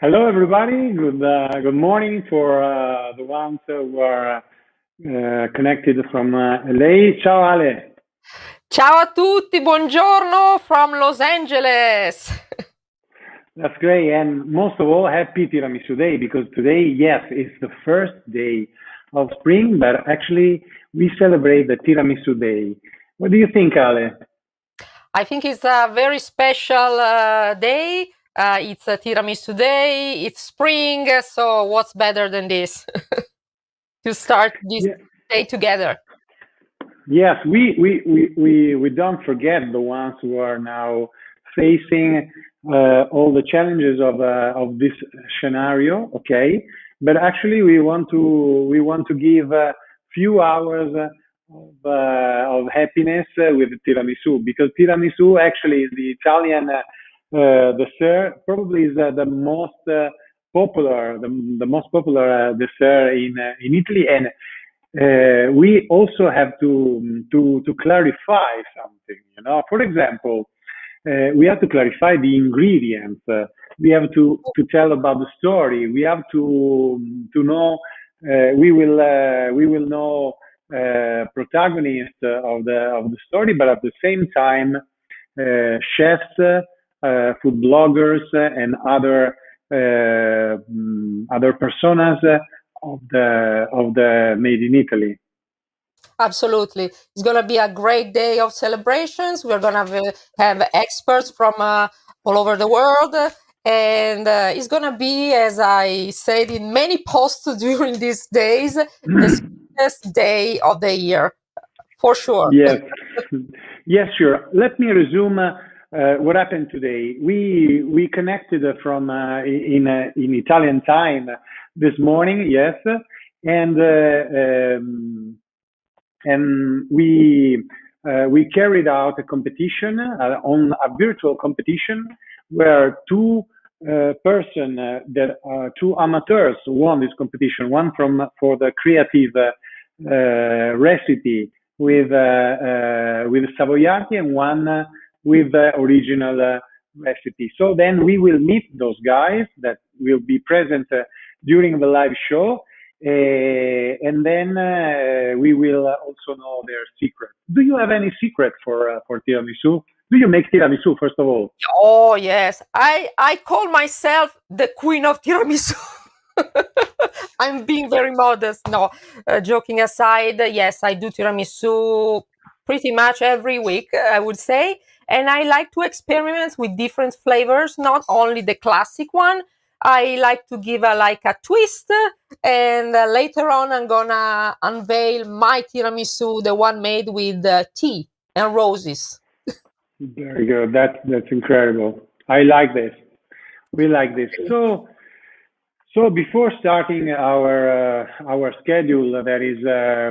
Hello, everybody. Good morning for the ones who are connected from LA. Ciao, Ale. Ciao a tutti, buongiorno from Los Angeles. That's great. And most of all, happy Tiramisu Day because today, yes, is the first day of spring, but actually we celebrate the Tiramisu Day. What do you think, Ale? I think it's a very special day. It's a Tiramisu Day, it's spring, so what's better than this to start this Yeah. day together? Yes, we don't forget the ones who are now facing all the challenges of this scenario. Okay, but actually we want to give a few hours of happiness with tiramisu because tiramisu actually is the Italian dessert. Probably is the most popular the most popular dessert in Italy and we also have to clarify something. For example, we have to clarify the ingredients. We have to tell about the story. We have to know. We will know protagonists of the story, but at the same time, chefs, food bloggers, and other personas of the Made in Italy. Absolutely. It's going to be a great day of celebrations. We're going to have experts from all over the world. And it's going to be, as I said in many posts during these days, the sweetest day of the year, for sure. Yes, yes, sure. Let me resume what happened today. We connected from in Italian time this morning. Yes, and we carried out a competition on a virtual competition where two amateurs won this competition. One for the creative recipe with Savoiardi and one with the original recipe. So then we will meet those guys that will be present during the live show. And then we will also know their secret. Do you have any secret for tiramisu? Do you make tiramisu first of all? Oh, yes. I call myself the queen of tiramisu. I'm being very modest. No, joking aside, yes, I do tiramisu pretty much every week, I would say. And I like to experiment with different flavors, not only the classic one. I like to give a twist, and later on, I'm gonna unveil my tiramisu, the one made with tea and roses. Very good. That's incredible. I like this. We like this. So before starting our schedule that is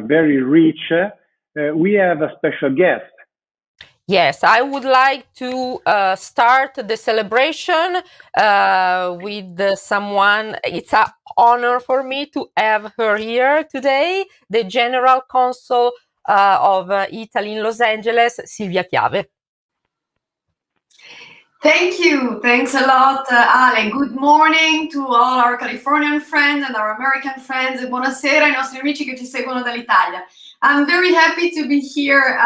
very rich, we have a special guest. Yes, I would like to start the celebration with someone. It's an honor for me to have her here today, the General Consul of Italy in Los Angeles, Silvia Chiave. Thank you. Thanks a lot, Ale. Good morning to all our Californian friends and our American friends. E buonasera ai nostri amici che ci seguono dall'Italia. I'm very happy to be here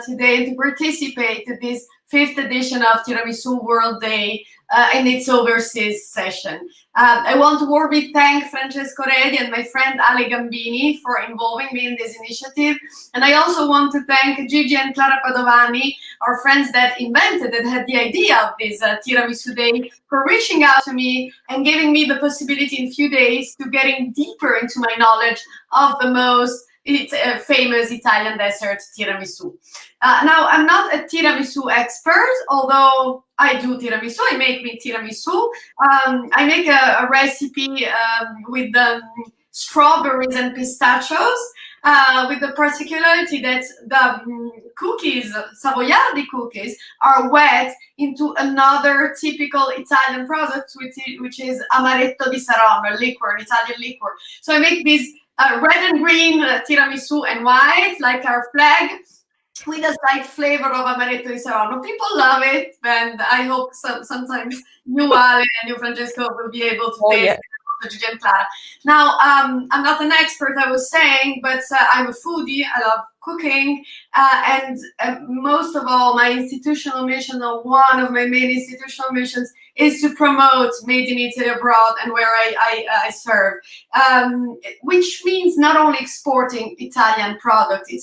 today and to participate in this 5th edition of Tiramisu World Day in its overseas session. I want to warmly thank Francesco Redi and my friend Ale Gambini for involving me in this initiative. And I also want to thank Gigi and Clara Padovani, our friends that invented and had the idea of this Tiramisu Day, for reaching out to me and giving me the possibility in a few days to getting deeper into my knowledge of the most famous Italian dessert, tiramisu. Now, I'm not a tiramisu expert, although I do tiramisu. I make me tiramisu. I make a recipe with strawberries and pistachios, with the particularity that the cookies, Savoiardi cookies, are wet into another typical Italian product, which is amaretto di Saronno, liquor, an Italian liquor. So I make these red and green tiramisu and white, like our flag. with a slight flavor of amaretto di Serrano. People love it, and I hope sometimes you, Ale, and you, Francesco, will be able to taste it. Gigi and Clara. Now, I'm not an expert, I was saying, but I'm a foodie. I love cooking, and most of all, my institutional mission, or one of my main institutional missions, is to promote Made in Italy abroad and where I serve, which means not only exporting Italian products, it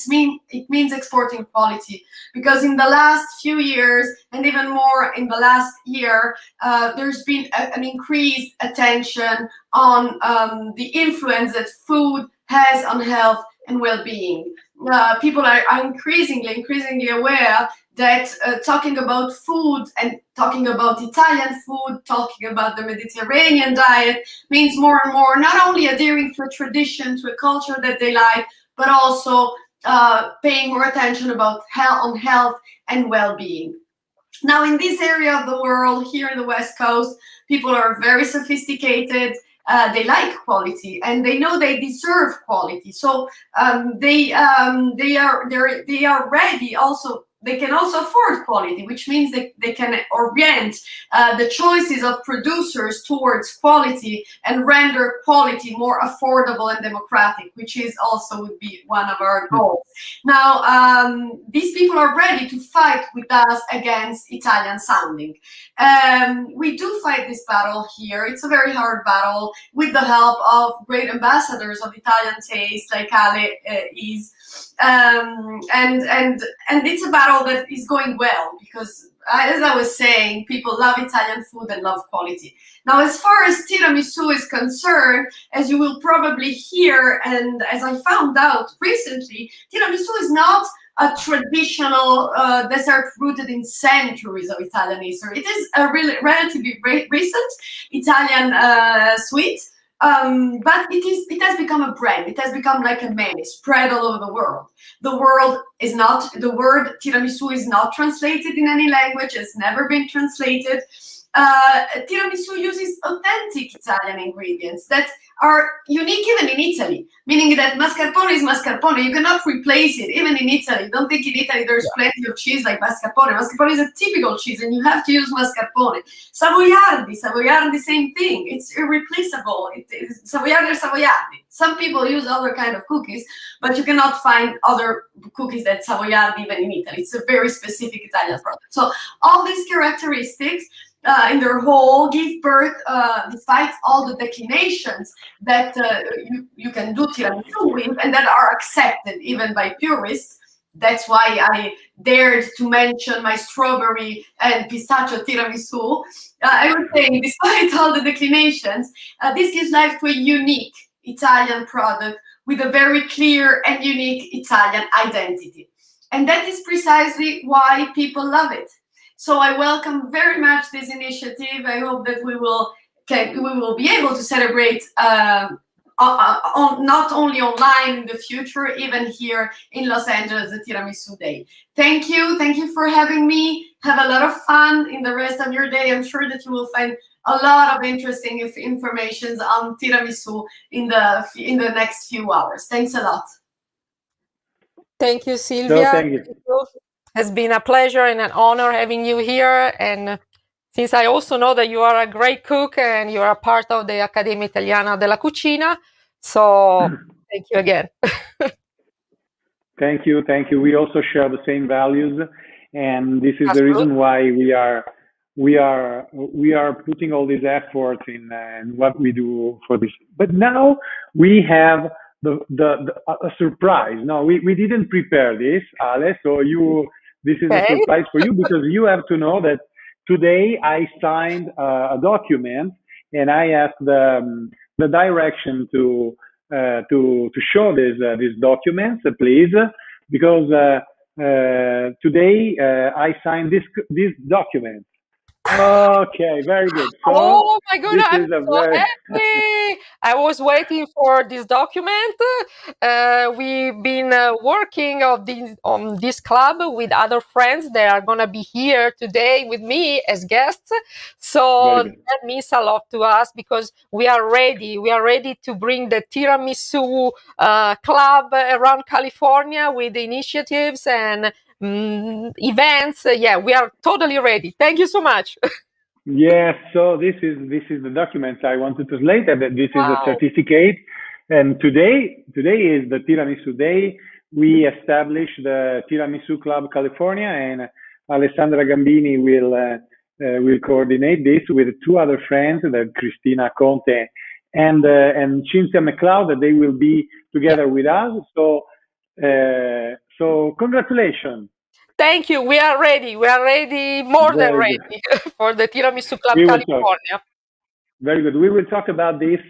means exporting quality. Because in the last few years, and even more in the last year, there's been an increased attention on the influence that food has on health and well-being. People are increasingly aware that talking about food and talking about Italian food, talking about the Mediterranean diet means more and more not only adhering to a tradition, to a culture that they like, but also paying more attention about health and well-being. Now, in this area of the world, here in the West Coast, people are very sophisticated. They like quality and they know they deserve quality. So they are ready also. They can also afford quality, which means they can orient the choices of producers towards quality and render quality more affordable and democratic, which is also would be one of our goals. Now, these people are ready to fight with us against Italian sounding. We do fight this battle here. It's a very hard battle with the help of great ambassadors of Italian taste, like Ale is. And it's a battle that is going well because, as I was saying, people love Italian food and love quality. Now, as far as tiramisu is concerned, as you will probably hear, and as I found out recently, tiramisu is not a traditional dessert rooted in centuries of Italian history. It is a relatively recent Italian sweet. But it has become a brand. It has become like a meme, spread all over the world. The word tiramisu is not translated in any language. It's never been translated. Tiramisu uses authentic Italian ingredients that are unique even in Italy, meaning that mascarpone is mascarpone. You cannot replace it, even in Italy. Don't think in Italy there's plenty of cheese like mascarpone. Mascarpone is a typical cheese and you have to use mascarpone. Savoiardi, same thing. It's irreplaceable. Savoiardi or Savoiardi. Some people use other kind of cookies, but you cannot find other cookies that Savoiardi even in Italy. It's a very specific Italian product. So all these characteristics in their whole give birth, despite all the declinations that you can do tiramisu with and that are accepted even by purists. That's why I dared to mention my strawberry and pistachio tiramisu. I was saying, despite all the declinations, this gives life to a unique Italian product with a very clear and unique Italian identity. And that is precisely why people love it. So I welcome very much this initiative. I hope that we will be able to celebrate not only online in the future, even here in Los Angeles, the Tiramisu Day. Thank you for having me. Have a lot of fun in the rest of your day. I'm sure that you will find a lot of interesting information on tiramisu in the next few hours. Thanks a lot. Thank you, Silvia. No, thank you. It's been a pleasure and an honor having you here. And since I also know that you are a great cook and you are a part of the Accademia Italiana della Cucina, so thank you again. Thank you. We also share the same values, and this is the reason why we are putting all this effort in what we do for this. But now we have a surprise. No, we didn't prepare this, Ale. So this is a surprise for you because you have to know that today I signed a document and I asked the direction to show these documents, please, because today I signed this document. Okay, very good. So oh my goodness, I'm so very... happy. I was waiting for this document. We've been working on this club with other friends. They are going to be here today with me as guests. So that means a lot to us because we are ready. We are ready to bring the Tiramisu club around California with initiatives and events. Yeah, we are totally ready. Thank you so much. Yes, so this is the document I want to translate. This is a Wow. certificate, and today is the Tiramisu Day. We established the Tiramisu Club California, and Alessandra Gambini will coordinate this with two other friends, that Cristina Conte and Cynthia McLeod. That they will be together with us. So congratulations. Thank you. We are ready. We are ready, more than Very good. ready, for the Tiramisu Club We will talk. California. Very good. We will talk about this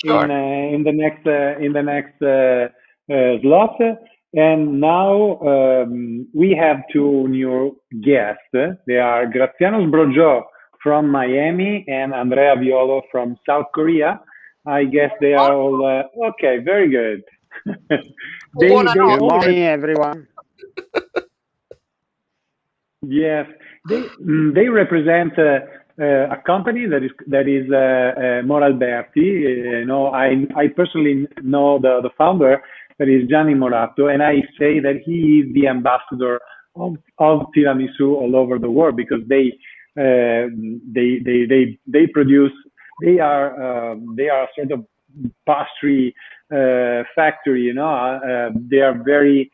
Sure. in the next slot. And now we have two new guests. They are Graziano Sbroggio from Miami and Andrea Violo from South Korea. I guess they are all okay. Very good. Good morning, everyone. Yes, they represent a company that is Moralberti. I personally know the founder, that is Gianni Morato, and I say that he is the ambassador of tiramisu all over the world, because they produce. They are a sort of pastry factory. They are very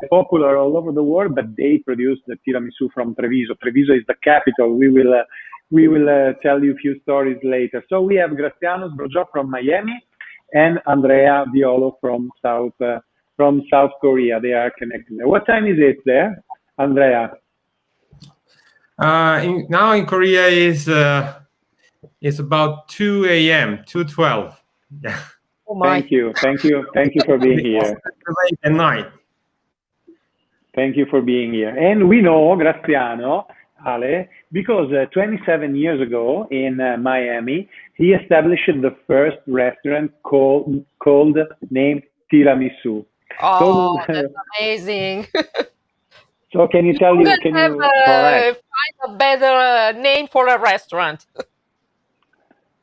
popular all over the world, but they produce the tiramisu from Treviso. Treviso is the capital. We will tell you a few stories later. So we have Graziano Sbroggio from Miami and Andrea Violo from South Korea. They are connected. What time is it there, Andrea? Now in Korea is about 2 a.m. 2:12. Yeah. Oh my. Thank you for being here. Late at night. Thank you for being here. And we know Graziano, Ale, because 27 years ago in Miami, he established the first restaurant named Tiramisu. Oh, that's amazing. So can you tell you? Can you find a better name for a restaurant?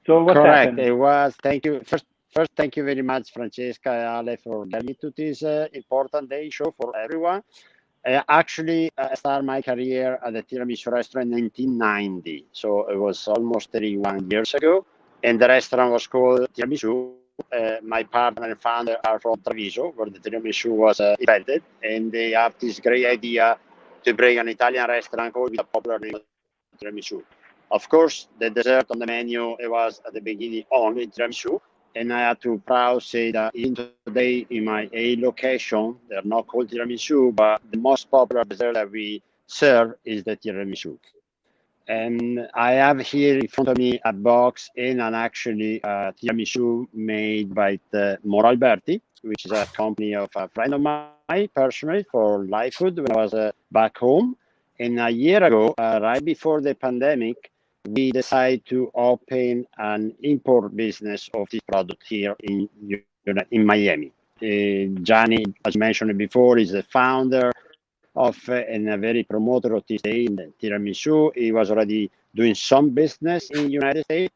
So what Correct. happened? It was. Thank you. First, thank you very much, Francesca and Ale, for getting me to this important day show for everyone. Actually, I started my career at the Tiramisu restaurant in 1990. So it was almost 31 years ago. And the restaurant was called Tiramisu. My partner and founder are from Treviso, where the Tiramisu was invented. And they have this great idea to bring an Italian restaurant called with a popular name, Tiramisu. Of course, the dessert on the menu, it was at the beginning only Tiramisu. And I have to proud say that even today in my A location, they're not called tiramisu, but the most popular dessert that we serve is the tiramisu. And I have here in front of me a box and an actually tiramisu made by the Moralberti, which is a company of a friend of mine personally for live food when I was back home. And a year ago, right before the pandemic, we decided to open an import business of this product here in Miami. Gianni, as mentioned before, is the founder of and a very promoter of this day in the tiramisu. He was already doing some business in the United States,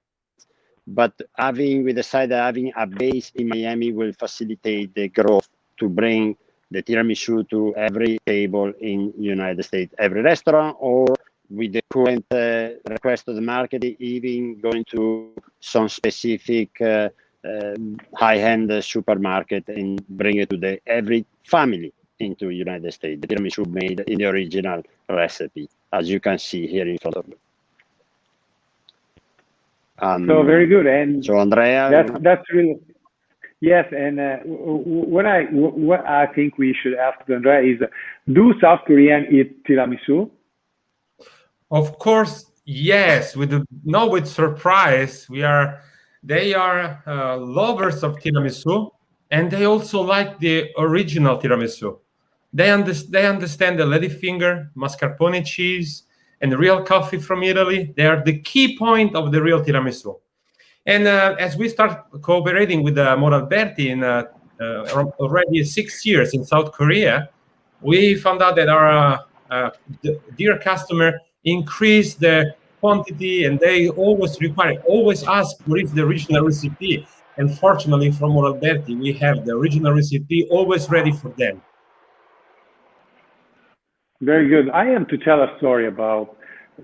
but we decided having a base in Miami will facilitate the growth to bring the tiramisu to every table in the United States, every restaurant, or with the current request of the market, even going to some specific high-end supermarket and bring it to every family into the United States. The tiramisu made in the original recipe, as you can see here in front of you. So very good. And so Andrea, that's really. Yes, and what I think we should ask Andrea is, do South Koreans eat tiramisu? Of course, yes. With surprise, they are lovers of tiramisu, and they also like the original tiramisu. They understand the ladyfinger, mascarpone cheese, and real coffee from Italy. They are the key point of the real tiramisu. And as we start cooperating with Moralberti in already 6 years in South Korea, we found out that our dear customer increased the quantity, and they always ask what is the original recipe. And fortunately, from Moralberti, we have the original recipe always ready for them. Very good. I have to tell a story about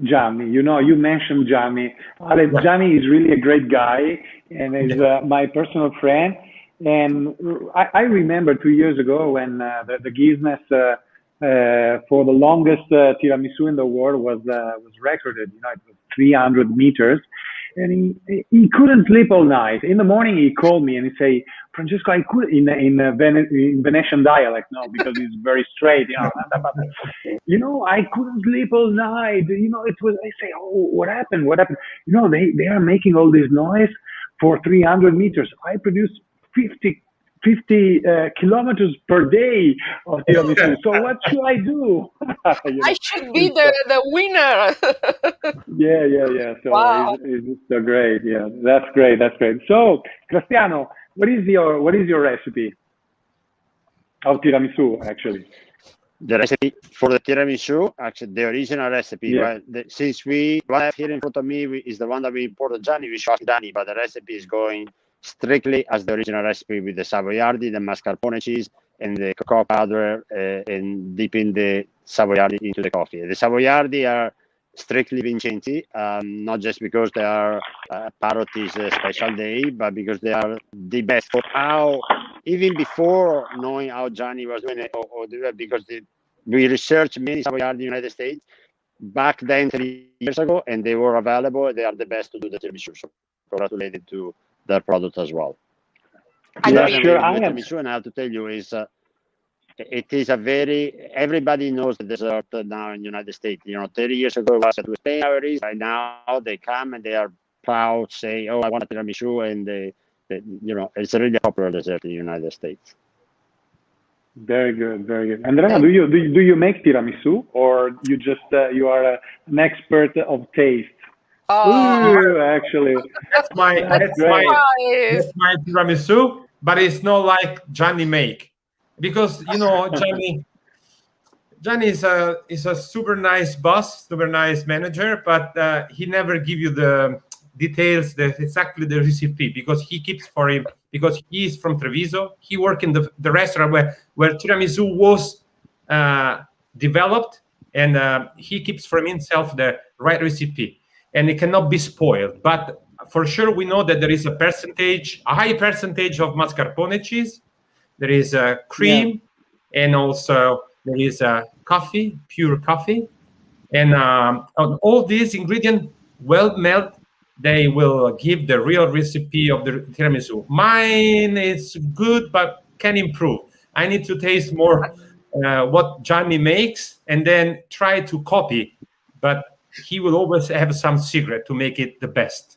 Gianni. You know, you mentioned Gianni. Ale, Yeah. Gianni is really a great guy and is my personal friend. And I remember 2 years ago when the Guinness for the longest tiramisu in the world was recorded. You know, it was 300 meters, and he couldn't sleep all night. In the morning, he called me and he say, Francesco, I could in Venetian dialect, no, because he's very straight. You know, I couldn't sleep all night. You know, it was. I say, oh, what happened? What happened? You know, they are making all this noise for 300 meters. I produce 50 kilometers per day of tiramisu. So what should I do? I should be the winner. Yeah. So Wow. it's so great. Yeah, that's great. That's great. So, Cristiano, what is your recipe of tiramisu? Actually, The recipe for the tiramisu, actually the original recipe, yeah. but since what I have here in front of me is the one that we imported Gianni, we shot Gianni, but the recipe is going strictly as the original recipe with the Savoiardi, the mascarpone cheese, and the cocoa powder, and dipping the Savoiardi into the coffee. The Savoiardi are strictly Vincenti, not just because they are Parotti's special day, but because they are the best for how, even before knowing how Gianni was doing it, or because we researched many Savoiardi in the United States back then 3 years ago, and they were available. They are the best to do the tiramisu. So congratulated to their product as well. Yeah, Starting sure. with I the am. tiramisu, and I have to tell you, it is everybody knows the dessert now in the United States. You know, 30 years ago it was to Spain how it is. Right now they come and they are proud, say, oh, I want a tiramisu, and you know, it's a really popular dessert in the United States. Very good, very good. Andrea, do you make tiramisu, or you are an expert of taste? Ooh, actually, That's my that's great. that's my tiramisu, but it's not like Gianni make, because you know Gianni is a super nice boss, super nice manager, but he never give you the details, exactly the recipe, because he keeps for him, because he is from Treviso. He worked in the restaurant where tiramisu was developed, and he keeps from himself the right recipe, and it cannot be spoiled. But for sure, we know that there is a high percentage of mascarpone cheese. There is cream, and also there is coffee, pure coffee, and all these ingredients well melt. They will give the real recipe of the tiramisu. Mine is good, but can improve. I need to taste more what Gianni makes, and then try to copy. But he will always have some secret to make it the best.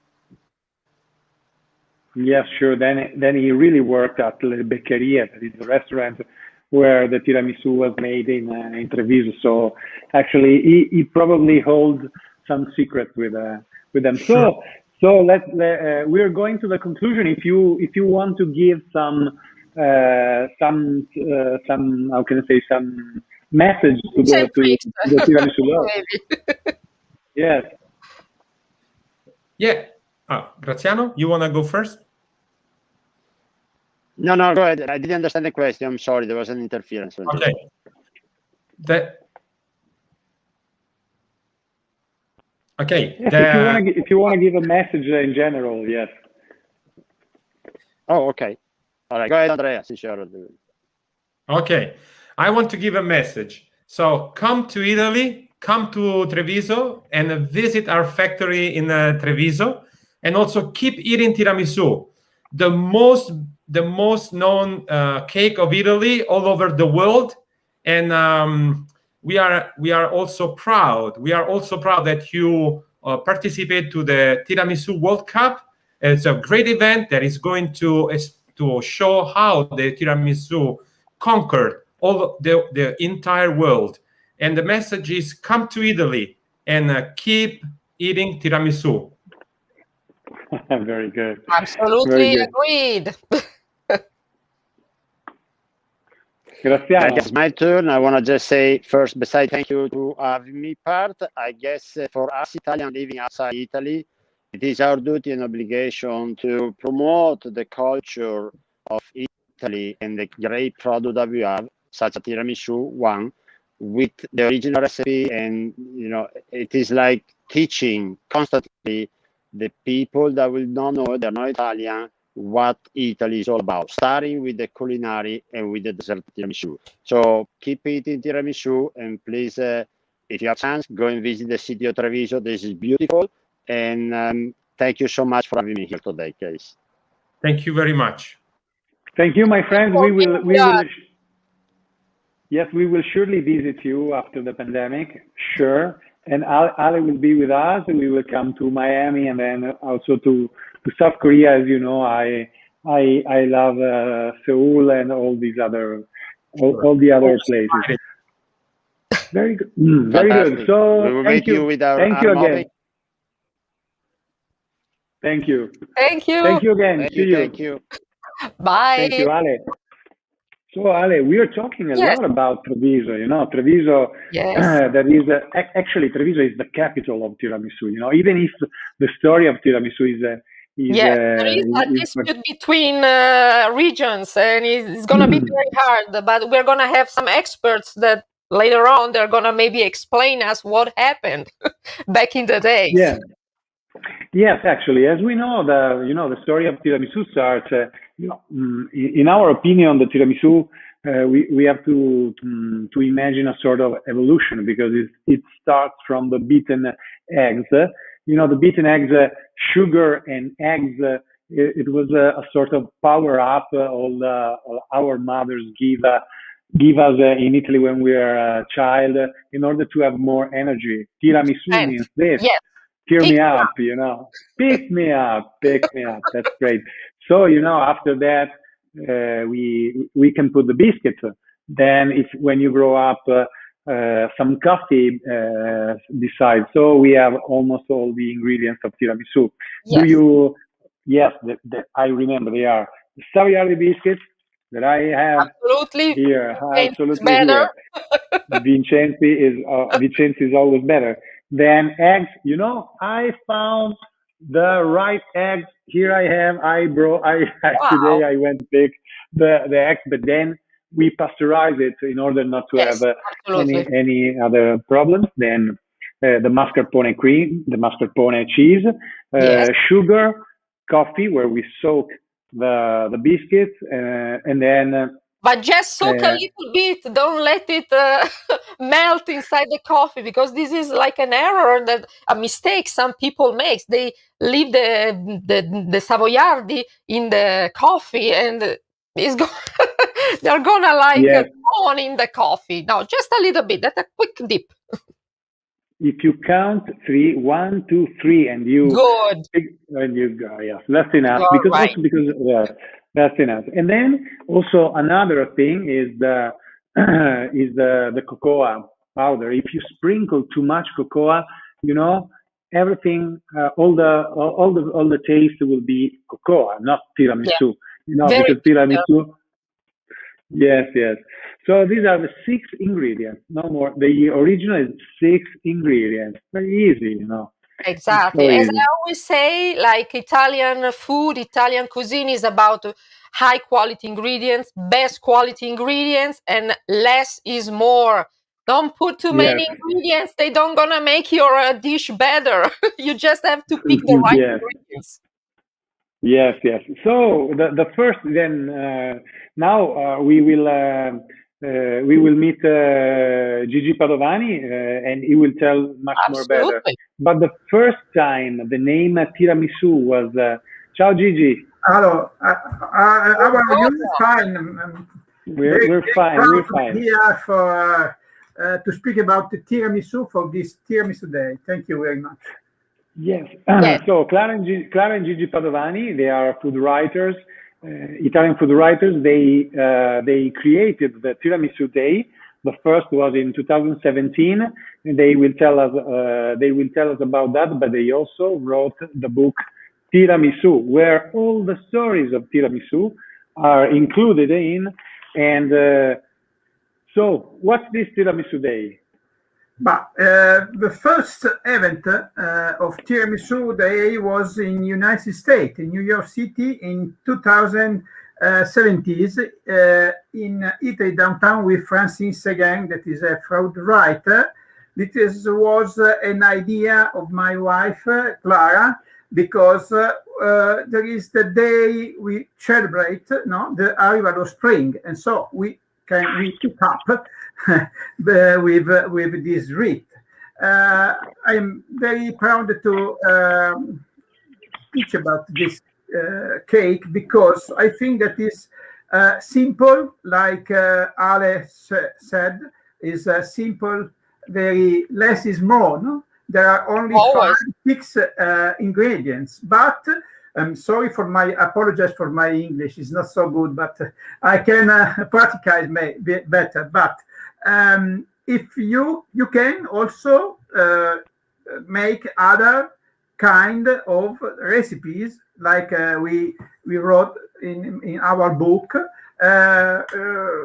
Yes, sure. Then he really worked at Le Beccheria, that is the restaurant where the tiramisu was made in Treviso. So actually, he probably holds some secrets with them. Sure. So we're going to the conclusion. If you want to give some how can I say, some message to the tiramisu love. Maybe. Yes. Yeah. Graziano, you want to go first? No, go ahead. I didn't understand the question. I'm sorry. There was an interference. Okay. Okay. Yes, if you want to give a message in general, yes. Oh, okay. All right. Go ahead, Andrea. Since you're Okay. I want to give a message. So come to Italy, come to Treviso, and visit our factory in Treviso, and also keep eating tiramisu, the most known cake of Italy all over the world. And we are also proud. We are also proud that you participate to the Tiramisù World Cup. It's a great event that is going to show how the tiramisu conquered all the entire world. And the message is, come to Italy and keep eating tiramisu. Very good. Absolutely Very good. agreed. Graziano. I guess it's my turn. I want to just say first, besides thank you to having me part, I guess for us Italians living outside Italy, it is our duty and obligation to promote the culture of Italy and the great product that we have, such as tiramisu, one, with the original recipe, and it is like teaching constantly the people that will not know, they're not Italian, what Italy is all about, starting with the culinary and with the dessert tiramisu. So keep eating tiramisu, and please, if you have chance, go and visit the city of Treviso. This is beautiful, and thank you so much for having me here today, Case. Thank you very much. Thank you, my friends. Yes, we will surely visit you after the pandemic, sure. And Ale will be with us. We will come to Miami and then also to South Korea. As you know, I love Seoul and all these other all the other places. Very good, very good. So we will thank you. Thank you again. Thank you. Thank you. Thank you again. Thank See you. Thank you. Bye. Thank you, Ale. So, Ale, we are talking a lot about Treviso. Treviso, that is, actually, Treviso is the capital of tiramisu. Even if the story of tiramisu there is a dispute between regions, and it's going to be very hard. But we're going to have some experts that later on, they're going to maybe explain us what happened back in the days. Yeah. Yes, actually, as we know, the story of tiramisu starts. In our opinion, the tiramisu we have to imagine a sort of evolution, because it starts from the beaten eggs. The beaten eggs, sugar and eggs. It was a sort of power up. All our mothers give us in Italy when we are a child, in order to have more energy. Tiramisu means this. Yes. Cheer me up, pick me up. That's great. So, after that, we can put the biscuits. Then when you grow up, some coffee besides. So we have almost all the ingredients of tiramisu. Yes. Yes, I remember they are the Savoiardi biscuits that I have here. Absolutely better. Here. Vincenzi is always better. Then eggs, I found the right eggs. Here I have. Today I went to pick the eggs, but then we pasteurize it in order not to have any other problems. Then the mascarpone cream, the mascarpone cheese, sugar, coffee, where we soak the biscuits, and then. But just soak a little bit. Don't let it melt inside the coffee, because this is like a mistake some people make. They leave the Savoiardi in the coffee, and they're gonna on in the coffee. No, just a little bit. That's a quick dip. If you count 3, 1, 2, 3, and you good, and you go, yes, that's enough. That's enough. And then also another thing is the cocoa powder. If you sprinkle too much cocoa, everything, all the taste will be cocoa, not tiramisu. Because tiramisu. Yes. So these are the 6 ingredients, no more. The original is 6 ingredients. Very easy, Exactly. So as I always say, like Italian food, Italian cuisine is about high quality ingredients, best quality ingredients, and less is more. Don't put too many ingredients. They don't gonna make your dish better. You just have to pick the right ingredients. Yes. So the first, then now we will meet Gigi Padovani, and he will tell much more better. But the first time the name tiramisu was. Ciao, Gigi. Hello. How are you? Fine. We're fine. We're fine. Here for to speak about the tiramisu for this Tiramisu Day. Thank you very much. Yes. So Clara and Gigi Padovani, they are food writers, Italian food writers. They created the Tiramisu Day. The first was in 2017, and they will tell us about that. But they also wrote the book Tiramisu, where all the stories of tiramisu are included in. And so, what's this Tiramisu Day? But the first event of Tiramisu Day was in United States, in New York City, in 2000. 70s in Italy downtown with Francine Seguin, that is a fraud writer. This was an idea of my wife, Clara, because there is the day we celebrate the arrival of spring. And so we took up with this rite. I'm very proud to teach about this cake because I think that is simple, like Ale said, is simple, very less is more. No? There are only Always. 6 ingredients, but I'm sorry for I apologize for my English. It's not so good, but I can practice better. But if you can also make other kind of recipes, like we wrote in our book,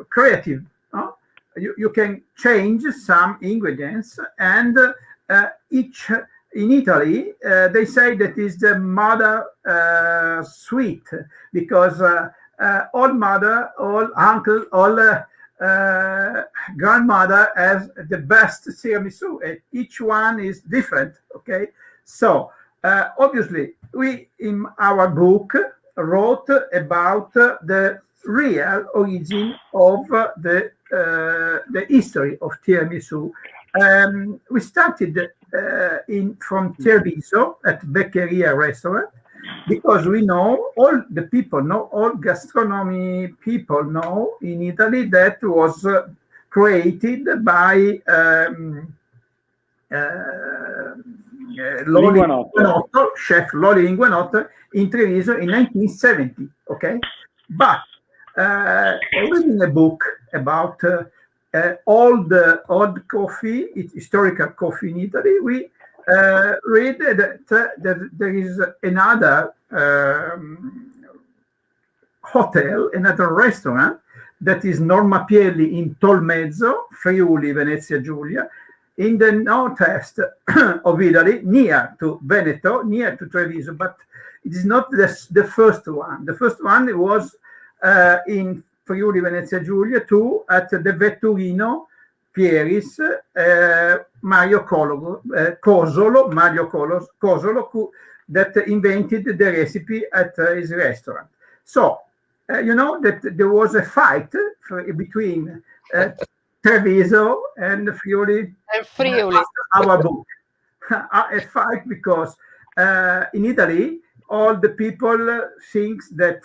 creative. You can change some ingredients, and each in Italy they say that is the mother sweet, because all mother, all uncle, all grandmother has the best tiramisu, and each one is different. Okay, so obviously we in our book wrote about the real origin of the history of tiramisu. We started from Treviso at Beccheria restaurant, because we know, all the people know, all gastronomy people know in Italy that was created by Chef Lolli Linguanotto in Treviso in 1970. Okay, but reading a book about old coffee, historical coffee in Italy, we read that there is another hotel, another restaurant that is Norma Pielli in Tolmezzo, Friuli, Venezia Giulia, in the northeast of Italy, near to Veneto, near to Treviso, but it is not the first one. The first one was in Friuli Venezia Giulia too, at the Vetturino Pieris, Mario Cosolo, that invented the recipe at his restaurant. So you know that there was a fight between Treviso and Friuli. And Friuli. Our book, a fight because in Italy all the people thinks that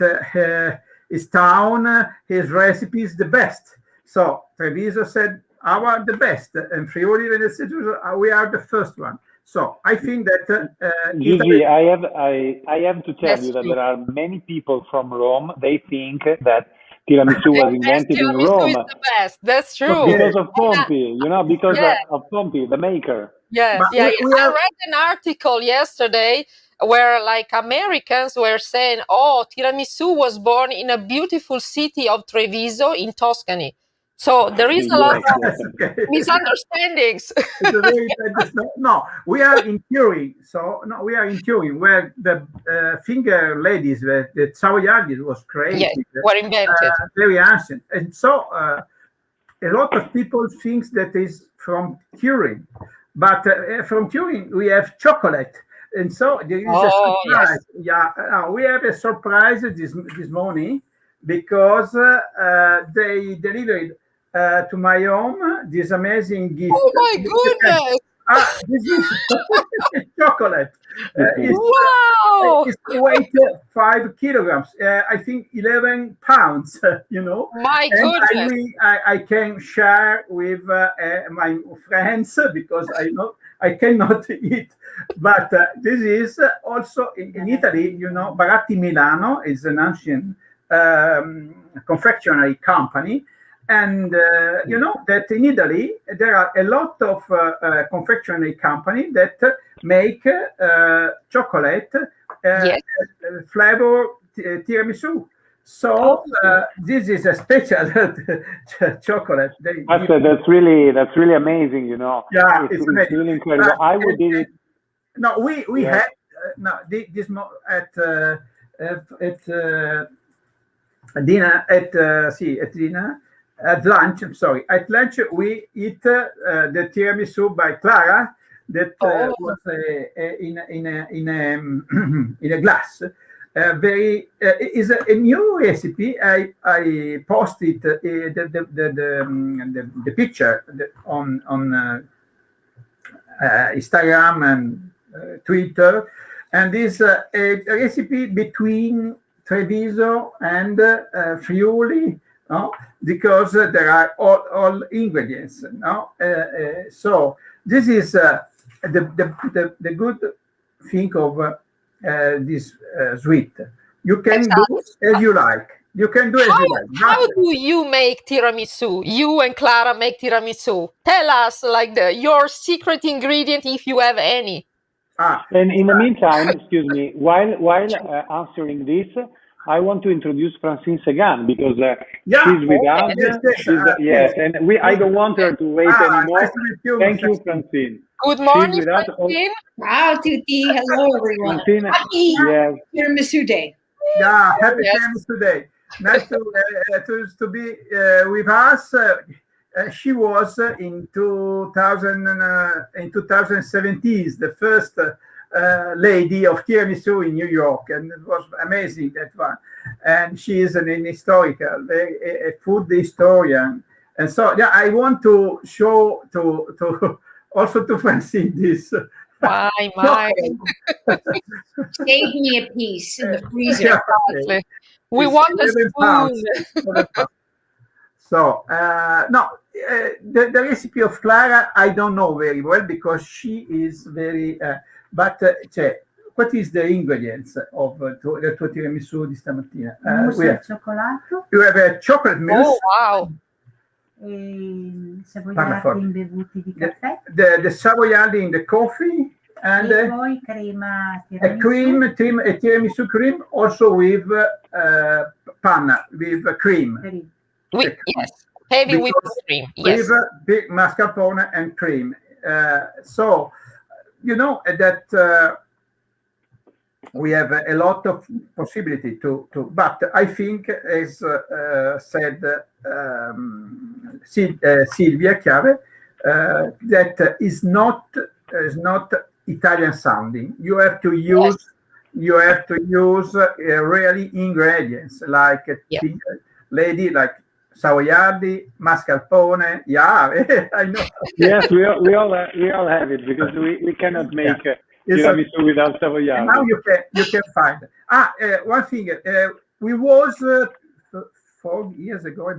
his town, his recipe is the best. So Treviso said, "Our the best," and Friuli Venezia Giulia, we are the first one. So I think that Gigi, I have to tell you that true. there are many people from Rome. They think that tiramisu was invented in Tiramisu is Rome the best. That's true. because of Pompi, because Yeah. of Pompi, the maker. Yes, But yeah. we I have- read an article yesterday where like Americans were saying, "Oh, tiramisu was born in a beautiful city of Treviso in Tuscany." So there is a lot of Yes. Okay. misunderstandings. It's a very bad no, we are in Turin. So no, we are in Turin, where the finger ladies, the Savoiardis was created. Yes, were invented. Very ancient, and so a lot of people think that is from Turin, but from Turin we have chocolate, and so there is a surprise. Yes. Yeah, we have a surprise this morning, because they delivered to my home this amazing gift. Oh my goodness! This is chocolate. Wow! It's weight 5 kilograms. I think 11 pounds. My And goodness! I can share with my friends, because I cannot eat. But this is also in Italy. Baratti Milano is an ancient confectionery company. And that in Italy there are a lot of confectionery companies that make chocolate Yes. flavor tiramisu. So this is a special chocolate. That's really amazing. Yeah, it's amazing. really incredible. I would eat it. No, we Yeah. had this at dinner at dinner. At lunch, I'm sorry. At lunch, we eat the tiramisu by Clara that was in a glass. Is a new recipe. I posted the picture on Instagram and Twitter, and is a recipe between Treviso and Friuli. No, because there are all ingredients. No, so this is the good thing of this sweet. You can do as you like. You can do as you like. How do you make tiramisu? You and Clara make tiramisu. Tell us, like your secret ingredient, if you have any. And in the meantime, excuse me, while answering this, I want to introduce Francine Segan because she's with us. Yes, and I don't want her to wait anymore. Nice to meet you, Thank you, Francine. Good morning, Francine. Wow, Tutti. Hello, everyone. Francine, Happy Tiramisu Day. Yeah, happy Tiramisu Day. Nice to be with us. She was in 2017 the first lady of tiramisu in New York, and it was amazing, that one. And she is an historical, a food historian, and so yeah, I want to show to also to Francine this. My. Save me a piece in the freezer. Exactly. We want a spoon. So the recipe of Clara I don't know very well because she is very. But what is the ingredients of the tuo tiramisù di stamattina? Mousse al cioccolato. You have a chocolate mousse. Oh wow! Savoiardi imbevuti di caffè. The savoiardi in the coffee and poi crema tiramisù. A tiramisu cream also with panna with cream. Yes, heavy whipped cream. Yes, with big mascarpone and cream. So you know that we have a lot of possibility to but I think, as said Silvia Chiave, that is not Italian sounding. You have to use really ingredients like lady like savoiardi, mascarpone. Yeah, I know. Yes, we all have it because we cannot make tiramisu without savoiardi. Now you can find. One thing. We was 4 years ago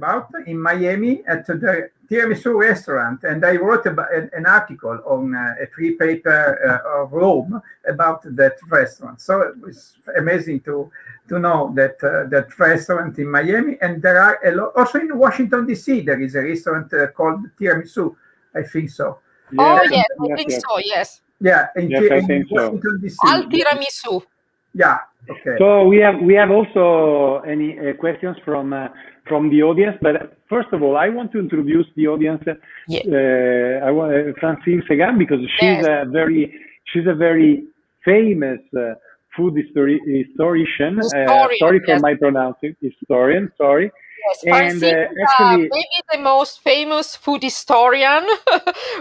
in Miami at the Tiramisu restaurant, and I wrote an article on a free paper of Rome about that restaurant. So it was amazing to know that that restaurant in Miami, and there are a lot also in Washington D.C. There is a restaurant called Tiramisu, I think so. Oh yes, I think so. Yes. Yeah, in Washington D.C. Al tiramisu. Yeah. Okay. So we have also any questions from the audience, but first of all, I want to introduce the audience. I want Francine Segan because she's a very famous food historian. Sorry for my pronouncing. Historian. Sorry. Yes, and actually, maybe the most famous food historian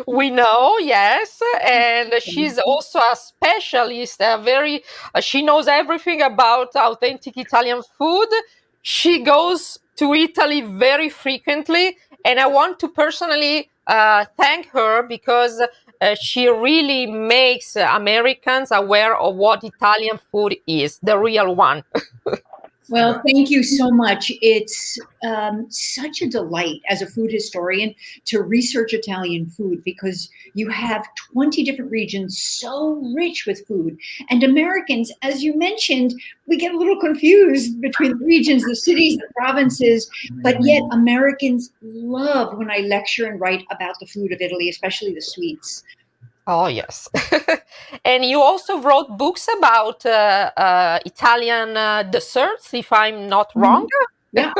we know. Yes, and she's also a specialist. She knows everything about authentic Italian food. She goes to Italy very frequently, and I want to personally thank her because she really makes Americans aware of what Italian food is, the real one. Well, thank you so much. It's such a delight as a food historian to research Italian food because you have 20 different regions so rich with food. And Americans, as you mentioned, we get a little confused between the regions, the cities, the provinces, but yet Americans love when I lecture and write about the food of Italy, especially the sweets. Oh, yes. And you also wrote books about Italian desserts, if I'm not wrong. Yeah,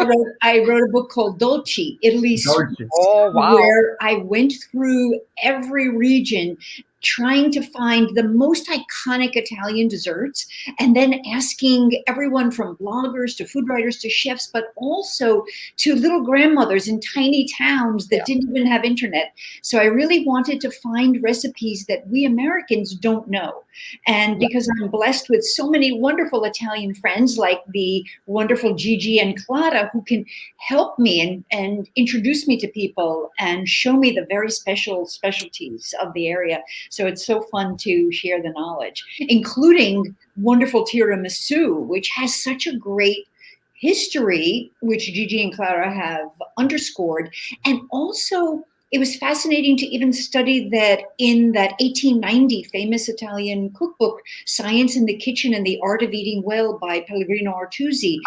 I wrote a book called Dolci, Italy's Sweets, oh, wow. where I went through every region trying to find the most iconic Italian desserts, and then asking everyone from bloggers to food writers to chefs, but also to little grandmothers in tiny towns that didn't even have internet. So I really wanted to find recipes that we Americans don't know. And because I'm blessed with so many wonderful Italian friends like the wonderful Gigi and Clara, who can help me and introduce me to people and show me the very specialties of the area. So it's so fun to share the knowledge, including wonderful tiramisu, which has such a great history, which Gigi and Clara have underscored. And also, it was fascinating to even study that in that 1890 famous Italian cookbook, Science in the Kitchen and the Art of Eating Well by Pellegrino Artusi.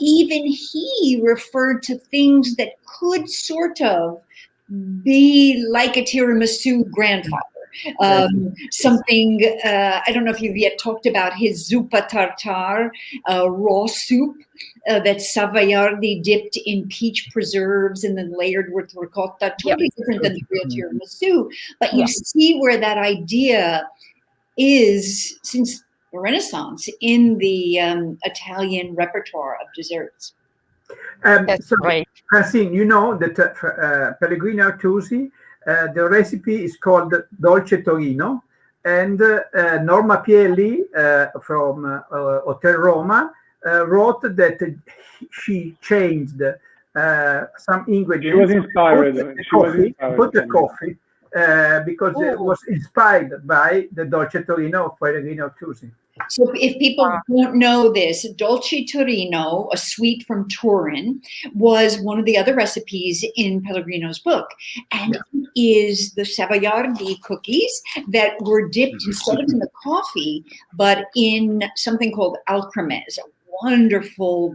Even he referred to things that could sort of be like a tiramisu grandfather. Something, I don't know if you've yet talked about his zuppa tartare, raw soup that's Savoiardi dipped in peach preserves and then layered with ricotta, totally different than the real tiramisu. But you see where that idea is since the Renaissance in the Italian repertoire of desserts. That's so, great. Francine, you know that Pellegrino Artusi, the recipe is called Dolce Torino, and Norma Pielli from Hotel Roma wrote that she changed some ingredients. She was inspired. Put the coffee because it was inspired by the Dolce Torino of Pellegrino Artusi. So if people don't know this, Dolce Torino, a sweet from Turin, was one of the other recipes in Pellegrino's book. And it is the Savoiardi cookies that were dipped instead of in the coffee, but in something called alcremese, a wonderful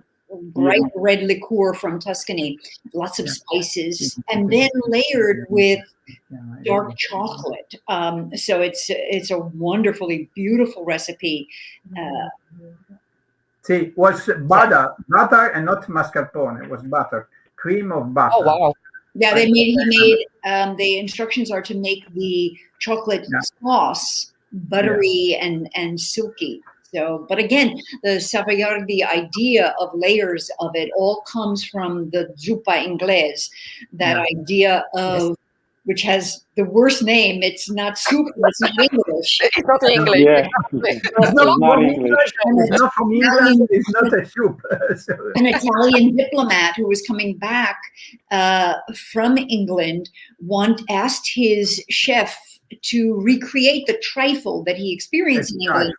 bright red liqueur from Tuscany, lots of spices, and then layered with dark chocolate. So it's a wonderfully beautiful recipe. See, was butter and not mascarpone. It was butter, cream of butter. Oh wow! Yeah, he made. The instructions are to make the chocolate sauce buttery and silky. So, but again, the Savoiardi idea of layers of it all comes from the zuppa inglese, that idea of which has the worst name. It's not soup. It's not English. It's not English. Yeah. It's not English. It's not from England. It's not a soup. An Italian diplomat who was coming back from England asked his chef to recreate the trifle that he experienced in England.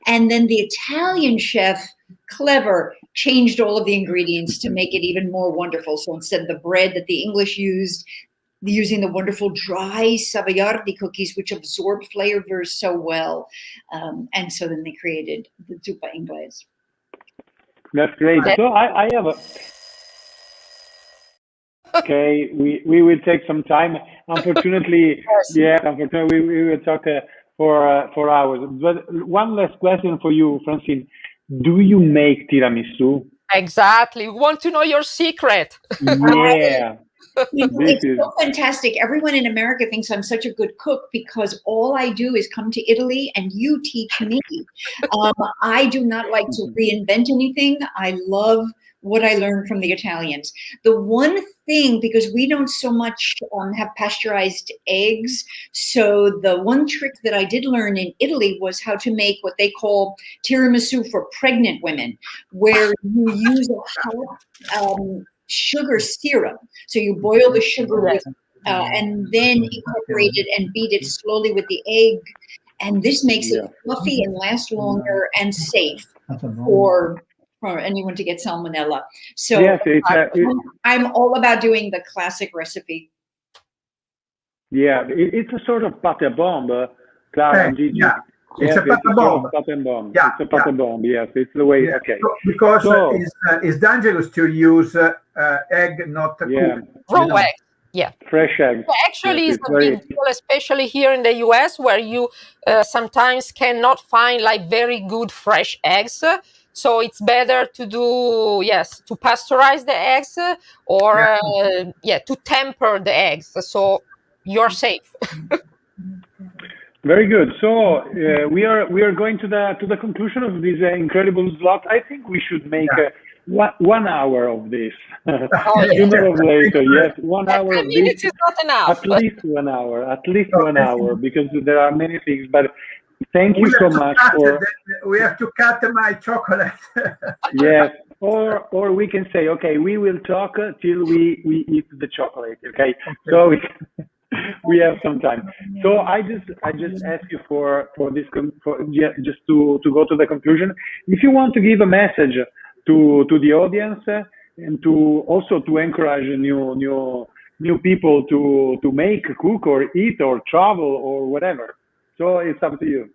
And then the Italian chef, clever, changed all of the ingredients to make it even more wonderful. So instead of the bread that the English used, using the wonderful dry Savoiardi cookies, which absorb flavors so well. And so then they created the zuppa inglese. That's great. So I have a... Okay, we will take some time. Unfortunately, unfortunately, we will talk for hours. But one last question for you, Francine. Do you make tiramisu? Exactly. We want to know your secret. Yeah. It's so fantastic. Everyone in America thinks I'm such a good cook because all I do is come to Italy and you teach me. I do not like to reinvent anything. I love what I learned from the Italians. The one thing, because we don't so much have pasteurized eggs, so the one trick that I did learn in Italy was how to make what they call tiramisu for pregnant women, where you use a hot sugar syrup. So you boil the sugar with, and then incorporate it and beat it slowly with the egg. And this makes it fluffy and last longer and safe for anyone to get salmonella. So I'm all about doing the classic recipe. Yeah, it's a sort of pate bomb, Clara and Gigi. It's a pate bomb. Yeah, it's a pate bomb. Yes, it's the way. Okay, because it's dangerous to use egg not cooked. Raw egg. Yeah, fresh eggs. So actually, it's a big deal, especially here in the US, where you sometimes cannot find like very good fresh eggs. So it's better to do, to pasteurize the eggs or to temper the eggs. So you're safe. Very good. So we are going to the conclusion of this incredible slot. I think we should make 1 hour of this. Oh, yeah. Sooner or later, yes, 1 hour 10 of this. minutes is not enough. At least 1 hour. At least 1 hour, because there are many things. But thank you so much for. We have to cut my chocolate. Yes, or we can say, okay, we will talk till we eat the chocolate. Okay, so we have some time. So I just ask you for this just to go to the conclusion. If you want to give a message to the audience and to also to encourage new people to make, cook, or eat, or travel, or whatever. So it's up to you.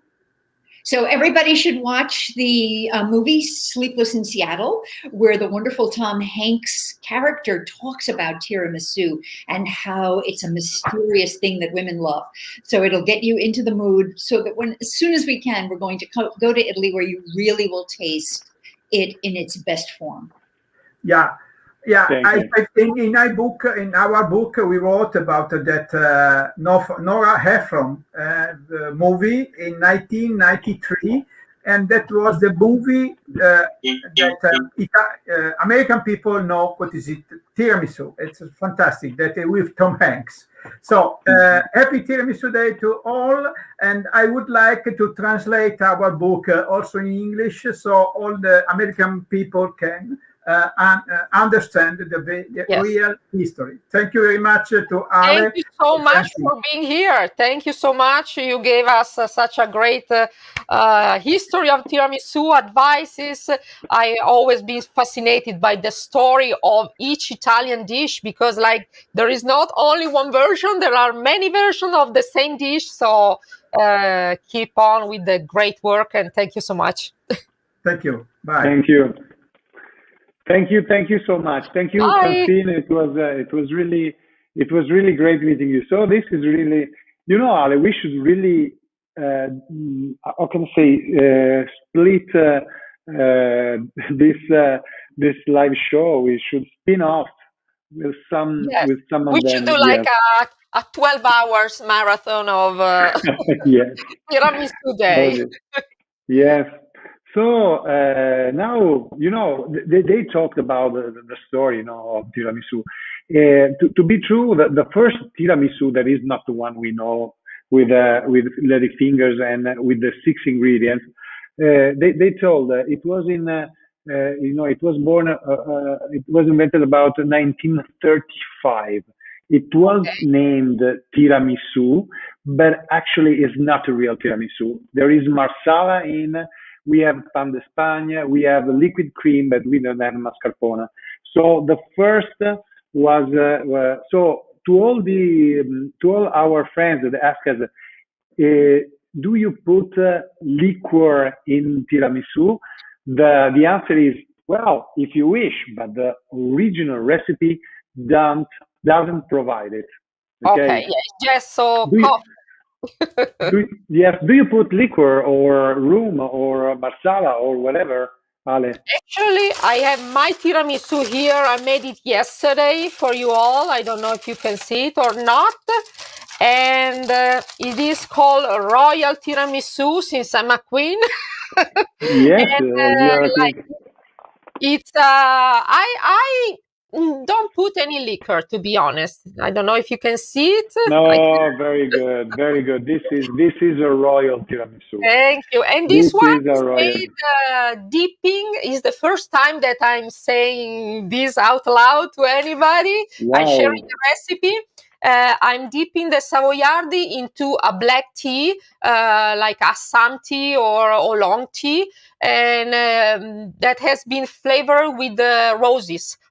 So everybody should watch the movie Sleepless in Seattle, where the wonderful Tom Hanks character talks about tiramisu and how it's a mysterious thing that women love. So it'll get you into the mood so that as soon as we can, we're going to go to Italy, where you really will taste it in its best form. Yeah. I think in our book, we wrote about that Nora Ephron movie in 1993, and that was the movie that American people know what is it, tiramisu. It's fantastic, that with Tom Hanks. So happy Tiramisu Day to all, and I would like to translate our book also in English, so all the American people can understand the real history. Thank you very much to Ale. Thank you so much for being here. Thank you so much. You gave us such a great history of tiramisu, advices. I always been fascinated by the story of each Italian dish, because there is not only one version, there are many versions of the same dish. So keep on with the great work, and thank you so much. Thank you. Bye. Thank you. Thank you so much. Thank you, Francine. It was really great meeting you. So this is really, Ale, we should really, how can I say, split this live show. We should spin off with some of them. We should do a 12 hours marathon of Tiramisu Day. Yes. So now, they talked about the story, of tiramisu. To be true, the first tiramisu, that is not the one we know with lady fingers and with the 6 ingredients. They told it was it was born, it was invented about 1935. It was named tiramisu, but actually is not a real tiramisu. There is marsala in. We have pan de España, we have liquid cream, but we don't have mascarpone. So the first was so to all our friends that ask us, do you put liquor in tiramisu? The answer is, well, if you wish, but the original recipe doesn't provide it. Okay, yes, so coffee. Do you put liquor or rum or marsala or whatever, Ale? Actually, I have my tiramisu here. I made it yesterday for you all. I don't know if you can see it or not. And it is called Royal Tiramisu, since I'm a queen. Yes, it's I don't put any liquor, to be honest. I don't know if you can see it. No, very good, very good. This is a royal tiramisu. Thank you. And this one is made dipping. Is the first time that I'm saying this out loud to anybody. Wow. I'm sharing the recipe. I'm dipping the Savoiardi into a black tea, like Assam tea or oolong tea, and that has been flavored with the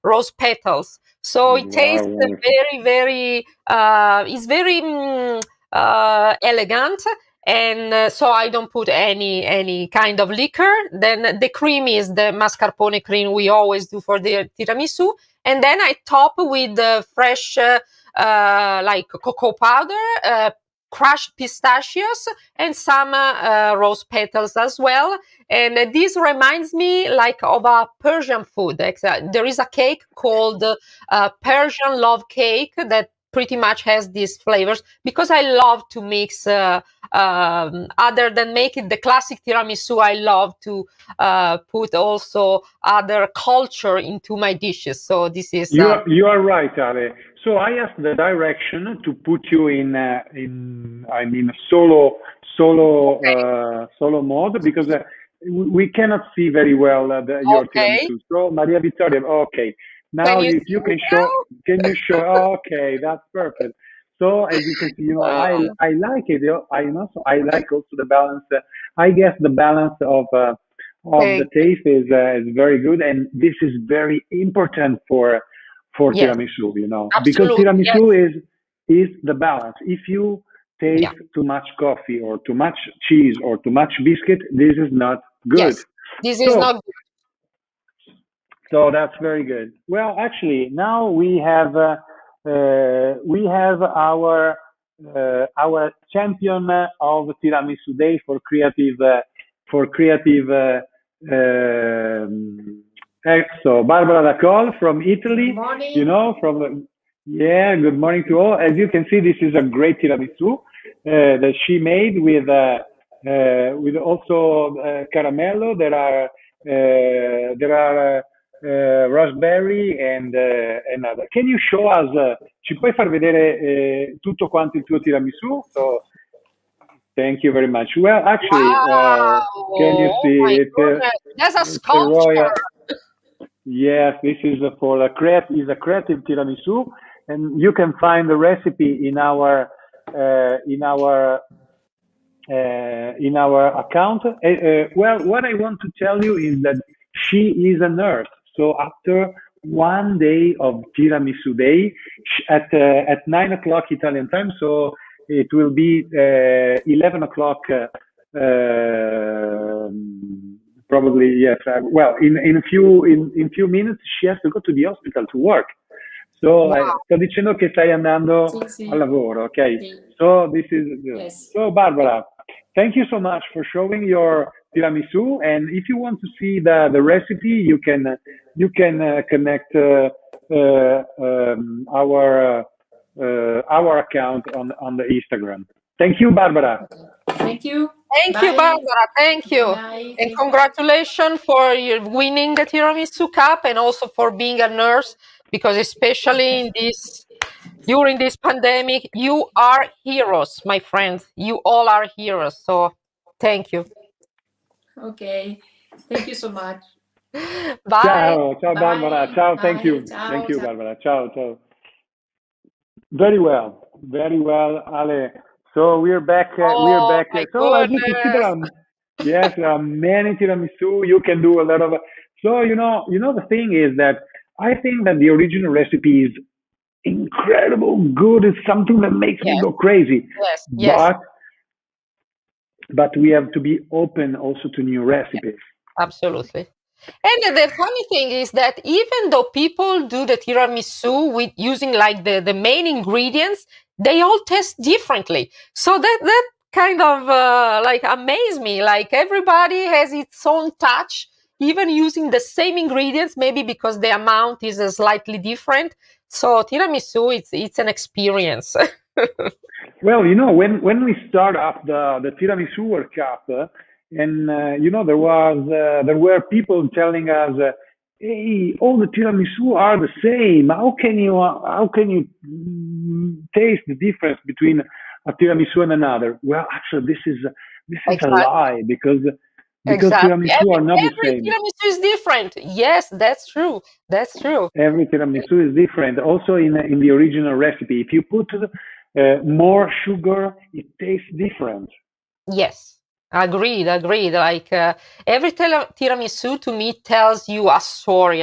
rose petals. So it tastes very, very, it's very elegant. And so I don't put any kind of liquor. Then the cream is the mascarpone cream we always do for the tiramisu. And then I top with the fresh like cocoa powder, crushed pistachios, and some rose petals as well. And this reminds me of a Persian food. There is a cake called Persian love cake that pretty much has these flavors, because I love to mix other than making the classic tiramisu, I love to put also other culture into my dishes. So this is you are right, Ale. So I asked the direction to put you in solo mode, because we cannot see very well your tiramisu. So Maria Vittoria, okay. Now if you can show, okay, that's perfect. So as you can see, I like it. I like also the balance. I guess the balance of the taste is very good, and this is very important for tiramisu. Because tiramisu is the balance. If you taste too much coffee or too much cheese or too much biscuit, this is not good. Yes, this is not good. So that's very good. Well, actually, now we have our champion of Tiramisu Day for creative. So Barbara Dacol from Italy. Good morning. Good morning to all. As you can see, this is a great tiramisu that she made with also caramello. There are raspberry and other. Can you show us? Ci puoi far vedere tutto quanto il tuo tiramisu? So, thank you very much. Well, actually, can you see it? There's a sculpture. Yes, this is for a creative tiramisu, and you can find the recipe in our account. Well, what I want to tell you is that she is a nurse. So after one day of Tiramisu Day at 9 o'clock Italian time, so it will be 11 o'clock. Probably yes. Well, in few minutes she has to go to the hospital to work. So sto dicendo che stai andando al lavoro, okay? Sì. So this is Yes. So Barbara, thank you so much for showing your tiramisu. And if you want to see the recipe, you can connect our account on the Instagram. Thank you, Barbara. Thank you. Thank you, Barbara. Thank you. Bye. And congratulations for your winning the Tiramisu Cup, and also for being a nurse, because especially during this pandemic, you are heroes, my friends. You all are heroes. So thank you. Okay. Thank you so much. Bye. Ciao, Barbara. Bye. Ciao. Thank Bye. you. Ciao. Thank you, Ciao. Barbara. Ciao. Very well, Ale. So we're back. We're back. My So as you can see, there are many tiramisu. You can do a lot of. So the thing is that I think that the original recipe is incredible good. It's something that makes me go crazy. Yes. But we have to be open also to new recipes. Absolutely. And the funny thing is that even though people do the tiramisu with using like the main ingredients, they all taste differently. So that kind of like amazed me. Like everybody has its own touch, even using the same ingredients, maybe because the amount is slightly different. So tiramisu, it's an experience. Well, when we start up the Tiramisù World Cup, and there were people telling us, "Hey, all the tiramisu are the same. How can you taste the difference between a tiramisu and another?" Well, actually, this is a lie, because tiramisu are not the same. Every tiramisu is different. Yes, that's true. That's true. Every tiramisu is different. Also, in the original recipe, if you put more sugar, it tastes different. Yes, agreed. Like every tiramisu to me tells you a story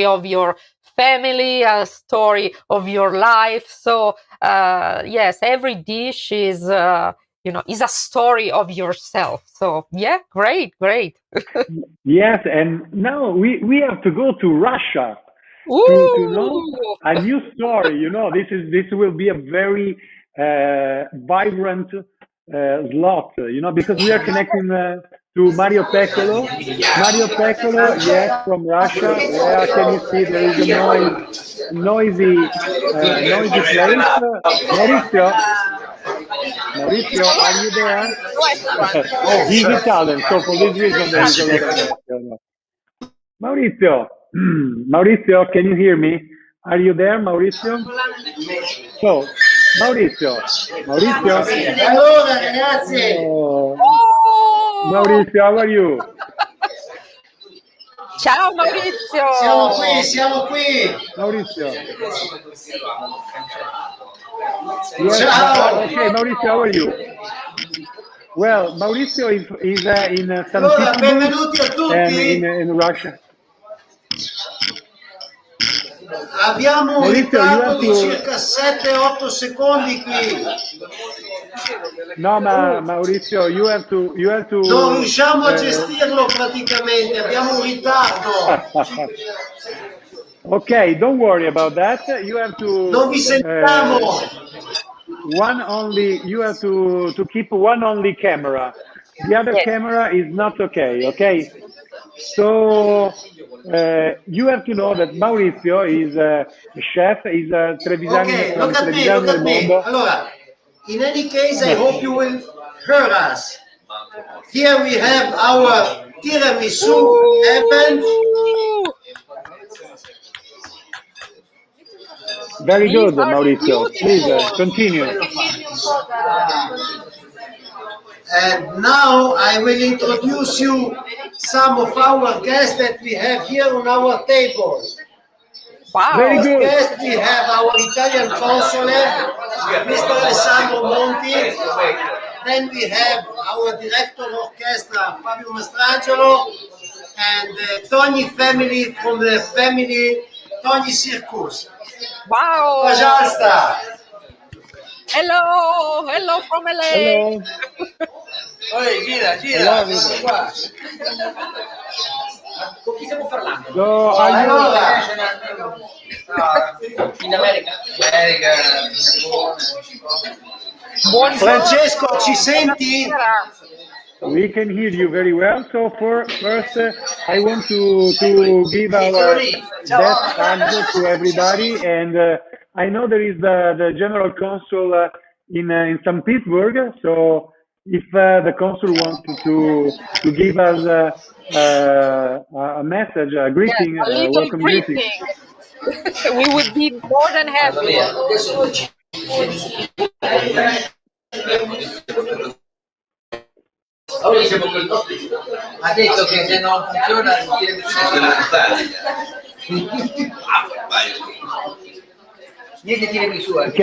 of your family, a story of your life. So yes, every dish is is a story of yourself. So yeah, great. Yes, and now we have to go to Russia to know a new story. This will be a very vibrant slot, because we are connecting to Mario Peccolo. Mario Peccolo, yes, from Russia. Where can you see there is a noisy place? Maurizio, Maurizio, are you there? Restaurant. He's Italian, so for this reason there is a lot of noise. Maurizio, Maurizio, can you hear me? Are you there, Maurizio? So, Maurizio, Allora ragazzi, oh, Oh! Maurizio, how are you? Ciao Maurizio! siamo qui. Maurizio. Yes, Ciao. okay, Maurizio, how are you? Well, Maurizio is in St. Allora, Petersburg benvenuti a tutti. and in Russia. Abbiamo un Maurizio, ritardo di to... circa 7-8 secondi qui. No, ma Maurizio, you have to. Non riusciamo a gestirlo praticamente, abbiamo un ritardo. Okay, don't worry about that. You have to. Non vi sentiamo. You have to keep one only camera. The other camera is not okay. Okay. So you have to know that Maurizio is a chef. Is a Trevisani Okay, from look at Trevisani del me. Mondo. Allora, in any case, I hope you will hear us. Here we have our tiramisu heaven. Very good, These are Maurizio. Please beautiful. continue. And now I will introduce you some of our guests that we have here on our table. Wow. Very First good. guest, we have our Italian consul, Mr. Alessandro Monti. Then we have our director of orchestra, Fabio Mastrangelo, and the Togni family from the family Togni Circus. Wow. Pajalsta. Hello from LA. Hello. Gira, qua. Con chi stiamo parlando? So, Allora, In America? America, Giappone. Francesco, ci senti? we can hear you very well. So first, I want to give our best answer to everybody. And I know there is the general consul in St. Petersburg. So if the consul wanted to give us a message, a greeting, Yes, a little welcome greeting. greeting. We would be more than happy. Ha detto che se non funziona niente tiramisù. Ok.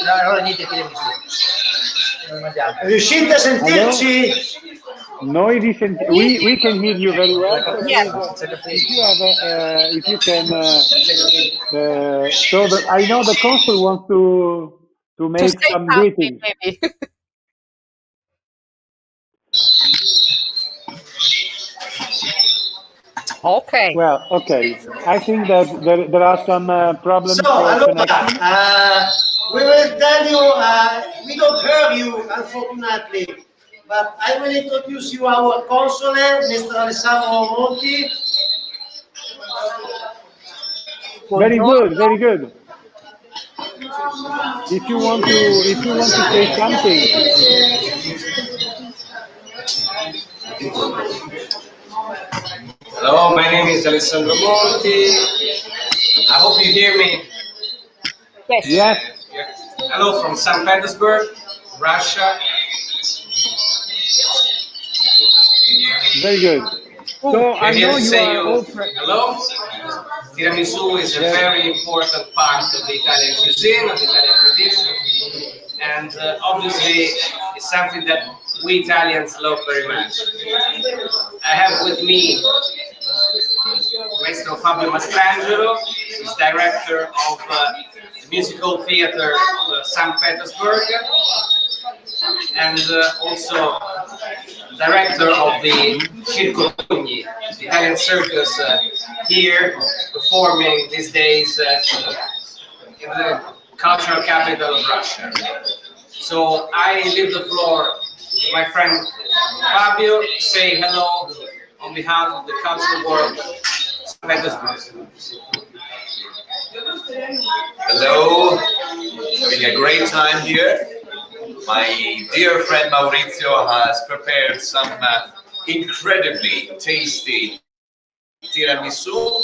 No, allora niente tiramisù. Non mangiamo. Riuscite a sentirci? Noi we can hear you very well. So Yes. if you have if you can so that I know the consul wants to make say some something, greetings. maybe. Okay. Well, okay. I think that there are some problems So, for allora, connection. we will tell you, we don't hear you, unfortunately, but I will introduce you our consul, Mr. Alessandro Monti. Very good, very good. If you want to say something. Hello, my name is Alessandro Monti. I hope you hear me. Yes. Yes. Hello from St. Petersburg, Russia. Very good. So I I'm here know to you say are all hello. Tiramisu is a very important part of the Italian cuisine, of the Italian tradition, and obviously it's something that we Italians love very much. I have with me Mr. Fabio Mastrangelo, who's director of the musical theater of St. Petersburg, and also director of the Circo Togni, the Italian circus here performing these days in the cultural capital of Russia. So I leave the floor to my friend Fabio to say hello on behalf of the cultural world. Hello, having a great time here. My dear friend Maurizio has prepared some incredibly tasty tiramisu,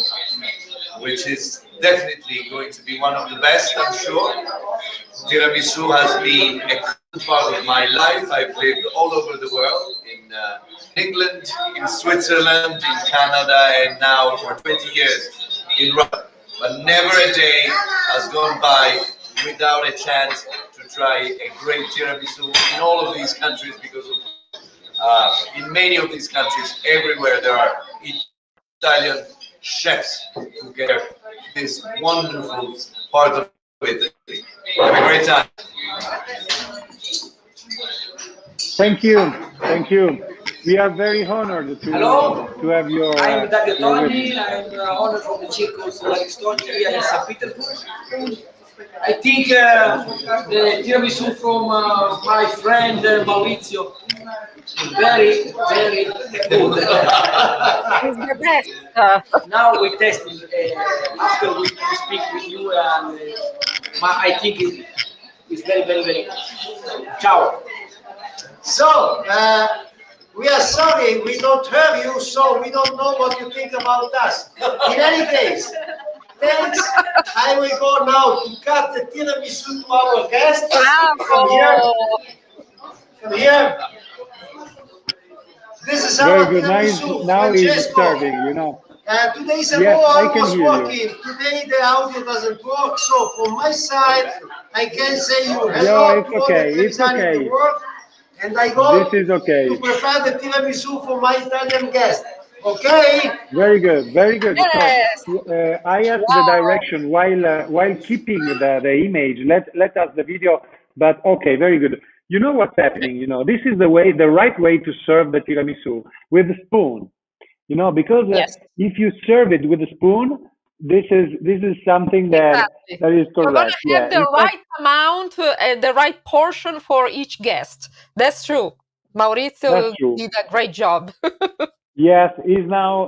which is definitely going to be one of the best, I'm sure. Tiramisu has been a part of my life. I've lived all over the world, in England, in Switzerland, in Canada, and now for 20 years in Russia. But never a day has gone by without a chance to try a great tiramisu in all of these countries, because in many of these countries, everywhere there are Italian chefs who get this wonderful part of it. Have a great time. Thank you. Thank you. We are very honored to have your. I'm Dario your Toni. witness. I'm owner from the Circus Laristoni here in St. Petersburg. I think the tiramisu from my friend Maurizio is very, very good. It's the best. Now we testing. After we speak with you, and I think it's very, very, very good. Ciao. So, we are sorry we don't hear you, so we don't know what you think about us. In any case, thanks. I will go now to cut the tiramisu to our guests. Come here. Come here. This is our Very good. tiramisu, Now he's Francesco. serving, you know. 2 days ago Yes, I I can was hear you. working. Today the audio doesn't work, so from my side I can say you hello Yeah, it's to all okay. the It's Trevisani in okay. the world, and I go This is okay. to prepare the tiramisu for my Italian guest. Okay? Very good. Very good. Yes. So I asked the direction while keeping the image. Let us the video. But okay, very good. You know what's happening? You know, this is the right way to serve the tiramisu, with a spoon. You know, because Yes. if you serve it with a spoon, this is something that is You're gonna correct. have the In fact, right amount and the right portion for each guest. That's true. Maurizio that's true. did a great job. Yes, he's now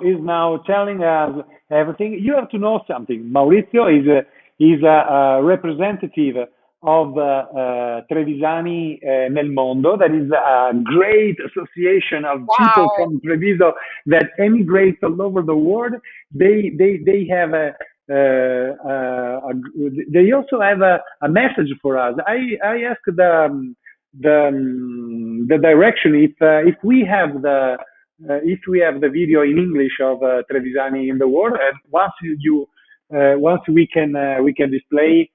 telling us everything. You have to know something. Maurizio is a representative of Trevisani nel mondo. That is a great association of people from Treviso that emigrate all over the world. They have they also have a message for us. I asked the direction if we have the video in English of Trevisani in the world, and once we can display,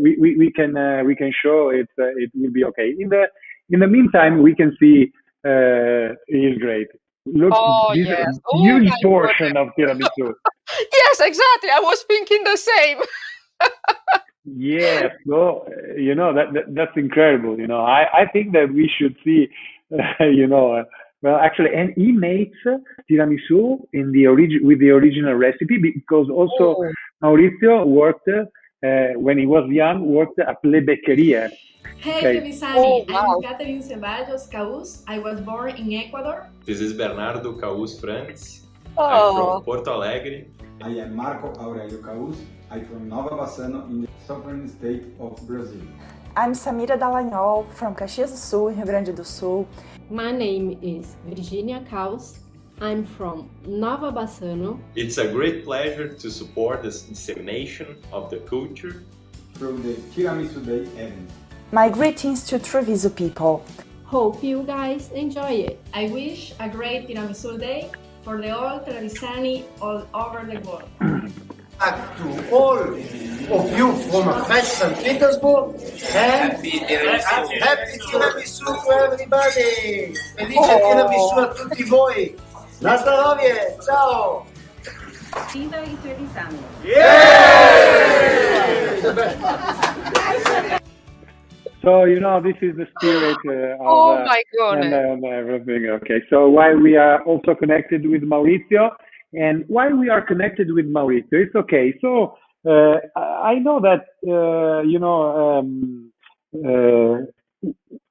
we can show it. It will be okay. In the meantime, we can see he's great. Look, this Yes. huge portion of tiramisu. Yes, exactly. I was thinking the same. Yes, so you know that's incredible. You know, I think that we should see, you know, well, actually, and he makes tiramisu in the with the original recipe, because also Maurizio worked when he was young, worked at Le Beccheria. Hey, Okay. Trevisani, I'm Catherine Ceballos Caus. I was born in Ecuador. This is Bernardo Caus Frantz. Oh. I'm from Porto Alegre. I am Marco Aurelio Caus. I'm from Nova Bassano in the southern state of Brazil. I'm Samira Dallagnol from Caxias do Sul, Rio Grande do Sul. My name is Virginia Caus. I'm from Nova Bassano. It's a great pleasure to support the dissemination of the culture through the Tiramisu Day event. My greetings to Treviso people. Hope you guys enjoy it. I wish a great Tiramisu Day for the all Trevisani all over the world. Back to all of you from French St. Petersburg, and happy Tiramisu to everybody! Felice Tiramisu a tutti voi! Na zdrowie! Ciao! Viva i Trevisani! So, you know, this is the spirit of Oh my goodness. and everything. Okay, so while we are also connected with Maurizio, and while we are connected with Maurizio, it's okay. So I know that, you know,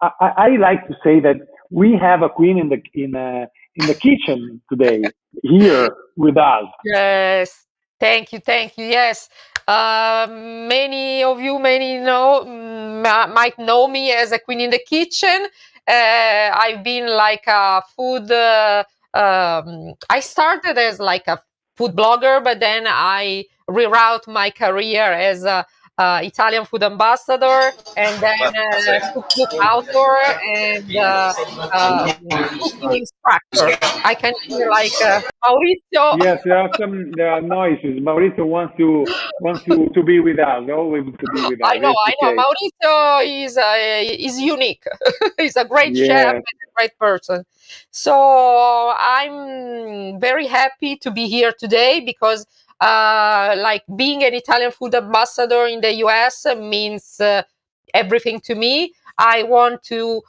I like to say that we have a queen in the kitchen today, here with us. Yes. Thank you. Yes. Many of you might know me as a queen in the kitchen. I've been like a food. I started as like a food blogger, but then I reroute my career as a Italian food ambassador, and then cookbook author, and cooking instructor. I can hear like Maurizio. Yes, there are noises. Maurizio wants to be with us, always to be with us. I know, It's I know. okay. Maurizio is unique. He's a great chef Yes. and a great person. So I'm very happy to be here today because, like, being an Italian food ambassador in the US means everything to me. I want to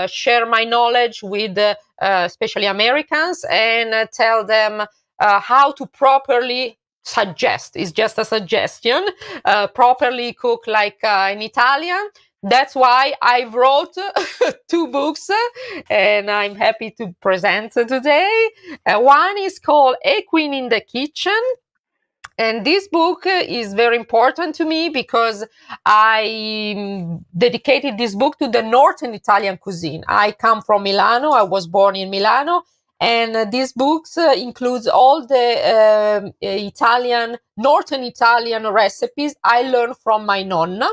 share my knowledge with, especially Americans, and tell them how to properly suggest. It's just a suggestion. Properly cook like an Italian. That's why I wrote 2 books, and I'm happy to present today. One is called A Queen in the Kitchen. And this book is very important to me because I dedicated this book to the Northern Italian cuisine. I come from Milano. I was born in Milano. And this book includes all the Northern Italian recipes I learned from my nonna.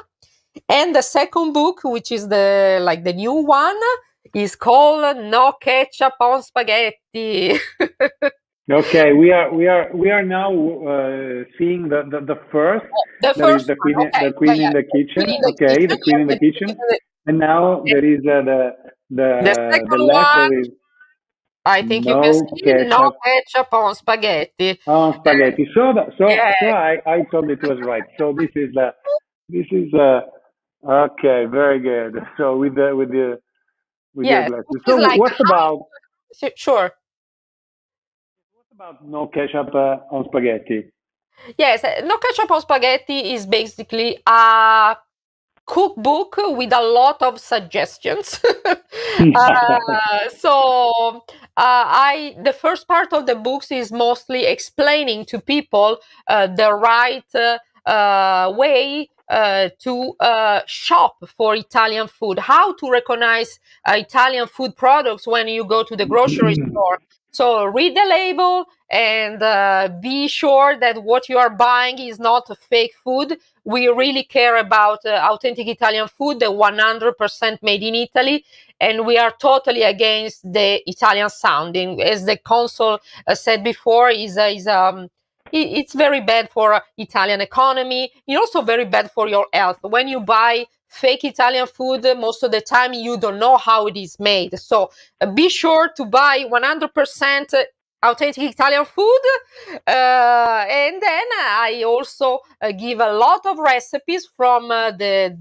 And the second book, which is the new one, is called No Ketchup on Spaghetti. Okay, we are now seeing the first. The That is first the queen, one, okay. the queen Yeah, in the Queen kitchen. in the Okay, Kitchen. the queen in the kitchen, and now there is The the second letter one, is I think you can no see, No ketchup Ketchup on Spaghetti. on spaghetti. Yeah. So I thought it was right. So this is okay, very good. So with your Yes, glasses. which So is like sure. what about no ketchup on spaghetti? Yes, No Ketchup on Spaghetti is basically a cookbook with a lot of suggestions. So the first part of the books is mostly explaining to people the right way to shop for Italian food, how to recognize Italian food products when you go to the grocery store. So read the label and be sure that what you are buying is not fake food. We really care about authentic Italian food, the 100% made in Italy, and we are totally against the Italian sounding. As the consul said before, it's very bad for Italian economy. It's also very bad for your health. When you buy fake Italian food, most of the time you don't know how it is made. So be sure to buy 100% authentic Italian food. And then I also give a lot of recipes from the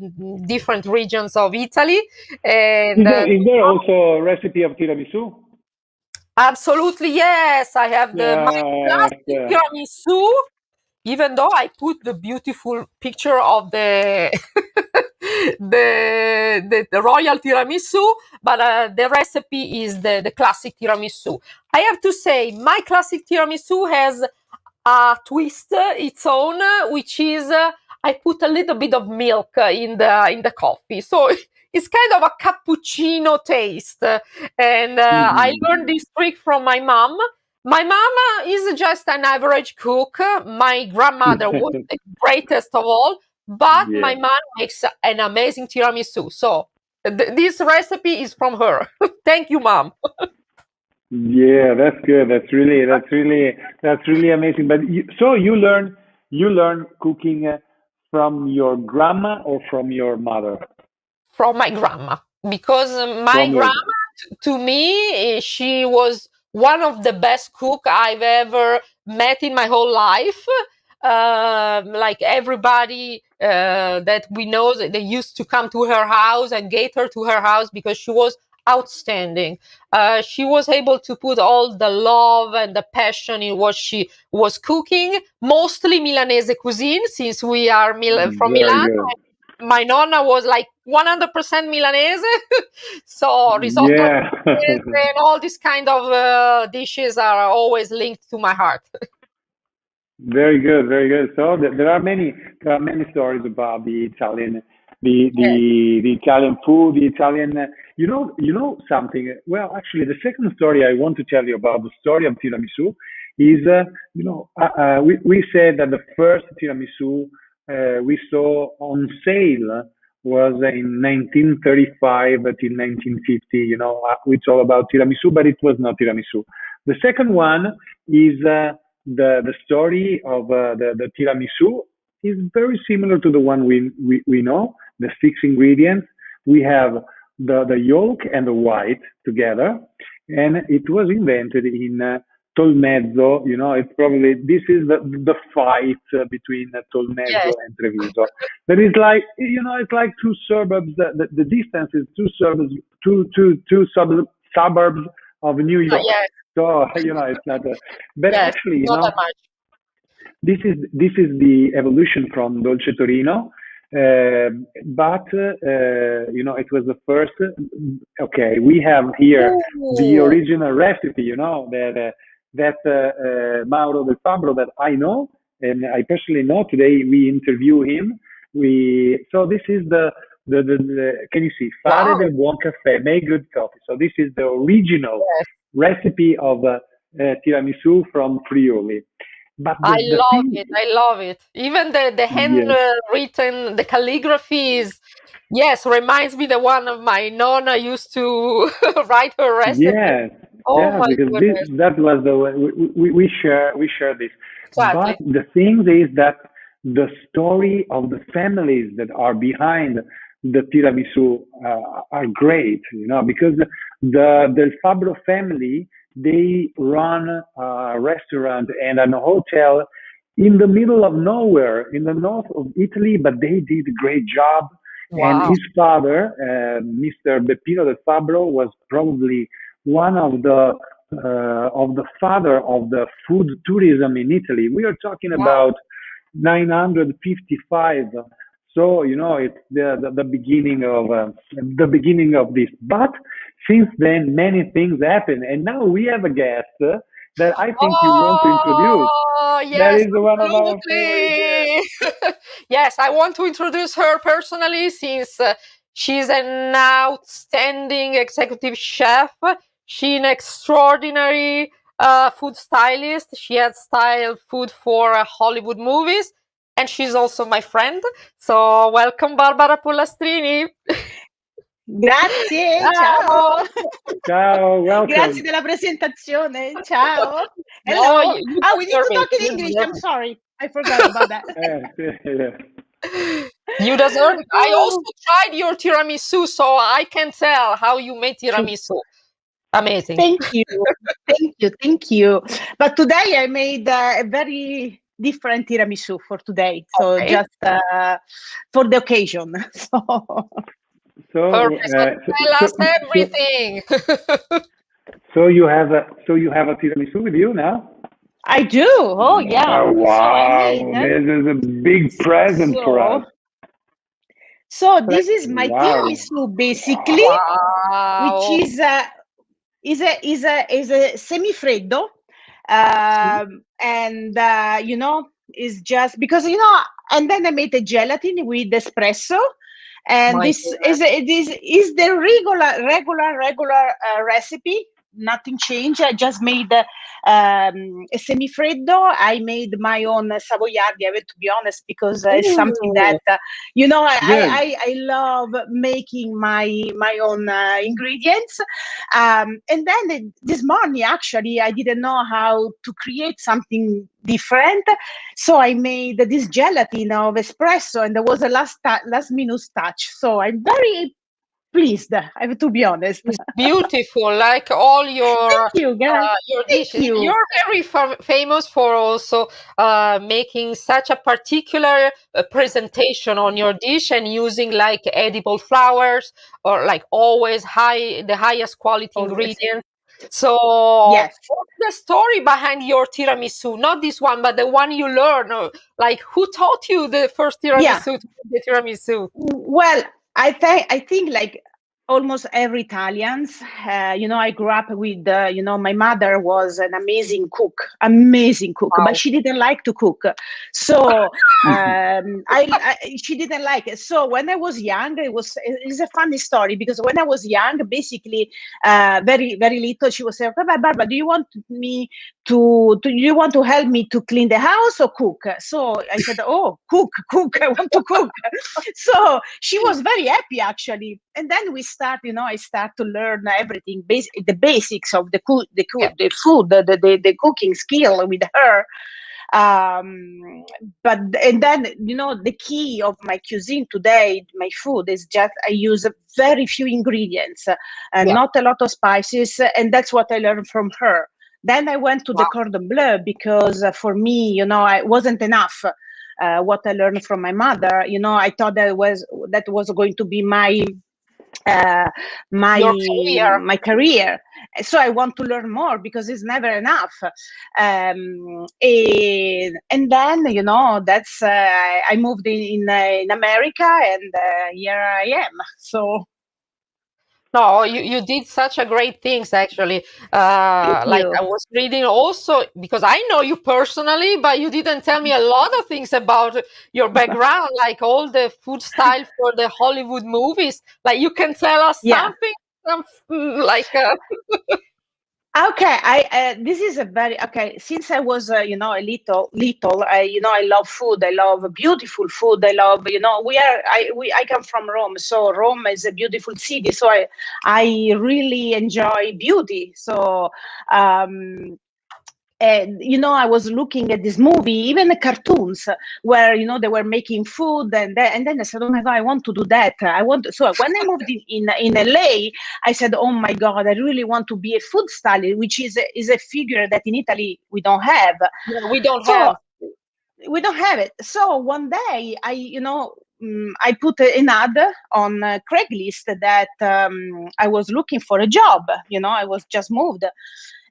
different regions of Italy. And Is there also a recipe of tiramisu? absolutely, yes. I have my classic Yes. tiramisu, even though I put the beautiful picture of the the royal tiramisu, but the recipe is the classic tiramisu. I have to say, my classic tiramisu has a twist its own, which is I put a little bit of milk in the coffee, so it's kind of a cappuccino taste. And I learned this trick from my mom. My mama is just an average cook. My grandmother was the greatest of all, but my Yeah. mom makes an amazing tiramisu. So this recipe is from her. Thank you, mom. Yeah, that's good. That's really amazing. But so you learn cooking from your grandma or from your mother? From my grandma, because my From your grandma to me she was one of the best cook I've ever met in my whole life. Like everybody that we know, they used to come to her house and cater to her house because she was outstanding. She was able to put all the love and the passion in what she was cooking, mostly Milanese cuisine, since we are from very Milan. good. My nonna was like 100% Milanese, so risotto Yeah. and all these kind of dishes are always linked to my heart. Very good, very good. So there are many stories about the Italian, the Italian food, the Italian. You know something. Well, actually, the second story I want to tell you about the story of tiramisu is, we said that the first tiramisu we saw on sale was in 1935 till 1950. It's all about tiramisu, but it was not tiramisu. The second one is. The story of the tiramisu is very similar to the one we know. The six ingredients. We have the yolk and the white together, and it was invented in Tolmezzo. It's probably this is the fight between Tolmezzo Yes. and Treviso. That is like it's like two suburbs. The distance is two suburbs, suburbs of New York. Yes. So it's not. But Yes. actually, Not that much. this is the evolution from Dolce Torino. But it was the first. Okay, we have here the Ooh. original recipe. That Mauro del Fabbro that I know and I personally know. Today we interview him. So this is the can you see? Fare Wow. del buon caffè, make good coffee. So this is the original Yes. recipe of tiramisu from Friuli. But I the love thing, it. I love it. Even the yes, handwritten, the calligraphy is, yes, reminds me the one of my nonna used to write her recipe. yes, Oh yes, my because goodness. that was the way we share this. But Exactly. the thing is that the story of the families that are behind the tiramisu are great, because the Del Fabbro family, they run a restaurant and a hotel in the middle of nowhere in the north of Italy, but they did a great job. And Wow. his father, Mr. Beppino del Fabbro, was probably one of the father of the food tourism in Italy. We are talking Wow. about 955. So it's the beginning of this. But since then, many things happen, and now we have a guest that I think you want to introduce. Oh, That yes, is one of our favorite guests. absolutely. Yes, I want to introduce her personally since she's an outstanding executive chef. She's an extraordinary food stylist. She has styled food for Hollywood movies, and she's also my friend. So, welcome, Barbara Pollastrini. Grazie, Ciao. ciao. Ciao, welcome. Grazie della presentazione. Ciao. No, Hello. you We need to deserve it. talk in You English. deserve I'm it. sorry. I forgot about that. You deserve it. I also Oh, tried your tiramisu, so I can tell how you made tiramisu. Amazing. thank you. Thank you. Thank you. But today I made a very different tiramisu for today. So Okay. just for the occasion. So Perfect. So tell us everything. So you have a tiramisu with you now? I do. Oh yeah. Oh, So I wow, made this is a big present for us. So this is my Wow. tiramisu basically, which Wow. is a semifreddo, and is just because and then I made a gelatin with espresso, and My this goodness. is the regular recipe. Nothing changed. I just made a semifreddo. I made my own savoiardi. I have to be honest because it's something that Ooh. I love making my own ingredients. And then this morning, actually, I didn't know how to create something different, so I made this gelatin of espresso, and there was a last minute touch. So I'm very pleased. I have to be honest. It's beautiful, like all Thank you, guys. your Thank dishes. you. You're very famous for also making such a particular presentation on your dish and using like edible flowers or like always the highest quality Always. ingredients. So, Yes. what's the story behind your tiramisu? Not this one, but the one you learned. Like, who taught you the first Yeah. tiramisu to make the tiramisu? Well, I think like almost every Italians. I grew up with, my mother was an amazing cook, but she didn't like to cook. So she didn't like it. So when I was young, it's a funny story, because when I was young, basically, very, very little, she was saying, Barbara, do you want to help me to clean the house or cook? So I said, oh, cook, I want to cook. So she was very happy, actually. And then I start to learn everything, the basics of the food, the cooking skill with her. And then the key of my cuisine today, my food, is just I use very few ingredients and not a lot of spices, and that's what I learned from her. Then I went to the cordon bleu, because for me, it wasn't enough. What I learned from my mother, I thought that was going to be my career. So I want to learn more, because it's never enough. And then that's I moved in America, and here I am. So No, you did such a great things, actually. Like you. I was reading also, because I know you personally, but you didn't tell me a lot of things about your background, like all the food style for the Hollywood movies. Like, you can tell us something, like. Okay, this is a very okay. Since I was, a little, I love food. I love beautiful food. I love, I come from Rome, so Rome is a beautiful city. So I really enjoy beauty. So, and I was looking at this movie, even the cartoons, where they were making food, and then I said, oh my God, I want to do that. So when I moved in LA, I said, oh my God, I really want to be a food stylist, which is a figure that in Italy we don't have. Yeah, we don't have. We don't have it. So one day I put an ad on Craigslist that I was looking for a job. I was just moved.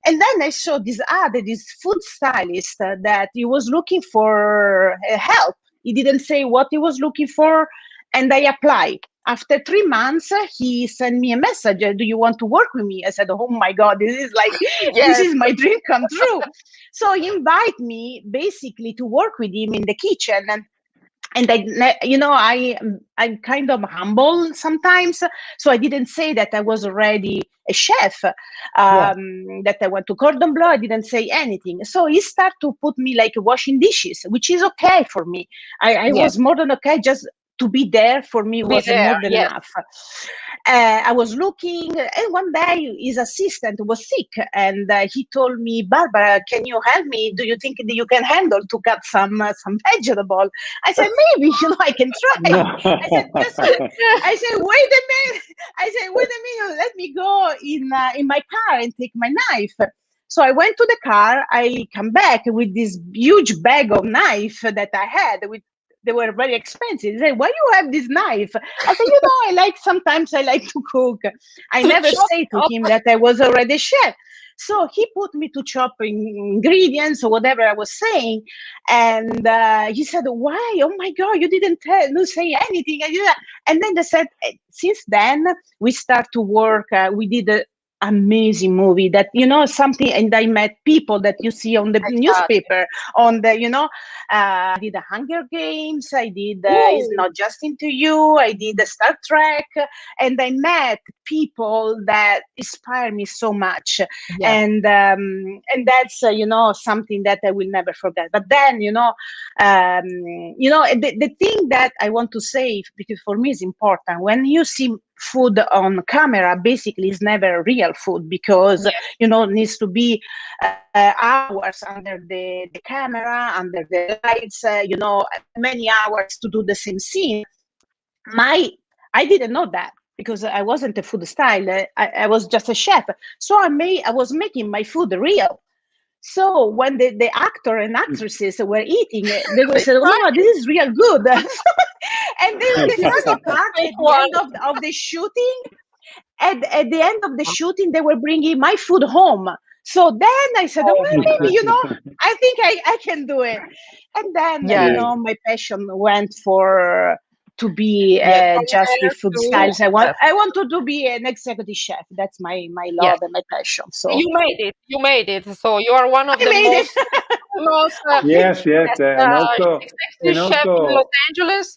And then I saw this ad, this food stylist, that he was looking for help. He didn't say what he was looking for, and I applied. After 3 months, he sent me a message. Do you want to work with me? I said, oh my God, this is like, this is my dream come true. So he invited me basically to work with him in the kitchen. And I'm kind of humble sometimes, so I didn't say that I was already a chef, that I went to cordon bleu. I didn't say anything. So he started to put me like washing dishes, which is okay for me. I was more than okay. Just to be there for me was more than enough. I was looking, and one day his assistant was sick, and he told me, Barbara, can you help me? Do you think that you can handle to cut some vegetable? I said, maybe, I can try. I said, wait a minute. Let me go in my car and take my knife. So I went to the car. I come back with this huge bag of knife that I had. They were very expensive. They said, why you have this knife? I said, sometimes I like to cook. I never say to him that I was already a chef. So he put me to chop ingredients or whatever I was saying. And he said, why? Oh my God, you didn't say anything. And then they said, since then, we start to work. We did an amazing movie that, something, and I met people that you see on the newspaper, on the, I did the Hunger Games, I did It's Not Just Into You, I did the Star Trek, and I met people that inspire me so much. And that's something that I will never forget. But then the thing that I want to say, because for me is important, when you see food on camera, basically is never real food, because it needs to be hours under the camera, under the lights, many hours to do the same scene. I didn't know that, because I wasn't a food stylist. I was just a chef. So I was making my food real. So when the actor and actresses were eating, they would say, "Oh, this is real good." And then the funny part, at the end of the shooting, at the end of the shooting, they were bringing my food home. So then I said, well, maybe, I think I can do it. And then, my passion went for to be just with food styles. I want to be an executive chef. That's my love and my passion. So you made it. So you are one of the most Yes, and also executive chef in Los Angeles.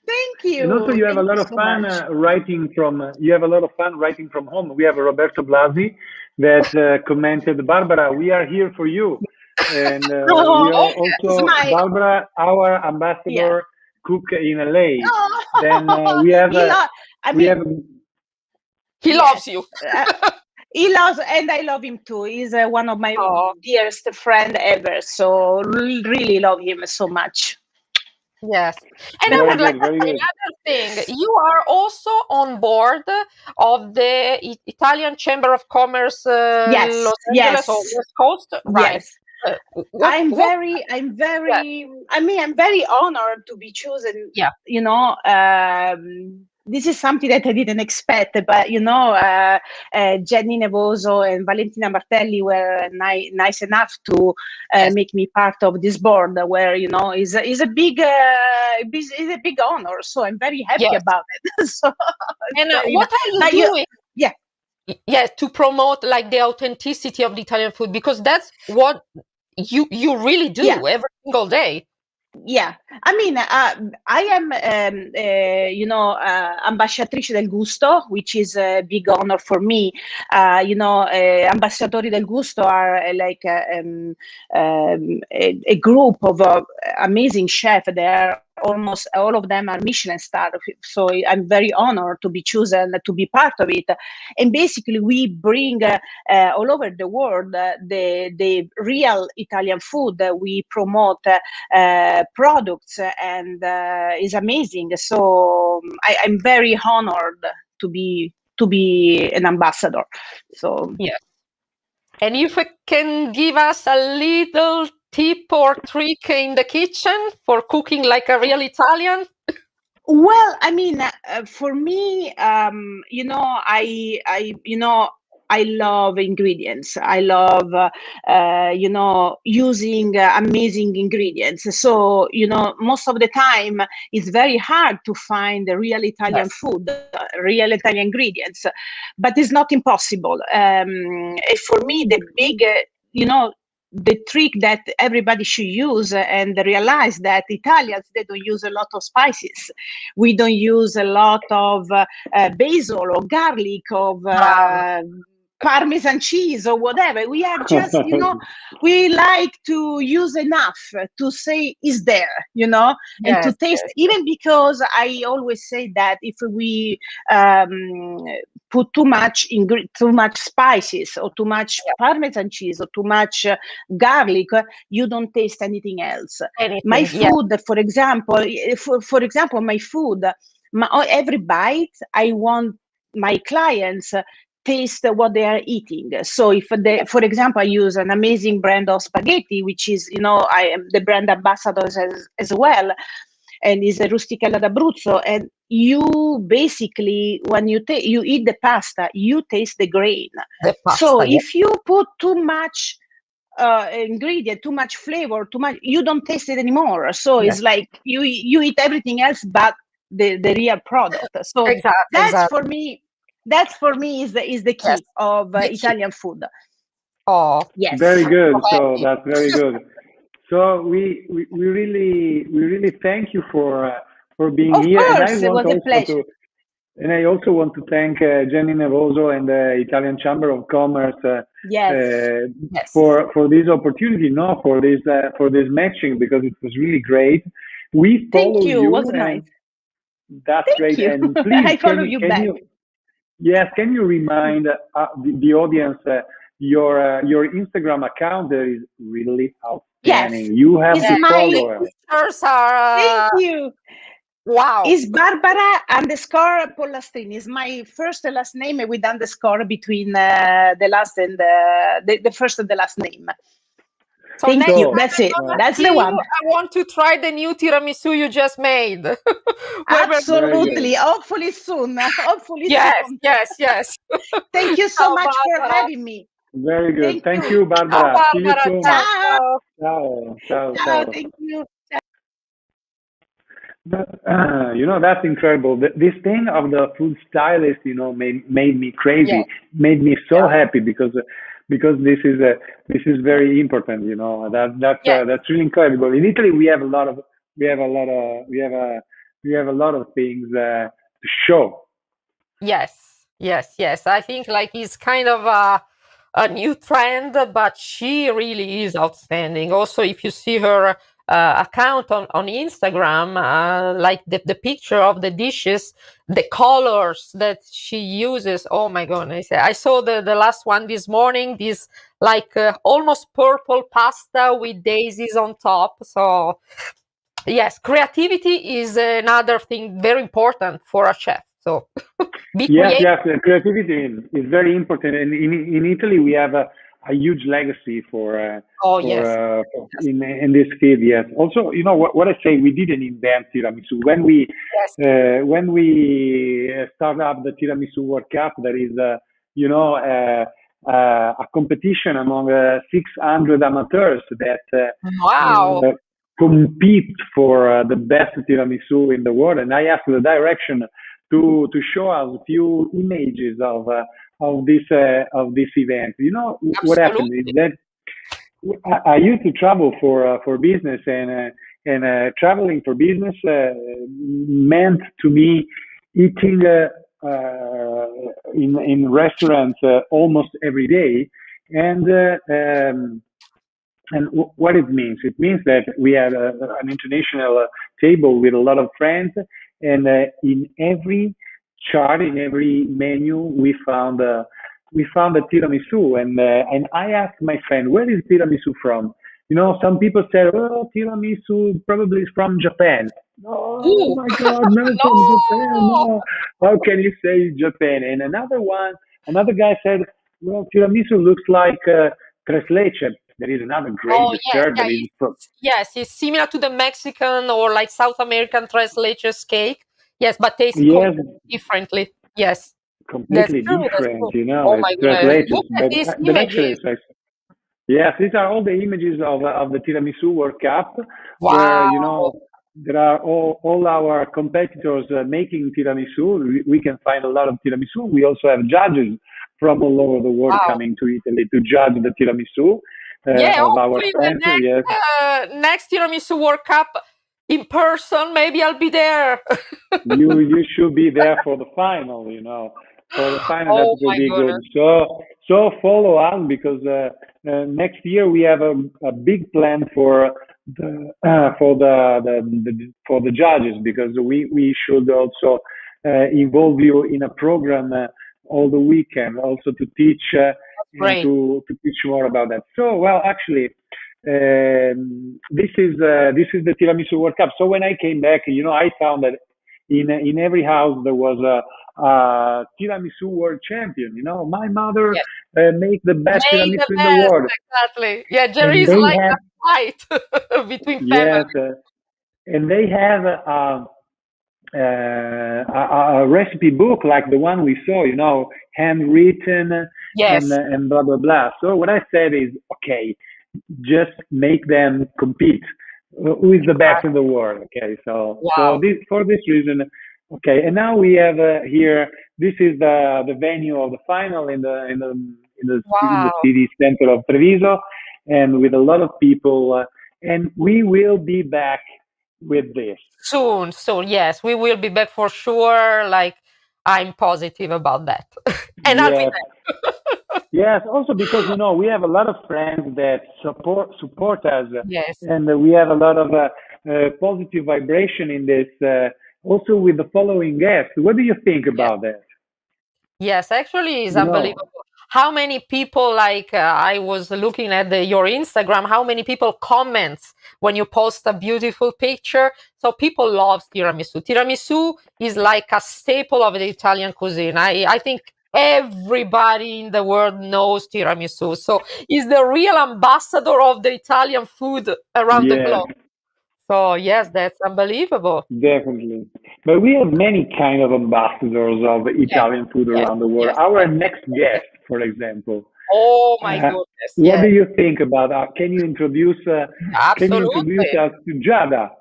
Thank you. And also, you have a lot of so fun much. writing from. You have a lot of fun writing from home. We have Roberto Blasi that commented, "Barbara, we are here for you," and we are also Barbara, our ambassador cook in LA. Then we have. He loves you. He loves, and I love him too. He's one of my dearest friend ever. So really love him so much. Yes. And I would like to say another thing. You are also on board of the Italian Chamber of Commerce Los Angeles or West Coast, right? Yes. I'm very honored to be chosen. Yeah. You know, this is something that I didn't expect, but you know, Jenny Nevoso and Valentina Martelli were nice enough to make me part of this board, where you know is a big honor. So I'm very happy about it. So, and what are you doing? Yeah, to promote like the authenticity of the Italian food, because that's what you really do every single day. Yeah, I mean, I am, you know, ambasciatrice del gusto, which is a big honor for me. You know, ambasciatori del gusto are like a group of amazing chefs. They are almost all of them are Michelin star. So I'm very honored to be chosen to be part of it. And basically, we bring all over the world the real Italian food. We promote products, and is amazing. So I'm very honored to be an ambassador. So yes. And if you can give us a little tip or trick in the kitchen for cooking like a real Italian? Well, I mean, for me, you know, I love ingredients. I love, you know, using amazing ingredients. So, you know, most of the time it's very hard to find the real Italian food, real Italian ingredients, but it's not impossible. For me, the big, you know, the trick that everybody should use and realize that Italians, they don't use a lot of spices. We don't use a lot of basil or garlic, of Parmesan cheese or whatever. We are just, you know, we like to use enough to say is there, you know, and to taste, even because I always say that if we put too much spices or too much Parmesan cheese or too much garlic, you don't taste anything else. My food, for example, my food, every bite, I want my clients taste what they are eating. So if they, for example, I use an amazing brand of spaghetti, which is, you know, I am the brand ambassador as well, and is a Rusticella d'Abruzzo. And you basically, when you eat the pasta, you taste the grain. So if you put too much ingredient, too much flavor, too much, you don't taste it anymore. So it's like you eat everything else but the real product. So that's for me. That's for me is the key of Italian food. Oh, yes, very good. So that's very good. So we really thank you for being of here. Course, And it was a pleasure. And I also want to thank Jenny Nevoso and the Italian Chamber of Commerce for this opportunity, for this matching, because it was really great. We follow you. It was nice. That's thank great. You. And please, I follow you back. Can you remind the audience your Instagram account that is really outstanding? Yes, You have the followers. Thank you. Wow. It's Barbara _ Pollastrini. It's my first and last name with underscore between the last and the first and the last name. So thank you. That's it. That's the one. I want to try the new tiramisu you just made. Absolutely. Hopefully soon. Hopefully soon. Yes. Thank you so much for having me. Very good. Thank you, Barbara. Ciao, See you soon. Ciao. Ciao. Thank you. That's incredible. This thing of the food stylist, made me crazy, Yes. made me so Yeah. happy because this is very important. Yes. That's really incredible. In Italy, we have a lot of we have a lot of things to show. Yes. I think like it's kind of a new trend, but she really is outstanding. Also, if you see her account on Instagram, like the picture of the dishes, the colors that she uses. Oh my goodness! I saw the last one this morning. This like almost purple pasta with daisies on top. So yes, creativity is another thing very important for a chef. So be Yes, creative. yes, creativity is very important, and in Italy we have a huge legacy Oh yes. in this field. Yes. Also, what I say, we didn't invent tiramisu Yes. when we start up the Tiramisu World Cup. There is a competition among 600 amateurs that Wow. compete for the best tiramisu in the world, and I asked the direction to show us a few images of this event. What happened is Absolutely. that I used to travel for business, and traveling for business meant to me eating in restaurants almost every day, and what it means. It means that we had an international table with a lot of friends, and in every chart, in every menu, we found a tiramisu, and I asked my friend, "Where is tiramisu from?" Some people said, "Oh, tiramisu probably is from Japan." Oh Ooh. my God, no, from Japan, No. no. How can you say Japan? And another guy said, "Well, tiramisu looks like tres leche." There is another great Oh yes, dessert yeah. that is from, It's similar to the Mexican or like South American tres leches cake. Yes, but tastes yes, completely differently. Yes, that's completely true. That's different. true. Oh It's my tres goodness! leches, Look at these but actually, images. yes, these are all the images of the Tiramisu World Cup, where Wow. there are all our competitors making tiramisu. We can find a lot of tiramisu. We also have judges from all over the world Wow. coming to Italy to judge the tiramisu Yeah. of our Hopefully the friends. Yes, next Tiramisu World Cup in person. Maybe I'll be there. you should be there for the final. For the final, that Oh will my be good. goodness. So follow on, because next year we have a big plan for the judges, because we should also involve you in a program all the weekend, also to teach and Great. to teach more about that. So, well, actually, this is the Tiramisu World Cup. So when I came back, I found that in every house there was a tiramisu world champion. My mother Yes. make the best Make the tiramisu in the best. world, Exactly. Yeah, there and is they like have, a fight between yes, families. and they have a recipe book like the one we saw, handwritten, Yes. and blah blah blah. So what I said is, okay, just make them compete. Who is the best in the world? Okay, so Wow. this, for this reason, okay. And now we have here. This is the venue of the final in the Wow. city center of Treviso, and with a lot of people. And we will be back with this. Soon. Yes, we will be back for sure. Like I'm positive about that. And I'll be Yes, there. yes. Also because we have a lot of friends that support us, Yes. and we have a lot of positive vibration in this. Also with the following guests. What do you think Yes. about that? Yes, actually, it's You know, unbelievable. How many people like I was looking at your Instagram, how many people comments when you post a beautiful picture. So people love tiramisu. Tiramisu is like a staple of the Italian cuisine. I think everybody in the world knows tiramisu. So it's the real ambassador of the Italian food around the yes, globe. So yes, that's unbelievable. definitely. But we have many kind of ambassadors of Yes, Italian food yes, around the world. yes, Our yes, next yes. guest, for example. Oh my Uh, goodness, what do yes. you think about that? Can you introduce Absolutely. us to Giada?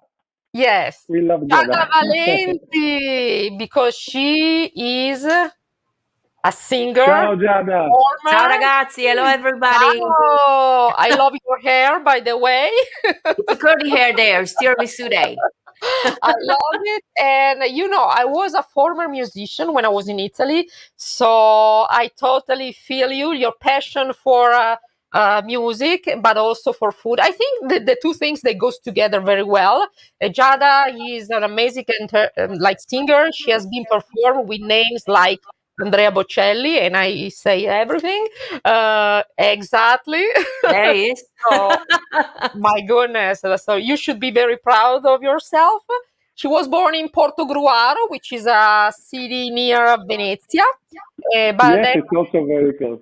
Yes. We love Giada Giada. Valenti, because she is a singer, Ciao Giada. performer. Ciao ragazzi, hello everybody. Ciao. I love your hair, by the way. It's a curly hair there, it's Tiramisu Day. I love it. And I was a former musician when I was in Italy. So I totally feel you, your passion for music, but also for food. I think the two things, they goes together very well. Giada is an amazing singer. She has been performed with names like Andrea Bocelli, and I say everything. Exactly. There he is. So, my goodness. So you should be very proud of yourself. She was born in Portogruaro, which is a city near Venezia. But Yes, then, it's also very close.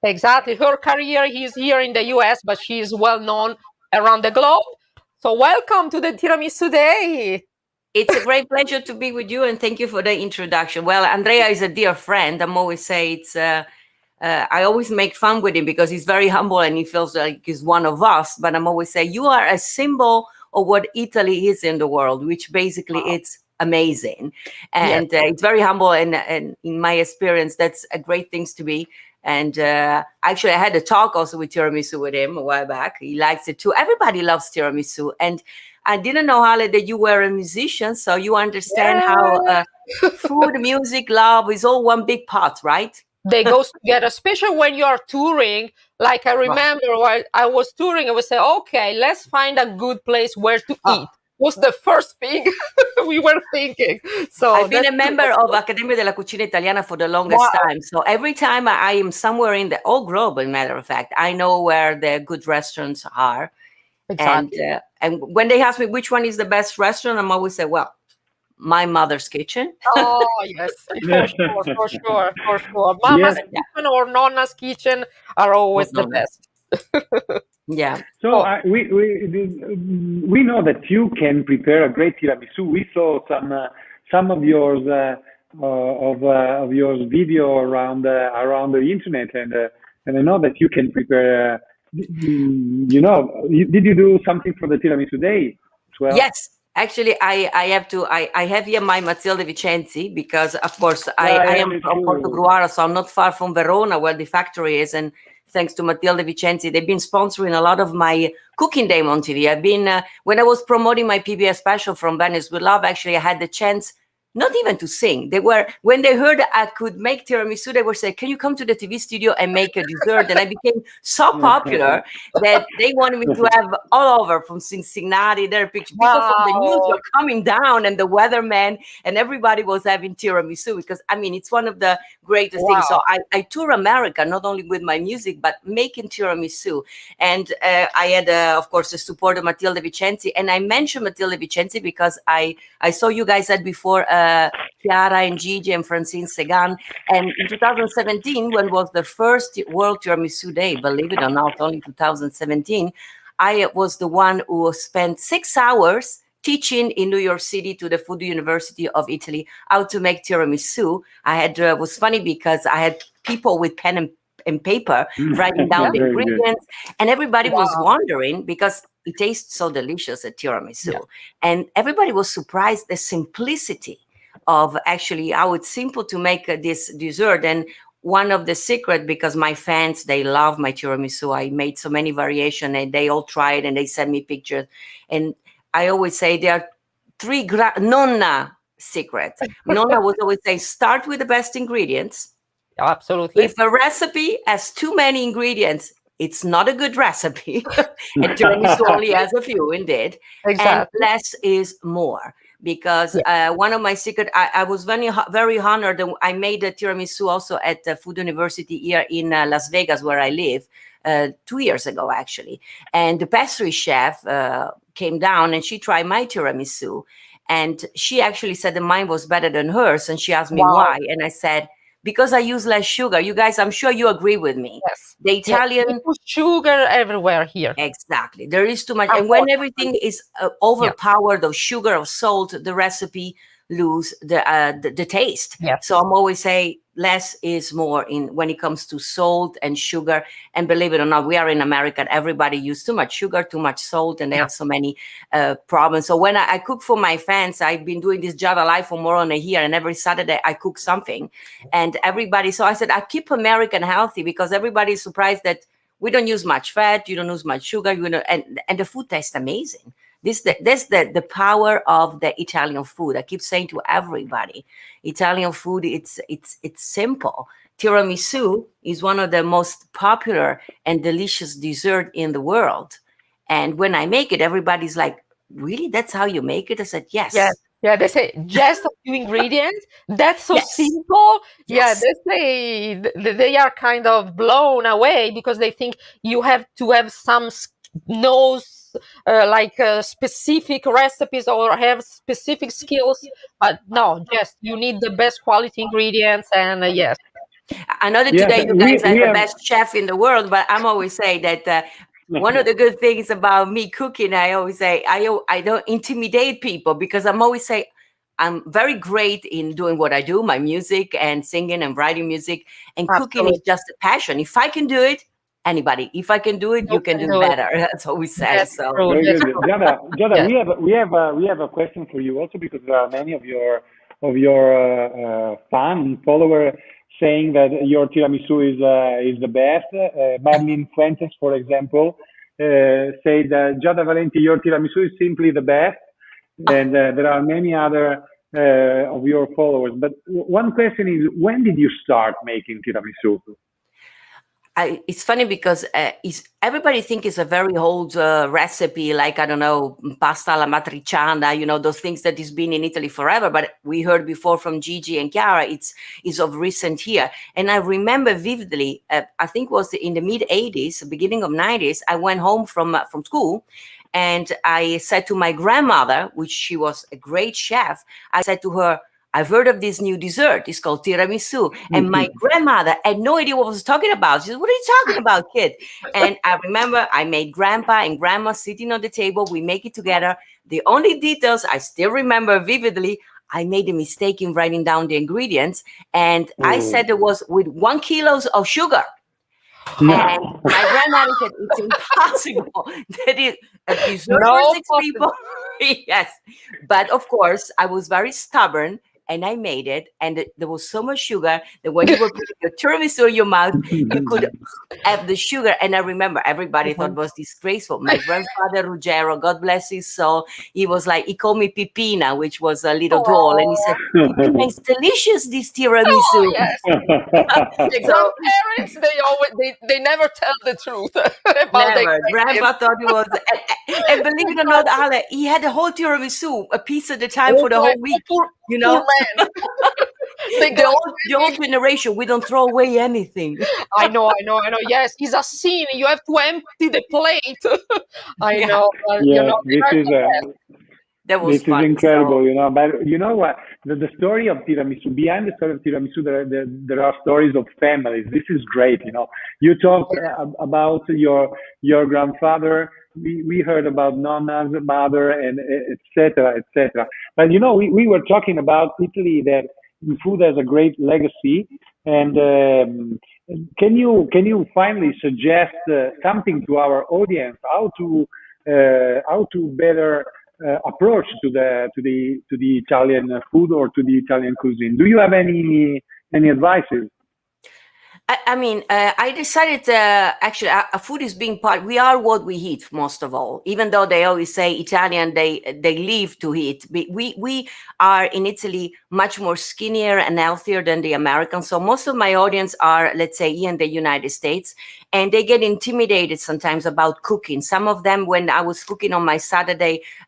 exactly, her career is here in the US, but she is well known around the globe. So welcome to the Tiramisu Day. It's a great pleasure to be with you, and thank you for the introduction. Well, Andrea is a dear friend. I'm always say it's. I always make fun with him because he's very humble and he feels like he's one of us. But I'm always say you are a symbol of what Italy is in the world, which basically it's amazing, and it's very humble. And in my experience, that's a great thing to be. And actually, I had a talk also with tiramisu with him a while back. He likes it too. Everybody loves tiramisu, and I didn't know, Ale, that you were a musician, so you understand how food, music, love is all one big pot, right? They go together, especially when you are touring. Like I remember while I was touring, I would say, okay, let's find a good place where to eat. Was the first thing we were thinking. So I've been a member of Accademia della Cucina Italiana for the longest time. So every time I am somewhere in the whole globe, as a matter of fact, I know where the good restaurants are. Exactly. And when they ask me which one is the best restaurant, I'm always say, well, my mother's kitchen. Oh yes, for sure. Mama's kitchen or Nonna's kitchen are always the best. Yeah. So we know that you can prepare a great tiramisu. We saw some of yours of your video around the internet, and I know that you can prepare. Did you do something for the Tiramisu Day as well? Yes. Actually, I have here my Matilde Vicenzi because, of course, I am from Portogruaro, so I'm not far from Verona, where the factory is. And thanks to Matilde Vicenzi, they've been sponsoring a lot of my cooking day on TV. I've been, when I was promoting my PBS special from Venice with Love, actually, I had the chance not even to sing. When they heard I could make tiramisu, they were saying, can you come to the TV studio and make a dessert? And I became so popular that they wanted me to have all over from Cincinnati. There are pictures. People from the news were coming down, and the weatherman, and everybody was having tiramisu because, I mean, it's one of the greatest things. So I tour America, not only with my music, but making tiramisu. And I had, of course, the support of Matilde Vicenzi. And I mentioned Matilde Vicenzi because I saw you guys had before Chiara and Gigi and Francine Segan. And in 2017, when was the first World Tiramisu Day, believe it or not, only 2017, I was the one who spent 6 hours teaching in New York City to the Food University of Italy how to make tiramisu. I had was funny because I had people with pen and paper writing down the ingredients, and everybody was wondering because it tastes so delicious at tiramisu, and everybody was surprised the simplicity of actually how it's simple to make this dessert. And one of the secret, because my fans, they love my tiramisu. I made so many variations and they all tried and they sent me pictures. And I always say there are 3 Nonna secrets. Nonna would always say, start with the best ingredients. Absolutely. If a recipe has too many ingredients, it's not a good recipe. And tiramisu only has a few, indeed. Exactly. And less is more. Because one of my secret, I was very honored. I made a tiramisu also at the Food University here in Las Vegas, where I live, 2 years ago, actually. And the pastry chef came down and she tried my tiramisu. And she actually said that mine was better than hers. And she asked me why. And I said, because I use less sugar. You guys, I'm sure you agree with me. Yes. The Italian... We put sugar everywhere here. Exactly. There is too much. And when everything is overpowered of sugar, of salt, the recipe lose the taste. Yes. So I'm always say, less is more in when it comes to salt and sugar. And believe it or not, we are in America. Everybody uses too much sugar, too much salt, and they have so many problems. So when I cook for my fans, I've been doing this job alive for more than a year, and every Saturday I cook something. And everybody, so I said, I keep American healthy because everybody's surprised that we don't use much fat, you don't use much sugar, and the food tastes amazing. That's the power of the Italian food. I keep saying to everybody, Italian food, it's simple. Tiramisu is one of the most popular and delicious dessert in the world. And when I make it, everybody's like, really? That's how you make it? I said, yes. Yeah, they say just a few ingredients. That's so simple. Yes. Yeah, they are kind of blown away because they think you have to have some specific recipes or have specific skills. But no, just you need the best quality ingredients, and yes. I know that today you guys are the best chef in the world, but I'm always saying that one of the good things about me cooking, I always say, I don't intimidate people because I'm always say, I'm very great in doing what I do, my music and singing and writing music, and cooking is just a passion. If I can do it, anybody. If I can do it, you can do better. That's what we say. So very good. Giada, we have a question for you also because there are many of your fan follower saying that your tiramisu is the best. Madeline Fuentes, for example, said that Giada Valenti, your tiramisu is simply the best. And there are many other of your followers. But one question is, when did you start making tiramisu? It's funny because everybody thinks it's a very old recipe, like, I don't know, pasta alla matriciana, those things that has been in Italy forever. But we heard before from Gigi and Chiara, it's of recent year. And I remember vividly, I think it was in the mid-'80s, beginning of '90s, I went home from school. And I said to my grandmother, which she was a great chef, I said to her, I've heard of this new dessert. It's called tiramisu. And my grandmother had no idea what I was talking about. She said, what are you talking about, kid? And I remember I made grandpa and grandma sitting on the table. We make it together. The only details I still remember vividly, I made a mistake in writing down the ingredients. And I said it was with 1 kilo of sugar. And my grandmother said, it's impossible. That is a dessert for 6 people. Yes. But of course, I was very stubborn. And I made it, and there was so much sugar that when you were putting your tiramisu in your mouth, you could have the sugar. And I remember everybody thought it was disgraceful. My grandfather, Ruggero, God bless his soul, he called me Pipina, which was a little doll. And he said, Pipina, it's delicious, this tiramisu. Oh, yes. So, grandparents, they never tell the truth. Never. Grandpa thought it was, and believe it or not, Ale, he had the whole tiramisu, a piece at a time for the whole week. The old generation, we don't throw away anything. I know. Yes, it's a sin. You have to empty the plate. I know. This is incredible, But you know what? The story of tiramisu, behind the story of tiramisu, there are stories of families. This is great, You talk about your grandfather. We heard about Nonna's mother, and etc. But we were talking about Italy, that food has a great legacy. And can you finally suggest something to our audience how to better approach to the Italian food or to the Italian cuisine? Do you have any advices? I decided actually food is being part. We are what we eat, most of all. Even though they always say Italian, they live to eat. We are in Italy much more skinnier and healthier than the Americans. So most of my audience are, let's say, in the United States, and they get intimidated sometimes about cooking. Some of them, when I was cooking on my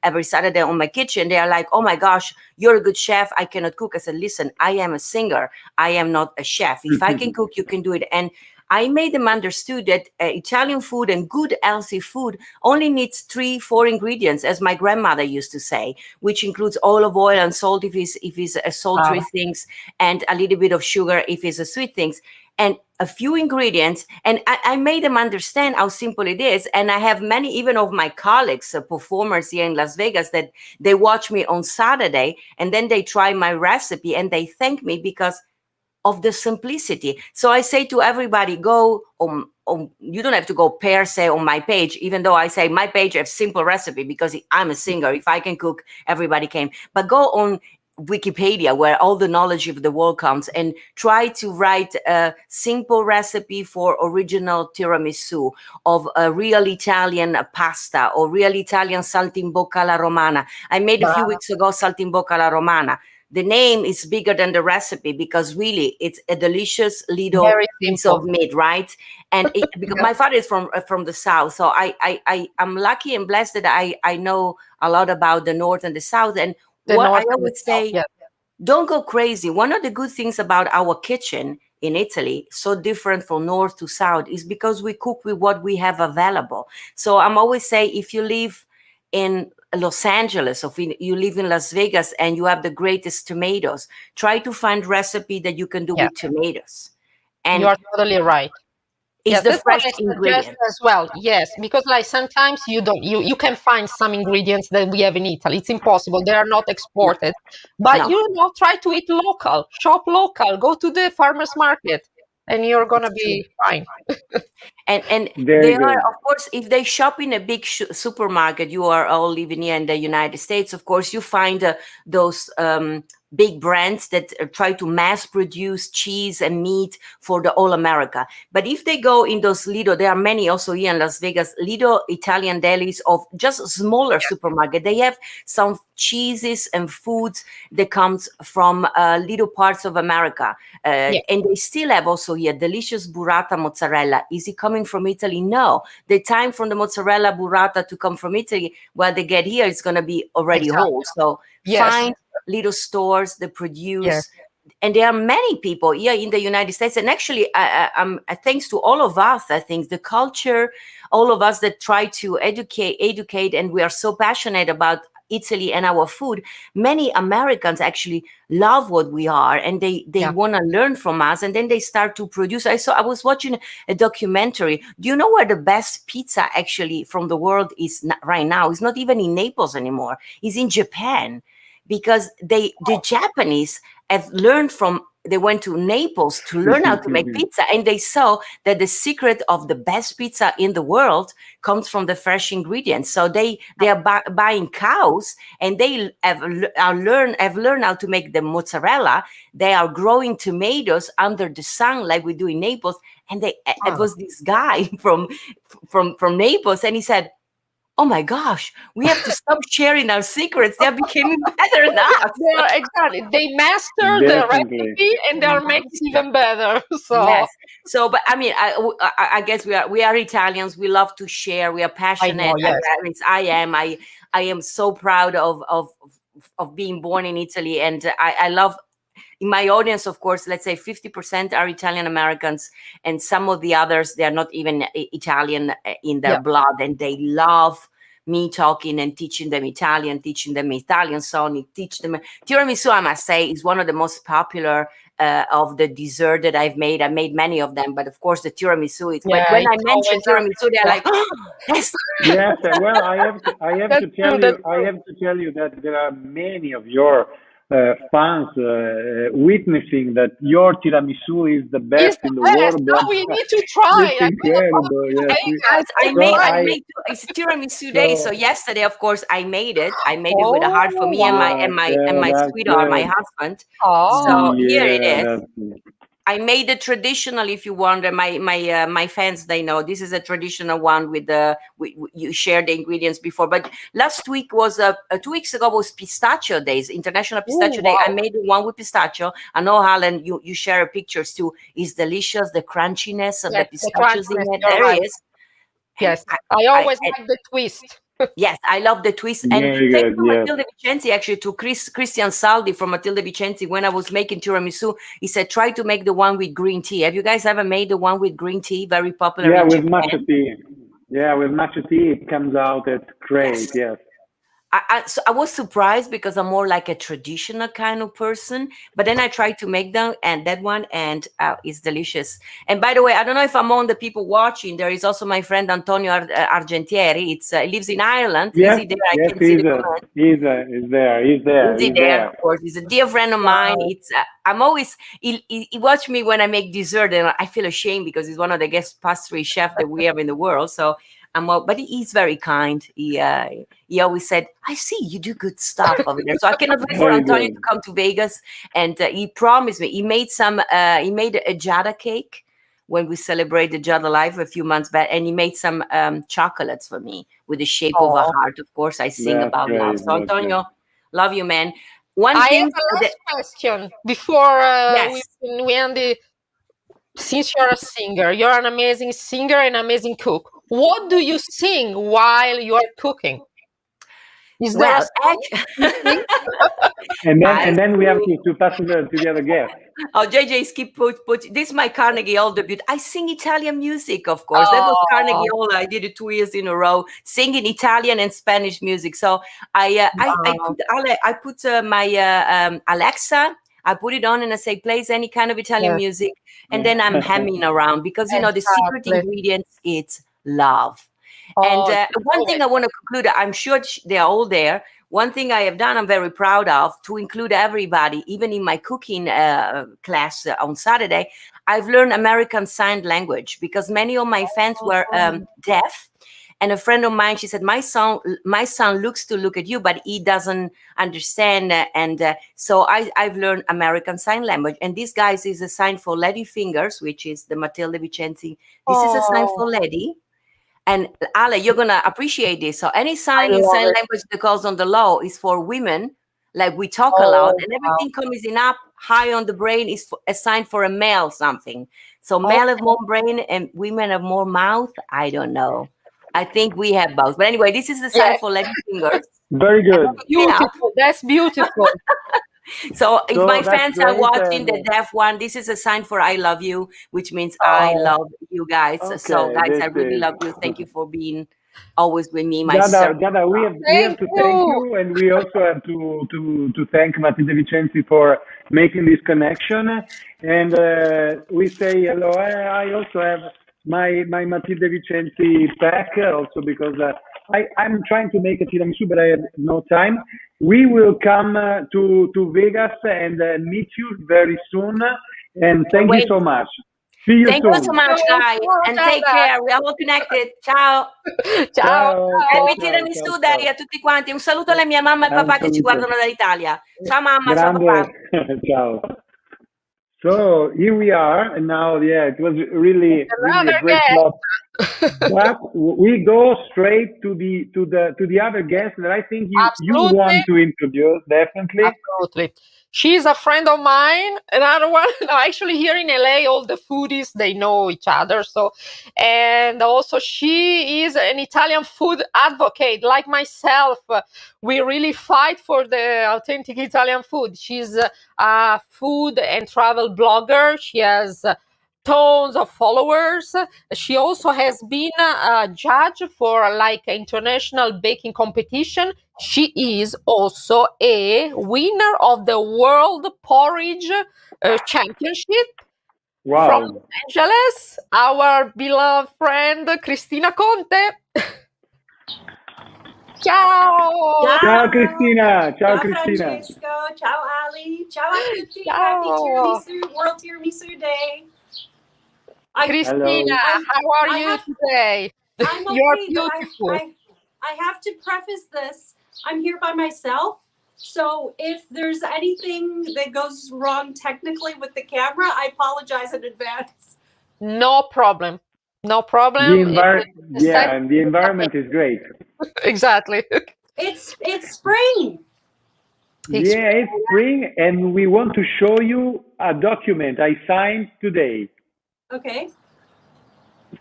every Saturday on my kitchen, they are like, "Oh my gosh, you're a good chef. I cannot cook." I said, "Listen, I am a singer. I am not a chef. If I can cook, you can do it." And I made them understood that Italian food and good healthy food only needs 3-4 ingredients, as my grandmother used to say, which includes olive oil and salt if it's a sultry things, and a little bit of sugar if it's a sweet things, and a few ingredients. And I made them understand how simple it is. And I have many, even of my colleagues, performers here in Las Vegas, that they watch me on Saturday and then they try my recipe and they thank me because of the simplicity. So I say to everybody, go you don't have to go per se on my page, even though I say my page has simple recipe because I'm a singer. If I can cook, everybody can. But go on Wikipedia, where all the knowledge of the world comes, and try to write a simple recipe for original tiramisu, of a real Italian pasta, or real Italian saltimbocca alla romana. I made a few weeks ago saltimbocca alla romana. The name is bigger than the recipe because really it's a delicious little piece of meat, right? And because my father is from the south, so I'm lucky and blessed that I know a lot about the north and the south. And what I always say, don't go crazy. One of the good things about our kitchen in Italy, so different from north to south, is because we cook with what we have available. So I'm always say, if you live in Los Angeles, or if you live in Las Vegas and you have the greatest tomatoes, try to find recipe that you can do with tomatoes. And you are totally right. It's the that's fresh what I suggest ingredient as well. Yes, because like sometimes you can find some ingredients that we have in Italy. It's impossible; they are not exported. But try to eat local, shop local, go to the farmers market, and you're gonna be fine. And they are, of course, if they shop in a big supermarket, you are all living here in the United States, of course, you find those big brands that try to mass produce cheese and meat for the all America. But if they go in those little, there are many also here in Las Vegas, little Italian delis of just smaller supermarket. They have some cheeses and foods that comes from little parts of America. And they still have also here delicious burrata mozzarella. Is it coming from Italy? No. The time from the mozzarella burrata to come from Italy, while they get here, it's going to be already whole. So find little stores that produce, and there are many people here in the United States. And actually, thanks to all of us, I think the culture, all of us that try to educate, and we are so passionate about Italy and our food, many Americans actually love what we are, and they want to learn from us, and then they start to produce. I was watching a documentary. Do you know where the best pizza actually from the world is right now? It's not even in Naples anymore. It's in Japan, because the Japanese have learned from, they went to Naples to learn how to make pizza, and they saw that the secret of the best pizza in the world comes from the fresh ingredients. So they are buying cows, and they have learned how to make the mozzarella. They are growing tomatoes under the sun like we do in Naples. And it was this guy from Naples, and he said, oh my gosh, we have to stop sharing our secrets. They are becoming better than us. Exactly. They master the recipe, and they are making even better. So yes. So, but I mean, I guess we are Italians. We love to share. We are passionate. I am so proud of being born in Italy, and I love. In my audience, of course, let's say 50% are Italian Americans, and some of the others, they are not even Italian in their blood, and they love me talking and teaching them Italian song, teach them. Tiramisu, I must say, is one of the most popular of the dessert that I've made. I made many of them, but of course the tiramisu is. But when I mention tiramisu, they're like, oh, yes. Yes. Well, I have to tell you that there are many of your fans witnessing that your tiramisu is the best in the world. No, we need to try. It's incredible. Yes. I made it's tiramisu day. So yesterday, of course, I made it. I made it with a heart for me and my sweetheart, my husband. So here it is. I made it traditional, if you wonder. My fans, they know this is a traditional one with you shared the ingredients before. But last week was 2 weeks ago was pistachio days, International Pistachio Day. I made one with pistachio. I know, Helen, you share pictures too. It's delicious, the crunchiness of the pistachios in it. There it is. Yes, I always like the twist. Yes, I love the twist. And thank you, Matilde Vicenzi, actually, to Christian Saldi from Matilde Vicenzi. When I was making tiramisu, he said, try to make the one with green tea. Have you guys ever made the one with green tea? Very popular in with Japan. matcha tea. Yeah, with matcha tea, it comes out. It's great. Yes. So I was surprised because I'm more like a traditional kind of person, but then I tried to make them and that one, and it's delicious. And by the way, I don't know if among the people watching, there is also my friend Antonio Argentieri. He lives in Ireland. Yes, Is he there? I yes, can see the comment. he's there. Is he there? Of course, he's a dear friend of mine. It's I'm always he watch me when I make dessert, and I feel ashamed because he's one of the guest pastry chef that we have in the world. So but he's very kind. He always said, "I see you do good stuff over there." So I cannot wait for Very Antonio good. to come to Vegas, and he promised me. He made a Jada cake when we celebrated Jada Life a few months back, and he made some chocolates for me with the shape of a heart. Of course, I sing That's about love. great. So Antonio, love you, man. One I thing have a last question before we end the. Since you're a singer, you're an amazing singer and amazing cook. What do you sing while you are cooking? Is there a song you sing? And then we have to pass it to the other guest. Oh, JJ, skip put this is my Carnegie Hall debut. I sing Italian music, of course. That was Carnegie Hall. I did it 2 years in a row, singing Italian and Spanish music. So I put my Alexa. I put it on and I say, plays any kind of Italian music, and then I'm humming around because the secret ingredients it's love. And one thing I want to conclude, I'm sure they are all there. One thing I have done, I'm very proud of, to include everybody, even in my cooking class on Saturday, I've learned American Sign Language because many of my fans were deaf. And a friend of mine, she said, my son looks to look at you, but he doesn't understand. So I've learned American Sign Language. And this, guys, is a sign for lady fingers, which is the Matilde Vicenzi. This is a sign for lady. And Ale, you're going to appreciate this. So any sign in sign language that goes on the low is for women, like we talk a lot, and everything comes in up high on the brain is a sign for a male something. So male have more brain and women have more mouth. I don't know. I think we have both. But anyway, this is the sign for lady fingers. Very good. Beautiful. That's beautiful. So if my that's fans are great, watching the deaf one, this is a sign for I love you, which means I love you guys. So guys, I really love you. Thank you for being always with me, my circle. Giada, we have to thank you, and we also have to thank Matilde Vicenzi for making this connection. And we say hello. I also have my Matilde Vicenzi pack also because I'm trying to make a tiramisu, but I have no time. We will come to Vegas and meet you very soon. And thank you so much. See you soon. Thank you so much, guys. And take care. We are all connected. Ciao. Ciao. Happy Tiramisù Day a tutti quanti. Un saluto alla mia mamma e papà che ci guardano dall'Italia. Ciao mamma, ciao papà. Ciao. So here we are, and now, it was really a great club. But we go straight to the other guest that I think you want to introduce, definitely. Absolutely. She's a friend of mine. Another one. Actually, here in LA, all the foodies, they know each other. So, and also she is an Italian food advocate, like myself. We really fight for the authentic Italian food. She's a food and travel blogger. She has tons of followers. She also has been a judge for like international baking competition. She is also a winner of the World Porridge Championship from Los Angeles. Our beloved friend Cristina Conte. Ciao! Ciao Cristina! Ciao Cristina! Francesco! Ciao Ali! Ciao a tutti! Ciao. Happy Tiramisu, World Tiramisu Day! Cristina, how are you today? I'm okay, You're but beautiful. I have to preface this. I'm here by myself, so if there's anything that goes wrong technically with the camera, I apologize in advance. No problem. No problem. And the environment is great. Exactly. It's spring. It's spring, and we want to show you a document I signed today. Okay.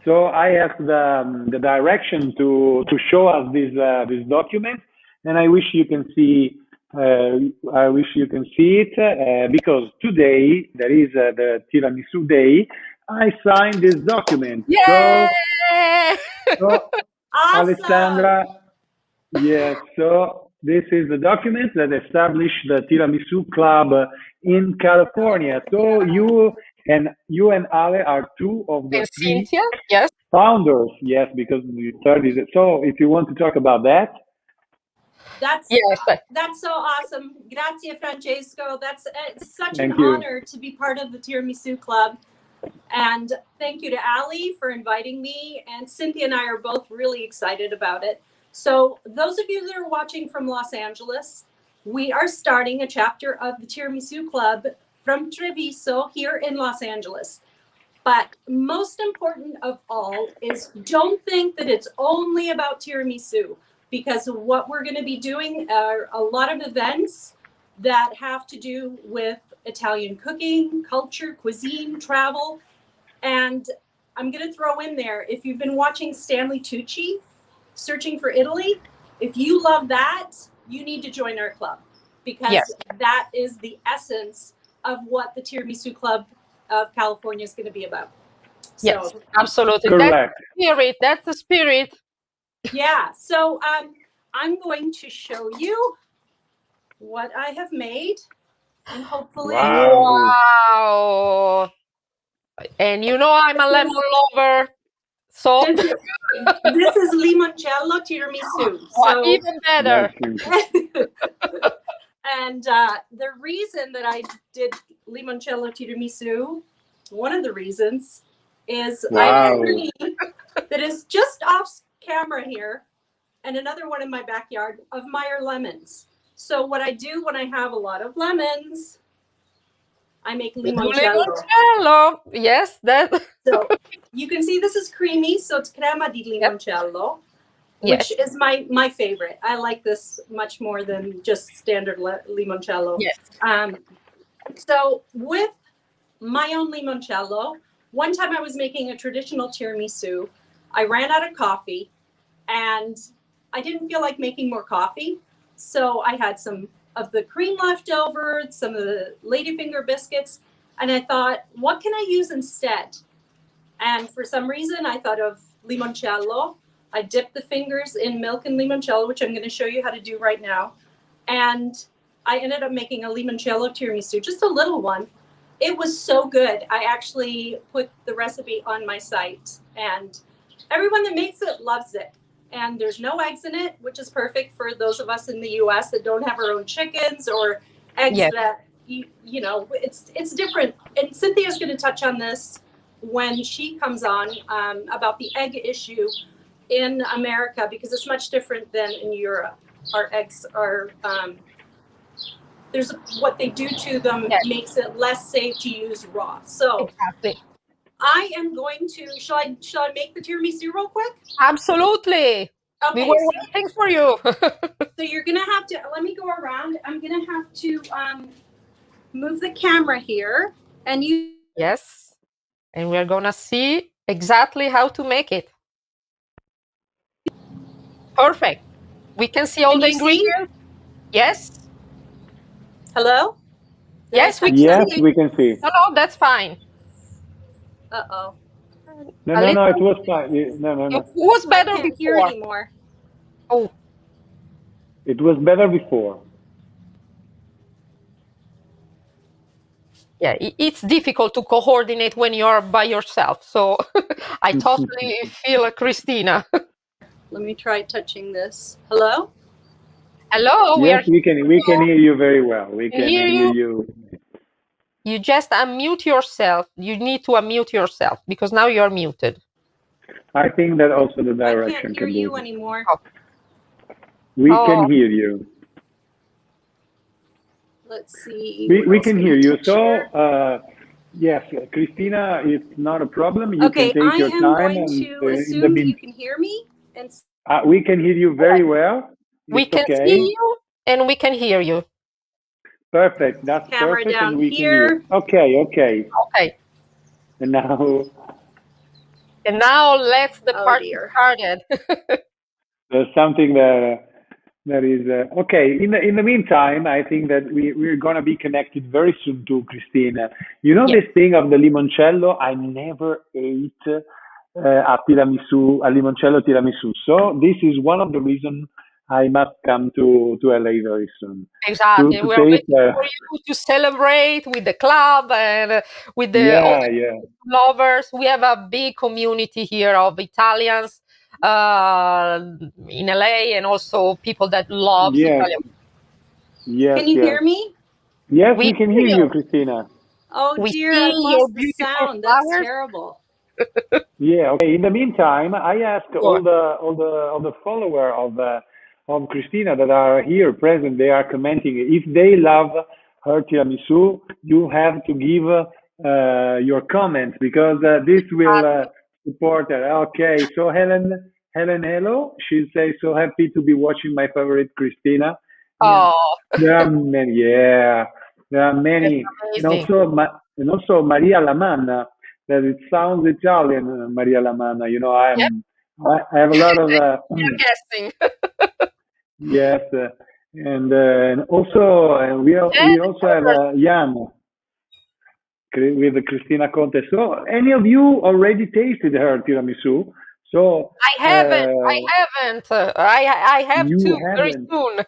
So I asked the direction to show us this document, and I wish you can see. It because today there is the Tiramisu Day. I signed this document. So awesome. Alessandra, yes. So This is the document that established the Tiramisu Club in California. So you and Ale are two of the And three Cynthia, yes. founders. Yes, because the third is it. So if you want to talk about that. That's Yes. that's so awesome. Grazie, Francesco. It's such an Thank you. honor to be part of the Tiramisu Club. And thank you to Ali for inviting me. And Cynthia and I are both really excited about it. So those of you that are watching from Los Angeles, we are starting a chapter of the Tiramisu Club from Treviso here in Los Angeles. But most important of all is don't think that it's only about tiramisu, because what we're going to be doing are a lot of events that have to do with Italian cooking, culture, cuisine, travel. And I'm going to throw in there, if you've been watching Stanley Tucci, Searching for Italy, if you love that, you need to join our club, because that is the essence of what the Tiramisu Club of California is going to be about. Yes, absolutely. Correct. That's the spirit. Yeah. So I'm going to show you what I have made, and hopefully. Wow. And you know I'm a lemon lover. So this is limoncello tiramisu. So even better. And the reason that I did limoncello tiramisu, one of the reasons, is I have a tree that is just off camera here, and another one in my backyard of Meyer lemons. So what I do when I have a lot of lemons, I make limoncello. Limoncello, yes, that. So you can see this is creamy, so it's crema di limoncello, which is my favorite. I like this much more than just standard limoncello. Yes. So with my own limoncello, one time I was making a traditional tiramisu. I ran out of coffee, and I didn't feel like making more coffee. So I had some of the cream left over, some of the ladyfinger biscuits, and I thought, what can I use instead? And for some reason, I thought of limoncello. I dipped the fingers in milk and limoncello, which I'm going to show you how to do right now. And I ended up making a limoncello tiramisu, just a little one. It was so good. I actually put the recipe on my site, and everyone that makes it loves it. And there's no eggs in it, which is perfect for those of us in the US that don't have our own chickens or eggs that, you know, it's different. And Cynthia's going to touch on this when she comes on about the egg issue in America, because it's much different than in Europe. Our eggs are, there's what they do to them makes it less safe to use raw. So I am going to, shall I make the tiramisu real quick? Absolutely. Okay, we were waiting for you. So you're going to have to, let me go around. I'm going to have to move the camera here. And you. Yes. And we're going to see exactly how to make it. Perfect. We can see all the ingredients. Yes. Hello? Yes, we can see. We can see. No, that's fine. Uh-oh. No, it was fine. No. It was better I can't hear before. anymore. Oh. It was better before. Yeah, it's difficult to coordinate when you're by yourself. So I totally feel Christina. Let me try touching this. Hello? Hello. Yes, we can hear you very well. We can hear you. You just unmute yourself. You need to unmute yourself because now you're muted. I think that also the direction I can't hear you anymore. We can hear you. Let's see. We can hear you. So, yes, Christina, it's not a problem. You can take your time. I am going to assume that you can hear me. And we can hear you very well. We can see you and we can hear you. Perfect. That's camera perfect. down and we here. Can hear. Okay. And now let's the party started. There's something that is okay. In the meantime, I think that we're gonna be connected very soon to Christina. You know this thing of the limoncello? I never ate a limoncello tiramisu. So this is one of the reasons I must come to LA very soon. Exactly. To We are taste, waiting for you to celebrate with the club and with all yeah, the yeah. lovers. We have a big community here of Italians in LA, and also people that loves Yes, Italian. yes, Can you yes. hear me? Yes, We we can see hear you, you. Christina. Oh We dear, see I've your lost the beautiful sound. That's flowers. terrible. Yeah. Okay. In the meantime, I ask Sure. all the follower of Christina that are here present. They are commenting. If they love her tiramisu, you have to give your comments because this will support her. Okay. So Helen, hello. She says so happy to be watching my favorite Christina. Yeah. Oh, There are many. Yeah. There are that's many, amazing. and also Maria Lamanna. That it sounds Italian, Maria Lamanna. You know, Yep. I have a lot of You're guessing. yes, and also we also have Jan with Cristina Conte. So any of you already tasted her tiramisu? So I haven't. I have you to very haven't. soon.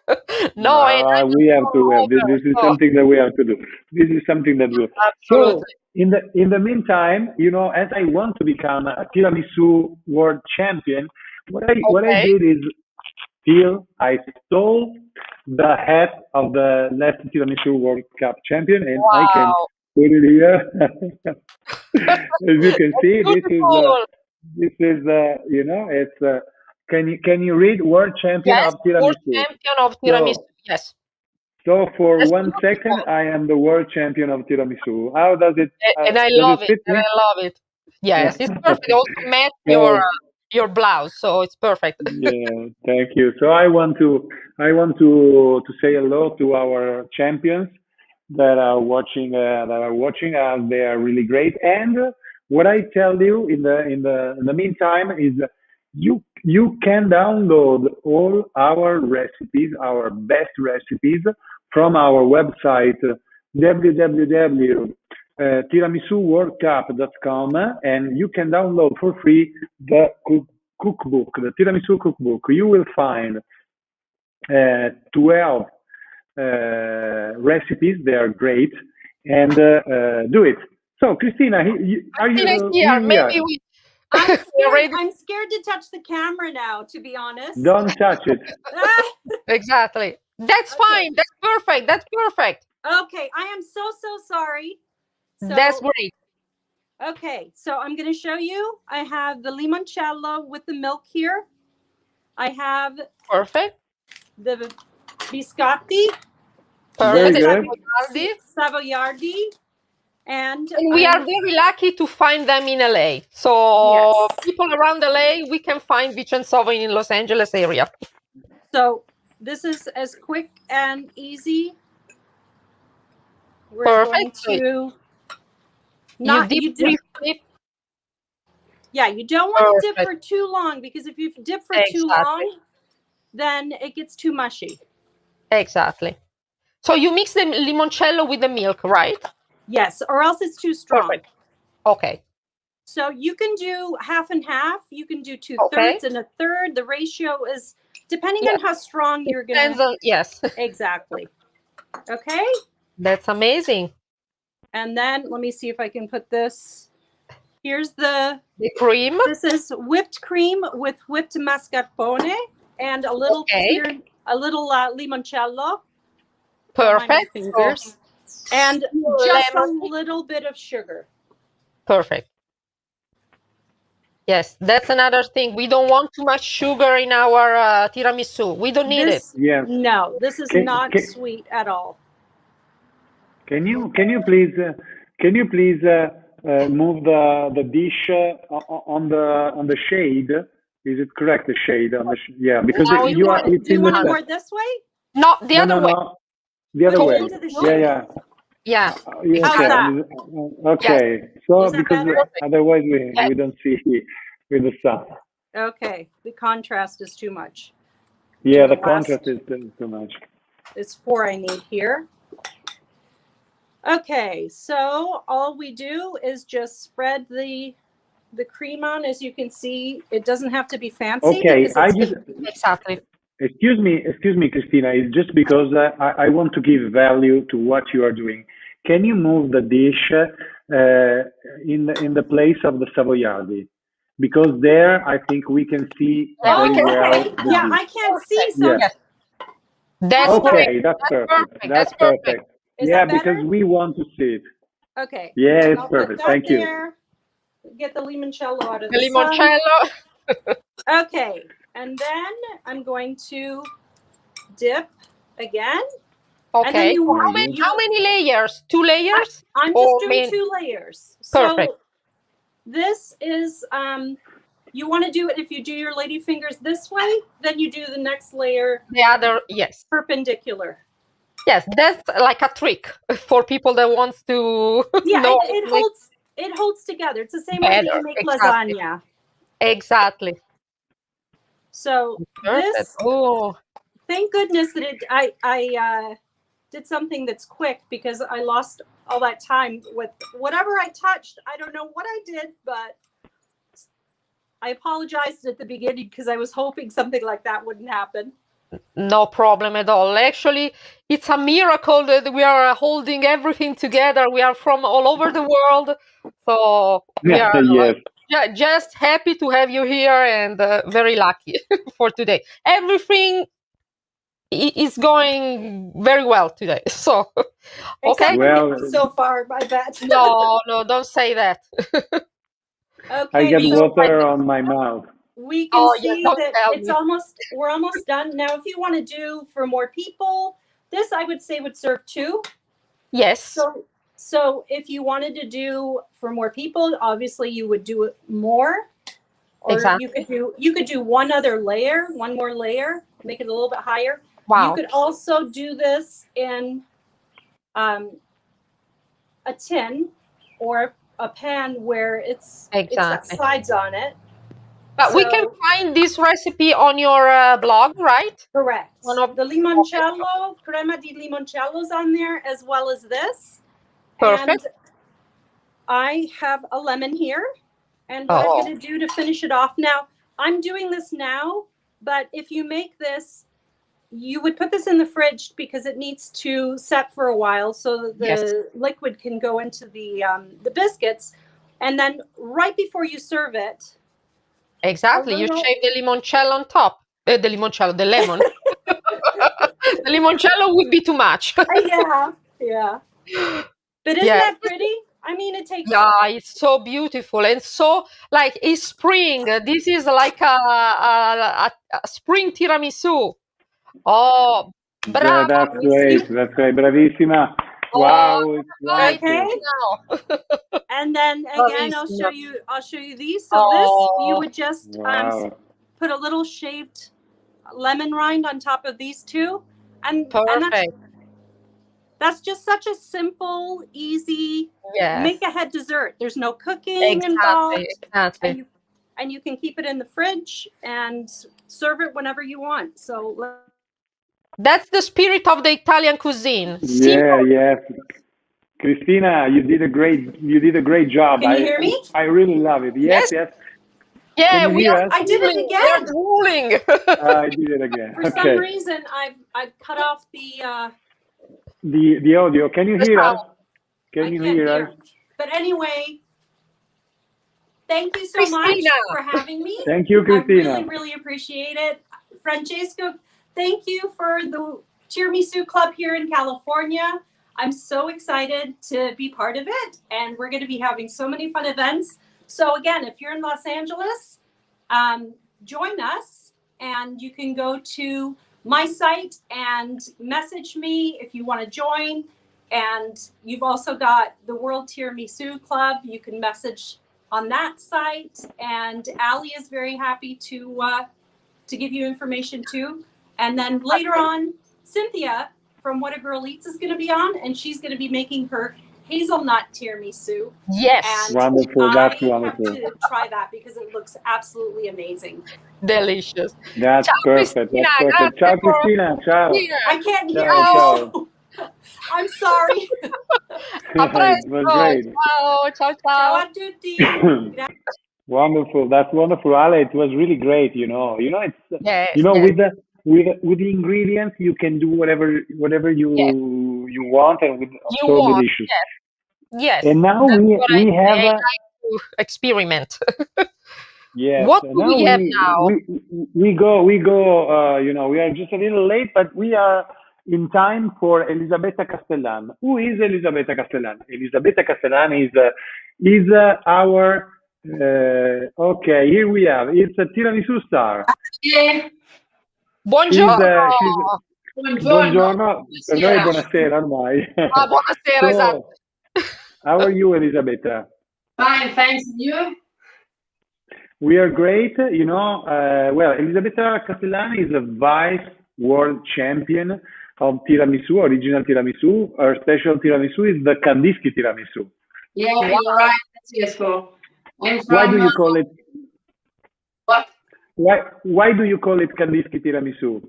No, and I We have to. This is so something that we have to do. This is something that we. So absolutely. in the meantime, you know, as I want to become a tiramisu world champion, what I Okay. did is I stole the hat of the last Tiramisu World Cup champion, and I can Wow. put it here. As you can see, Beautiful. this is you know, it's can you read world champion Yes, of world tiramisu? champion of tiramisu. So Yes. so for That's 1 second, beautiful. I am the world champion of tiramisu. How And I does it love it. fit And me? I love it. Yes, it's perfect. It also match So your blouse, so it's perfect. yeah, thank you. So I want to say hello to our champions that are watching us. They are really great. And what I tell you in the meantime is you can download all our recipes, our best recipes from our website www.tiramisuworldcup.com, and you can download for free the cookbook, the tiramisu cookbook. You will find 12 recipes. They are great, and do it. So, Christina, are Christina is you here. here? Maybe we I'm we're scared. ready. I'm scared to touch the camera now, to be honest. Don't touch it. Exactly. That's fine. That's perfect. That's perfect. Okay, I am so sorry. That's great. Okay, so I'm going to show you. I have the limoncello with the milk here. I have Perfect. the biscotti. Very good. Savoiardi. And we are very lucky to find them in LA. So Yes. people around LA, we can find Vincenzo in Los Angeles area. So this is as quick and easy. We're Perfect. going to Yeah, you don't want to dip for too long, because if you dip for too long, then it gets too mushy. Exactly. So you mix the limoncello with the milk, right? Yes, or else it's too strong. Perfect. Okay. So you can do half and half. You can do 2/3 and a third. The ratio is depending on how strong you're going to. Yes. Exactly. Okay. That's amazing. And then let me see if I can put this. Here's the cream. This is whipped cream with whipped mascarpone and a little limoncello. Perfect. Fingers. And just a little bit of sugar. Perfect. Yes, that's another thing. We don't want too much sugar in our tiramisu. We don't need it. Yes. No, this is not sweet at all. Can you please move the dish on the shade? Is it correct, the shade on the yeah? Because do you are. want it more this way? No, the other way. No, the other way. Yeah. Yeah. Okay. that? Okay. Yes. So Is that because better? otherwise we don't see with the sun. Okay, the contrast is too much. Yeah, the contrast is too much. It's 4 I need here. Okay, so all we do is just spread the cream on. As you can see, it doesn't have to be fancy. Okay, exactly. Excuse me, Christina. It's just because I want to give value to what you are doing. Can you move the dish in the place of the Savoiardi? Because there, I think we can see very well. Okay. Yeah, I can't see. So Yes. That's Okay, great. that's perfect. That's perfect. perfect. Is Yeah, that better? because we want to see it. Okay. Yeah, it's I'll put perfect. that Thank you. there. Get the limoncello out of The the sun. limoncello. Okay, and then I'm going to dip again. And then Okay. you, How many layers? 2 layers? I'm Or just doing main- 2 layers. Perfect. So this is, you want to do it, if you do your lady fingers this way, then you do the next layer. The other, yes. Perpendicular. Yes, that's like a trick for people that wants to Yeah, know. it holds together. It's the same way that Better, you make exactly. lasagna. Exactly. So Perfect. this, Oh, thank goodness that I did something that's quick, because I lost all that time with whatever I touched. I don't know what I did, but I apologized at the beginning because I was hoping something like that wouldn't happen. no problem at all. Actually, it's a miracle that we are holding everything together. We are from all over the world. So we are Yes. just happy to have you here, and very lucky for today. Everything is going very well today. So, okay. Except for me so far, I bet. No, don't say that. Okay, I get so water on my mouth. we can Oh, yeah, see don't that tell it's me. we're almost done. Now, if you want to do for more people, this I would say would serve 2. Yes. So if you wanted to do for more people, obviously you would do it more. Or Exactly. you could do one more layer, make it a little bit higher. Wow. You could also do this in a tin or a pan where it's got Exactly. sides on it. But we can find this recipe on your blog, right? Correct. The limoncello, crema di limoncello's on there, as well as this. Perfect. And I have a lemon here. And what I'm going to do to finish it off now, I'm doing this now, but if you make this, you would put this in the fridge because it needs to set for a while so that the liquid can go into the biscuits. And then right before you serve it. Exactly. You shave the limoncello on top. The lemon. The limoncello would be too much. Yeah. But isn't that pretty? I mean, it takes. Yeah, it's so beautiful and so like it's spring. This is like a spring tiramisu. Oh, bravo! That's great. That's great. Bravissima. Wow, it's wonderful. Okay. And then again, I'll show you these. So this you would just put a little shaved lemon rind on top of these 2, and that's just such a simple, easy make ahead dessert. There's no cooking involved. Exactly. And you can keep it in the fridge and serve it whenever you want. So that's the spirit of the Italian cuisine. Yes. Christina, you did a great job. Can you hear me? I really love it. Yes. Yeah, Can you hear us? I did it again. We're drooling. I did it again. For some reason, I've cut off the audio. Can you hear us? Can you hear us? But anyway, thank you so much for having me. Thank you, Christina. I really, really appreciate it. Francesco, thank you for the Tiramisu Club here in California. I'm so excited to be part of it, and we're going to be having so many fun events. So again, if you're in Los Angeles, join us, and you can go to my site and message me if you want to join. And you've also got the World Tiramisu Club. You can message on that site, and Ali is very happy to give you information too. And then later on, Cynthia from What a Girl Eats is going to be on, and she's going to be making her hazelnut tiramisu. Yes. And wonderful. That's I wonderful. have to try that because it looks absolutely amazing. Delicious. That's perfect. That's perfect. Ciao, Christina. Ciao. I can't hear Ciao. you. I'm sorry. It was great. Ciao. Ciao a tutti. Wonderful. That's wonderful, Ale. It was really great. It's yes, with with the ingredients, you can do whatever you want, and with You so want, delicious. yes. And now That's we what I have like to experiment. yes. What And do now we have now? we go. You know, we are just a little late, but we are in time for Elisabetta Castellan. Who is Elisabetta Castellan? Elisabetta Castellan is our okay. Here we have. It's a tiramisu star. Buongiorno. Buongiorno. Per noi buonasera ormai. Ah, buonasera, esatto. How are you, Elisabetta? Fine, thanks. You? We are great. You know, well, Elisabetta Castellani is a vice world champion of tiramisu, original tiramisu. Our special tiramisu is the Kandinsky tiramisu. Yeah, you're right. Yes, so I'm from, Why do you call it? What? Why do you call it Kandinsky tiramisu?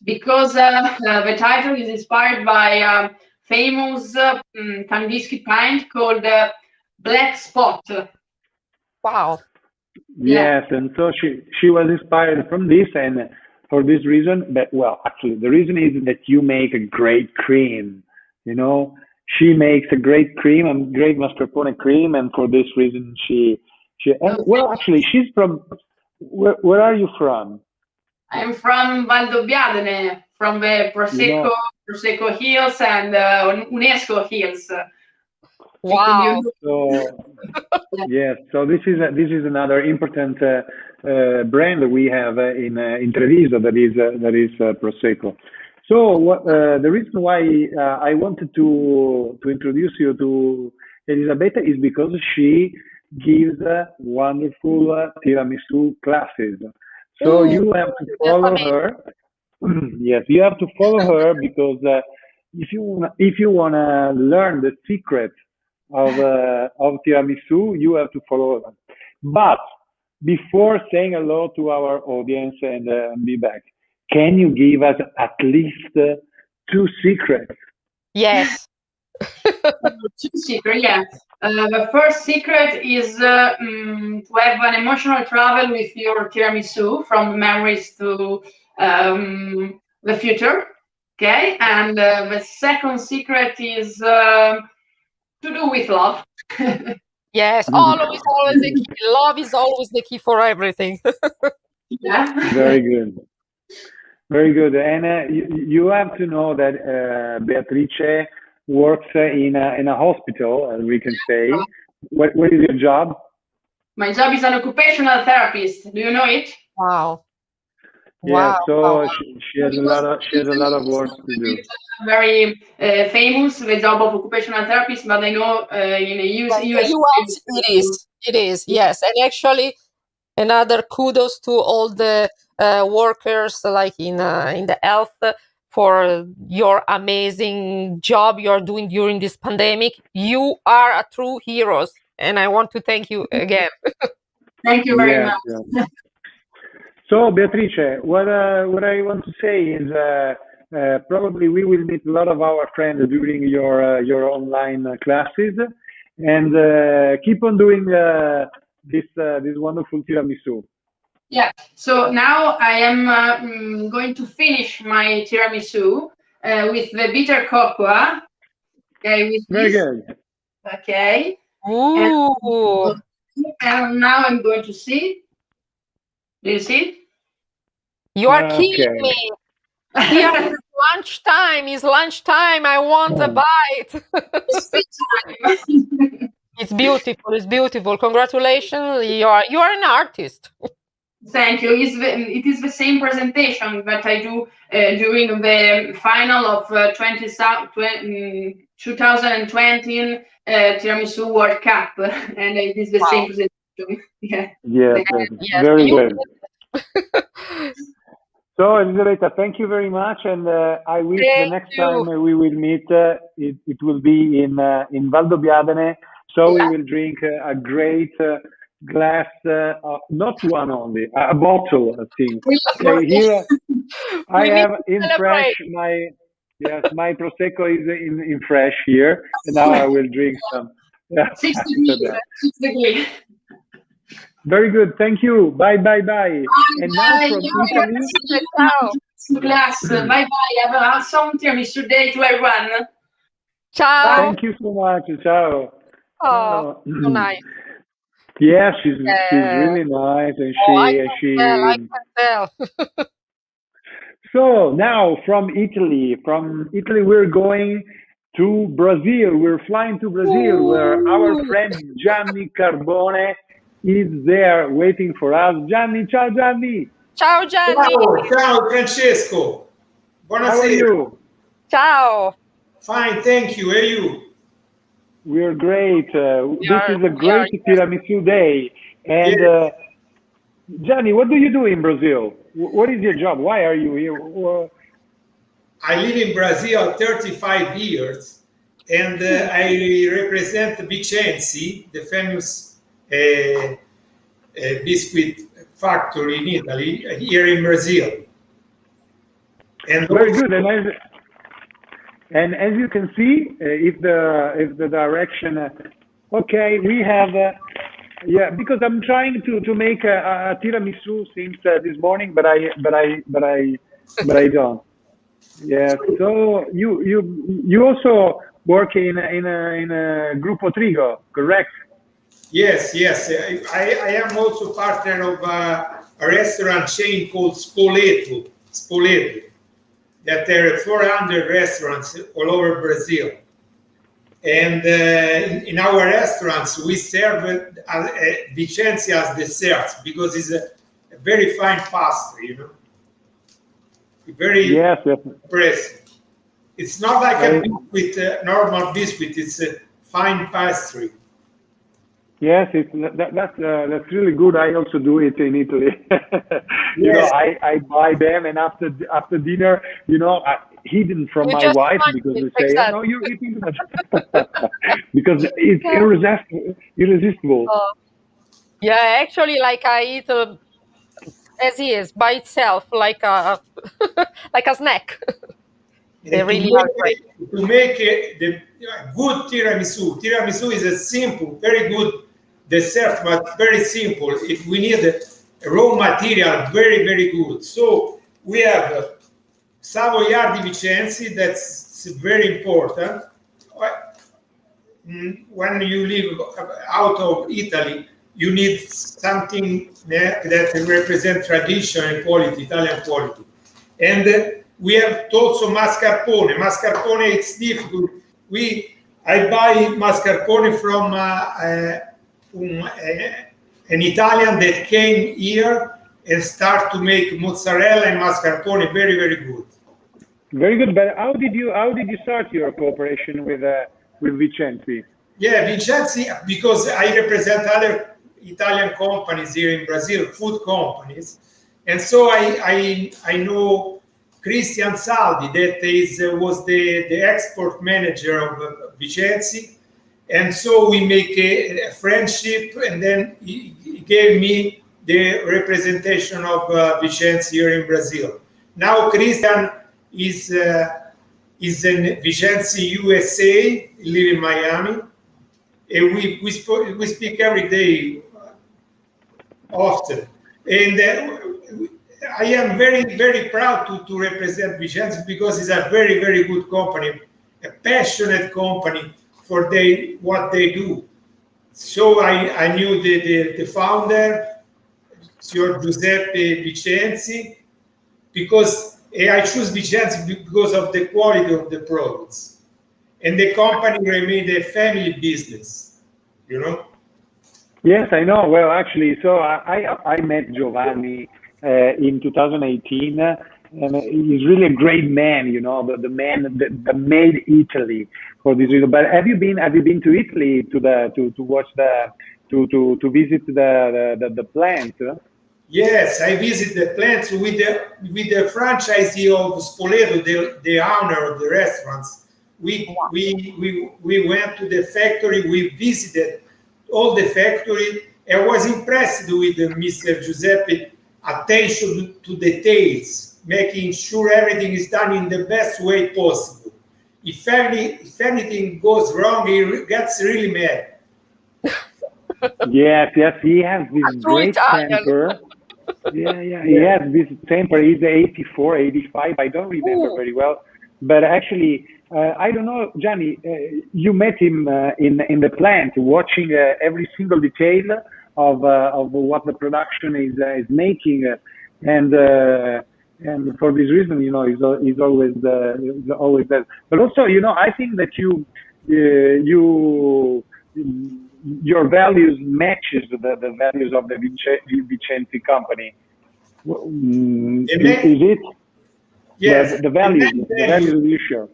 Because the title is inspired by famous Kandinsky pint called Black Spot. Wow. Yes, and so she was inspired from this, and for this reason, but well, actually, the reason is that you make a great cream. You know, she makes a great cream and great mascarpone cream, and for this reason, well, actually, she's from. Where are you from? I'm from Valdobbiadene, from the Prosecco Hills and UNESCO Hills. Wow. So, yes, so this is another important brand that we have in Treviso that is Prosecco. So the reason why I wanted to introduce you to Elisabetta is because she gives wonderful tiramisu classes. So you have to follow her. Yes, you have to follow her because if you wanna learn the secret of tiramisu, you have to follow them. But before saying hello to our audience and be back, can you give us at least 2 secrets? Yes. 2 secrets, yeah. The first secret is to have an emotional travel with your tiramisu from memories to the future. Okay, and the second secret is to do with love. Yes, always the key. Love is always the key for everything. Yeah. Very good. Very good. And you have to know that Beatrice works in a hospital, as we can say. What is your job? My job is an occupational therapist. Do you know it? Wow. Yeah, so she has a lot of work to do. Very famous, the job of occupational therapist, but I know in the US it is, yes. And actually, another kudos to all the workers, like in the health, for your amazing job you're doing during this pandemic. You are a true heroes, and I want to thank you again. Thank you very much. Yeah. So, Beatrice, what I want to say is probably we will meet a lot of our friends during your online classes, and keep on doing this wonderful tiramisu. Yeah. So now I am going to finish my tiramisu with the bitter cocoa. Okay. With Very this. good. Okay. Ooh. And now I'm going to see. Do you see? You are killing me. Here is lunchtime. It's lunchtime. I want a bite. It's beautiful. It's beautiful. Congratulations. You are an artist. Thank you. It is the same presentation that I do during the final of 2020 Tiramisù World Cup, and it is the same presentation. Yeah. Yes, very good. So, Elisabetta, thank you very much, and I wish the next time we will meet, it will be in Valdobbiadene. So we will drink a great glass, not one only, a bottle, I think. Okay, here I have in fresh my Prosecco is in fresh here, and now I will drink some. Yeah. 6 degrees. Very good. Thank you. Bye. And now from Italy. class. Bye bye. Have a awesome tiramisu day to everyone. Ciao. Thank you so much. Ciao. Oh, so nice. Yeah, she's really nice, and I can tell. So now from Italy, we're going to Brazil. We're flying to Brazil, where our friend Gianni Carbone is there waiting for us. Gianni, ciao Gianni. Ciao Gianni. Ciao, ciao Francesco. Buonasera. How are you? Ciao. Fine, thank you. How are you? We're great. This is a great tiramisu day. And Gianni, what do you do in Brazil? What is your job? Why are you here? I live in Brazil 35 years, and I represent Vicenzi, the famous biscuit factory in Italy, here in Brazil. And very good. And as you can see, if the direction, okay, we have, yeah, because I'm trying to make a tiramisu since this morning, but I don't. Yeah. So you also work in a Gruppo Trigo, correct? Yes, yes. I am also partner of a restaurant chain called Spoleto. That there are 400 restaurants all over Brazil. And in our restaurants, we serve Vicenzi as desserts because it's a very fine pastry, you know. Very impressive. It's not like a biscuit, normal biscuit. It's a fine pastry. Yes, that's really good. I also do it in Italy. You know, I buy them, and after dinner, you know, hidden from my wife because they say, "No, you're eating too much," because it's irresistible. Yeah, actually, like I eat as is by itself, like a like a snack. They really are great. To make the good tiramisu. Tiramisu is a simple, very good dessert, but very simple. If we need raw material, very, very good. So we have Savoiardi Vicenzi, that's very important. When you live out of Italy, you need something that represents tradition and quality, Italian quality. And we have also mascarpone. Mascarpone, it's difficult. I buy mascarpone from an Italian that came here and start to make mozzarella and mascarpone. Very, very good. Very good. But how did you start your cooperation with Vicenzi? Yeah, Vicenzi, because I represent other Italian companies here in Brazil, food companies, and so I know Christian Saldi, that was the export manager of Vicenzi, and so we make a friendship, and then he gave me the representation of Vicenzi here in Brazil. Now Christian is in Vicenzi, USA, live in Miami, and we speak every day, often, and I am very, very proud to represent Vicenzi because it's a very, very good company, a passionate company for what they do. So I knew the founder, Signor Giuseppe Vicenzi, because I choose Vicenzi because of the quality of the products. And the company remained a family business, you know? Yes, I know. Well, actually, so I met Giovanni in 2018, and he's really a great man. You know, the man that made Italy for this reason. But have you been to Italy to watch to visit the plant? Yes, I visit the plants with the franchisee of Spoleto, the owner of the restaurants. We went to the factory. We visited all the factory. I was impressed with Mr. Giuseppe attention to details, making sure everything is done in the best way possible. If anything goes wrong, he gets really mad. Yes, he has this great temper. Yeah. He has this temper. He's 84, 85. I don't remember Ooh. very well, but actually, I don't know, Gianni. You met him in the plant, watching every single detail of what the production is making, and for this reason, he's always there. But also, I think that your values matches the values of the Vicenzi company. Is it? Yes. The values you share.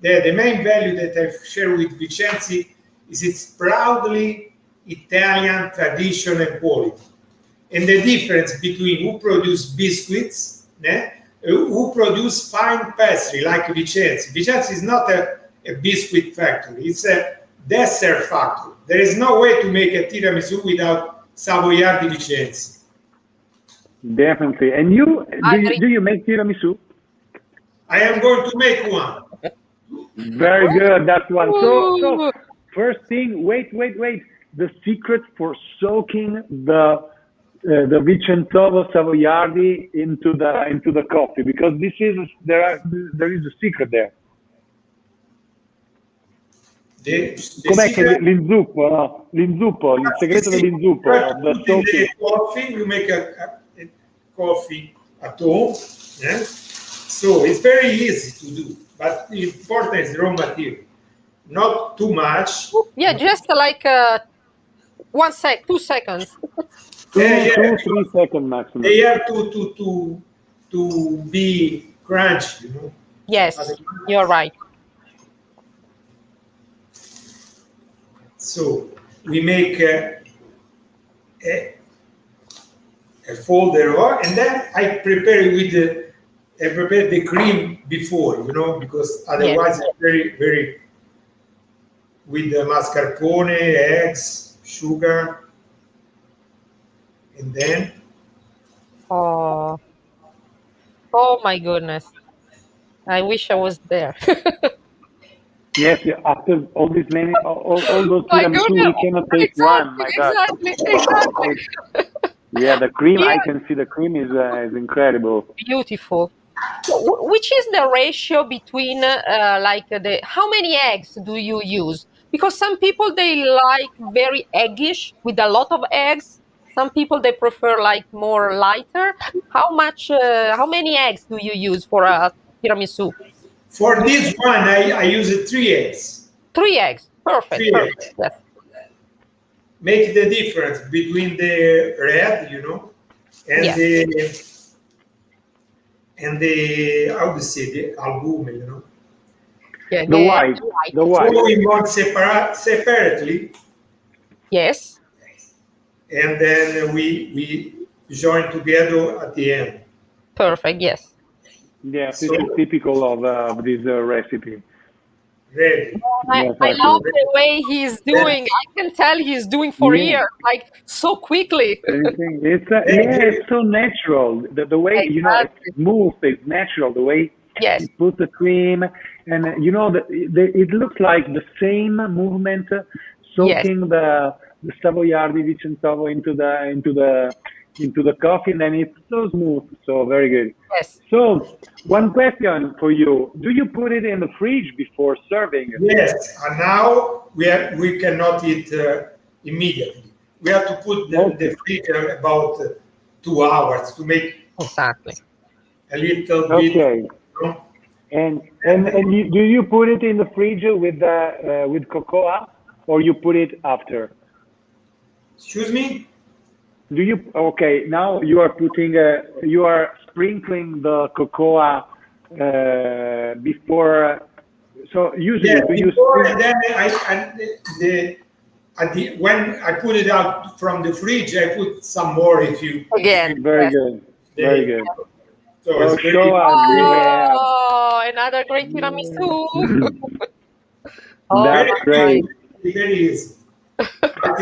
The main value that I share with Vicenzi is its proudly Italian tradition and quality. And the difference between who produce biscuits, who produce fine pastry like Vicenzi. Vicenzi is not a biscuit factory, it's a dessert factory. There is no way to make a tiramisu without Savoiardi Vicenzi. Definitely. And do you make tiramisu? I am going to make one. Very good, that's one. So first thing, wait. The secret for soaking the Vicentovo Savoiardi into the coffee, because there is a secret there. Com'è che l'inzuppo, no? L'inzuppo, il segreto dell'inzuppo. In the coffee, you make a coffee at home. So it's very easy to do, but the important is the raw material. Not too much. Yeah, just like 2 seconds. 2-3 seconds maximum. They have to be crunchy, Yes, you're right. So we make a folder, and then I prepare the cream before, because otherwise it's very, very, with the mascarpone, eggs, sugar, and then. Oh my goodness! I wish I was there. Yes, after all those tiramisu, we cannot take one. My God. Exactly. Yeah, the cream. Yeah. I can see the cream is incredible. Beautiful. So, which is the ratio between how many eggs do you use? Because some people they like very eggish with a lot of eggs. Some people they prefer like more lighter. How many eggs do you use for a tiramisu? For this one, I use 3 eggs. 3 eggs, perfect. 3 eggs. Yes. Make the difference between the red, and the how to say, the albume, Yeah, the white. So we want separately. Yes. And then we join together at the end. Perfect. Yes. Yeah, this is typical of this recipe. Ready. I love the way he's doing. I can tell he's doing for years, like so quickly. It's so natural. The way it's smooth, it's natural. The way he puts the cream, and it looks like the same movement, soaking the Savoiardi Vicentovo into the coffee, and then it's so smooth, so very good. Yes. So, one question for you: do you put it in the fridge before serving? Yes, and now we cannot eat immediately. We have to put the fridge about 2 hours to make exactly a little bit. Okay. And do you put it in the fridge with cocoa, or you put it after? Excuse me? Do you now you are putting you are sprinkling the cocoa before, so usually and then when I put it out from the fridge, I put some more if you very good. So another great tiramisu. That's great. Very easy.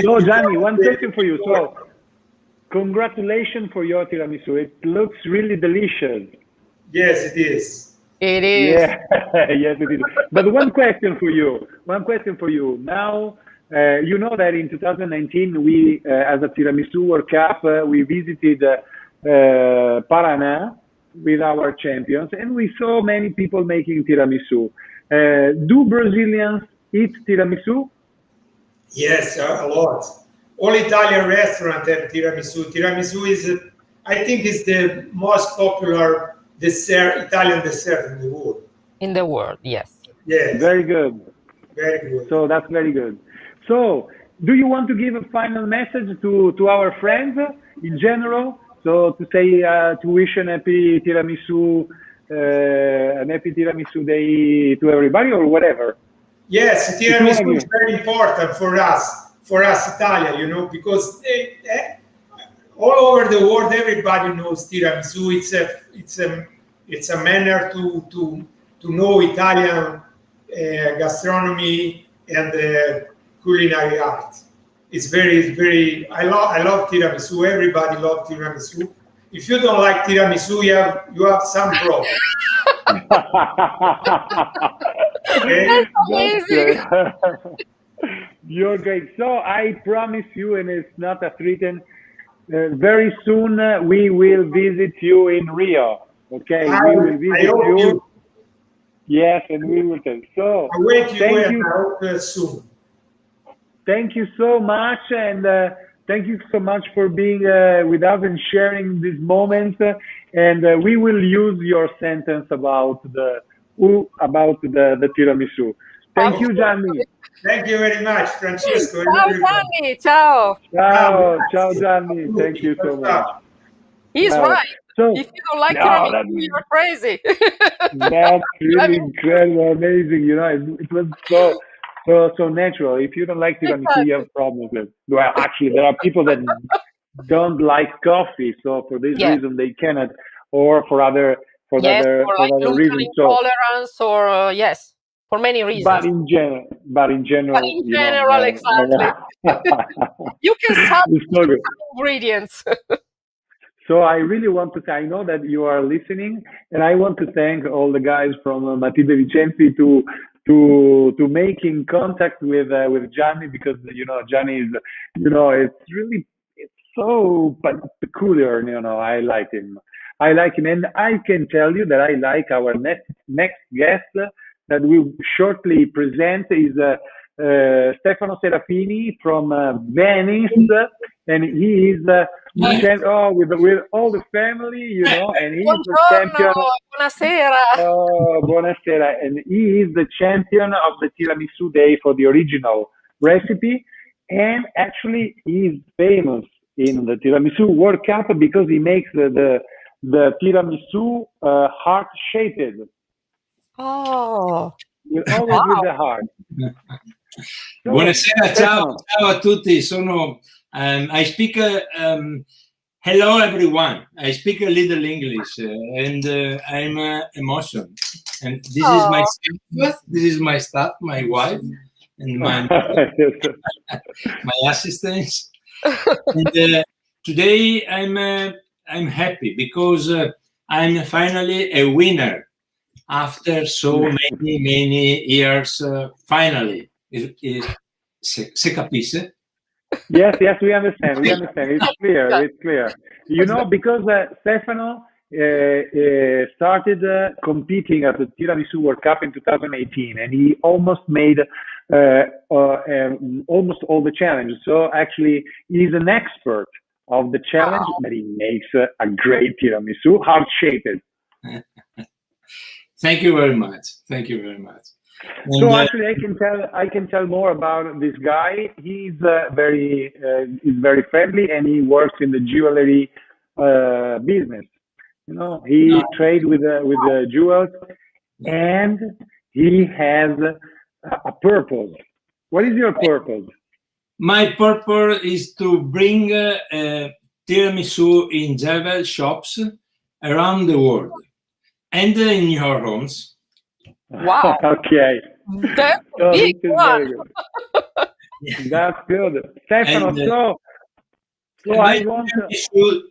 So Gianni, one question for you. So congratulations for your tiramisu. It looks really delicious. Yes, it is. It is. Yeah, yes, it is. But one question for you. Now, you know that in 2019, we, as a Tiramisù World Cup, we visited Paraná with our champions, and we saw many people making tiramisu. Do Brazilians eat tiramisu? Yes, a lot. All Italian restaurants have tiramisu. Tiramisu is, I think, is the most popular dessert, Italian dessert in the world. In the world, yes. Yes. Very good. Very good. So that's very good. So, do you want to give a final message to our friends in general? So to say to wish an happy tiramisu day to everybody, or whatever. Yes, tiramisu is very important for us Italian, you know, because all over the world everybody knows tiramisu. It's a manner to know Italian gastronomy and culinary art. It's very. I love tiramisu. Everybody loves tiramisu. If you don't like tiramisu, you have some problem. Okay? That's amazing. You're great. So I promise you, and it's not a threaten, very soon we will visit you in Rio. Okay, we will visit you. Yes, and we will tell. So I wait thank you soon. Thank you so much, and thank you so much for being with us and sharing this moment. And we will use your sentence about the tiramisu. Thank you, Gianni. Thank you very much, Francesco. Ciao, Gianni. Ciao. Ciao, Gianni. Thank you so much. He's right. So, if you don't like tiramisu, you're crazy. That's really incredible, amazing. You know, it was so natural. If you don't like tiramisu, you have problems with. Well, actually, there are people that don't like coffee, so for this reason they cannot, or for other gluten reasons. intolerance, or yes, for many reasons. But in general, exactly. You can substitute ingredients. So I really want to say, I know that you are listening, and I want to thank all the guys from Matilde Vicenzi to making contact with Gianni, because Gianni is it's so peculiar. I like him, and I can tell you that I like our next guest that we shortly present is Stefano Serafini from Venice, and he is with all the family, and he is the champion. Buonasera. Buonasera, and he is the champion of the Tiramisu Day for the original recipe, and actually he is famous in the Tiramisu World Cup because he makes the tiramisu heart-shaped. Oh, always with the heart. So, Buonasera, ciao a tutti. I speak. Hello, everyone. I speak a little English, and I'm emotional. And this is my staff. This is my staff, my wife, and my assistants. And today I'm happy because I'm finally a winner. After so many years, finally, se capisce? Yes, we understand. It's clear. Because Stefano started competing at the Tiramisu World Cup in 2018, and he almost made almost all the challenges. So actually, he's an expert of the challenge, but he makes a great tiramisu, heart-shaped. Thank you very much. And, so actually, I can tell more about this guy. He's very friendly, and he works in the jewelry business. He trades with the jewels, and he has a purpose. What is your purpose? My purpose is to bring tiramisu in jewel shops around the world. And in your homes. Wow. Okay. That's a big one. That's good. Stefano, so I want to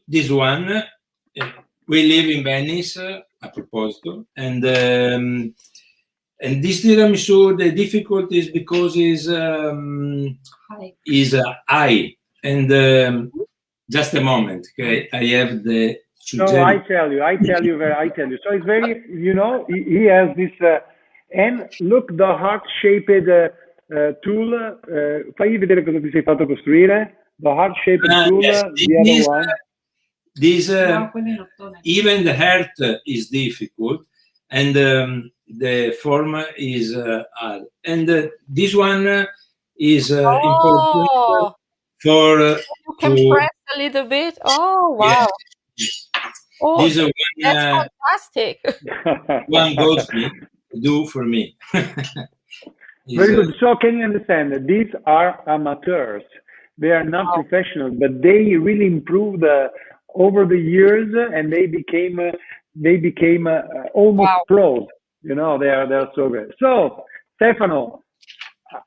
this one. We live in Venice, a proposito, and this tiramisu, the difficulty is because is high, and Just a moment, okay? I have the. No, I tell you. So it's very, he has this, and look, the heart-shaped tool. Fai vedere cosa ti sei fatto costruire. The heart-shaped tool, yes, the other one. This even the heart is difficult, and the form is hard. And this one is important for you can press a little bit. Oh wow! Yes. Oh, This one, that's fantastic. one goldsmith do for me. Very good. So can you understand that these are amateurs? They are not professional, but they really improved over the years, and they became almost pros. They are so good. So Stefano,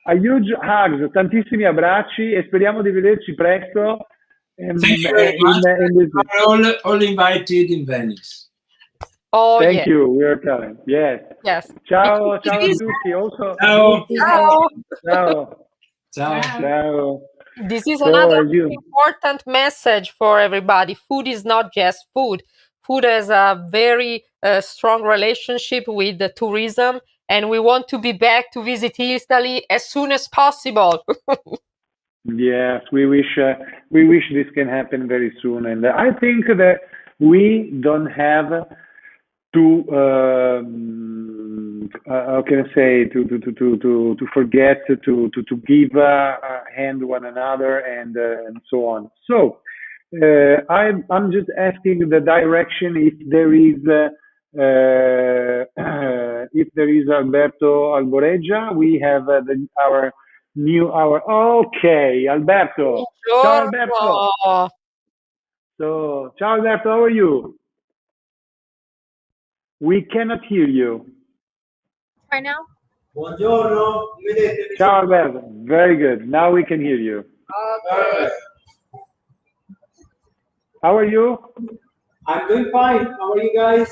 a huge hugs, tantissimi abbracci, e speriamo di vederci presto. Thank you very much. We're all invited in Venice. Oh, thank you. We are coming. Yes. Yes. Ciao, ciao a tutti. Also. Ciao. Ciao. Ciao. Ciao. Ciao. This is another important message for everybody. Food is not just food. Food has a very strong relationship with the tourism, and we want to be back to visit Italy as soon as possible. Yes, we wish this can happen very soon, and I think that we don't have to how can I say to forget to give a hand to one another and so on. So I'm just asking the direction if there is Alberto Alboreggia. We have our okay, Alberto. Ciao Alberto. So ciao Alberto, how are you? We cannot hear you. Right now? Buongiorno. Ciao Alberto. Very good. Now we can hear you. Okay. How are you? I'm doing fine. How are you guys?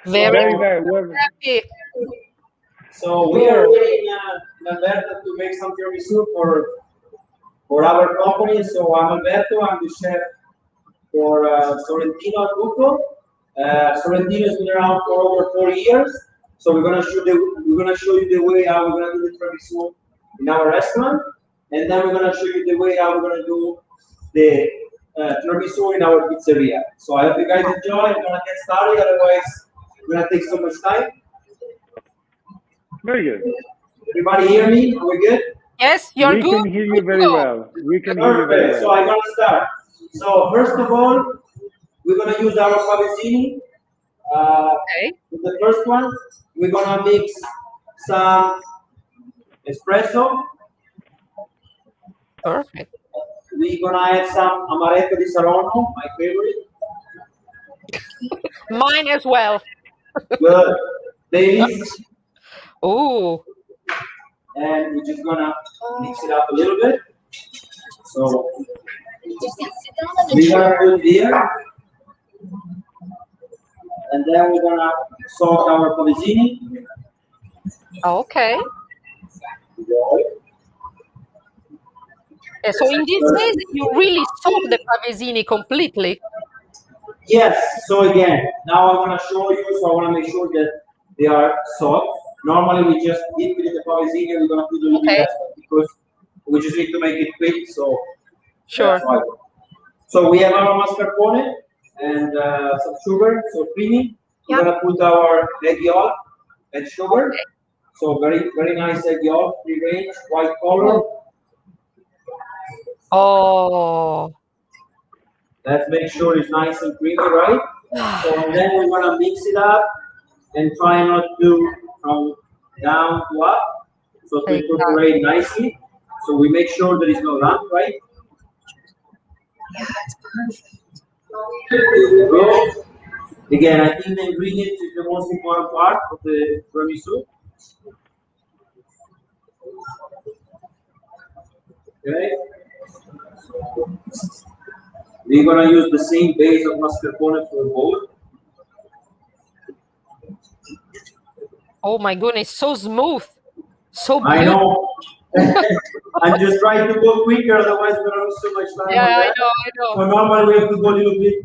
Very happy. So we are waiting Alberto to make some tiramisu for our company. So I'm Alberto. I'm the chef for Sorrentino at Buco. Sorrentino has been around for over 40 years. So we're gonna show you the way how we're gonna do the tiramisu in our restaurant, and then we're gonna show you the way how we're gonna do the tiramisu in our pizzeria. So I hope you guys enjoy. I'm gonna get started. Otherwise, we're gonna take so much time. Very good. Everybody hear me? Are we good? Yes, you're good. We can hear you very well. We can hear you very well. So I'm gonna start. So first of all, we're gonna use our Pavazzini. With the first one, we're gonna mix some espresso. Perfect. We're gonna add some amaretto di Saronno, my favorite. Mine as well. Good. Baileys. Oh. And we're just gonna mix it up a little bit. So we're gonna put here. And then we're gonna soak our Pavazzini. Okay. So in this case, you really soak the Pavazzini completely. Yes. So again, now I'm gonna show you. So I want to make sure that they are soaked. Normally we just dip it in the Pavazzini. We're gonna put a little bit less because we just need to make it quick. So sure. So we have our mascarpone and some sugar, so creamy. We're gonna put our egg yolk and sugar. So very nice egg yolk, free range, white color. Oh. Let's make sure it's nice and creamy, right? So and then we're gonna mix it up and try not to from down to up, so to incorporate nicely. So we make sure there is no lump, right? Yeah, it's perfect. There we go. Again, I think the ingredients is the most important part of the tiramisu. Okay. We're gonna use the same base of mascarpone for both. Oh my goodness, so smooth, so I beautiful. know. I'm just trying to go quicker, otherwise we're gonna lose so much time Yeah, on I that. know, I know. So normally we have to go a little bit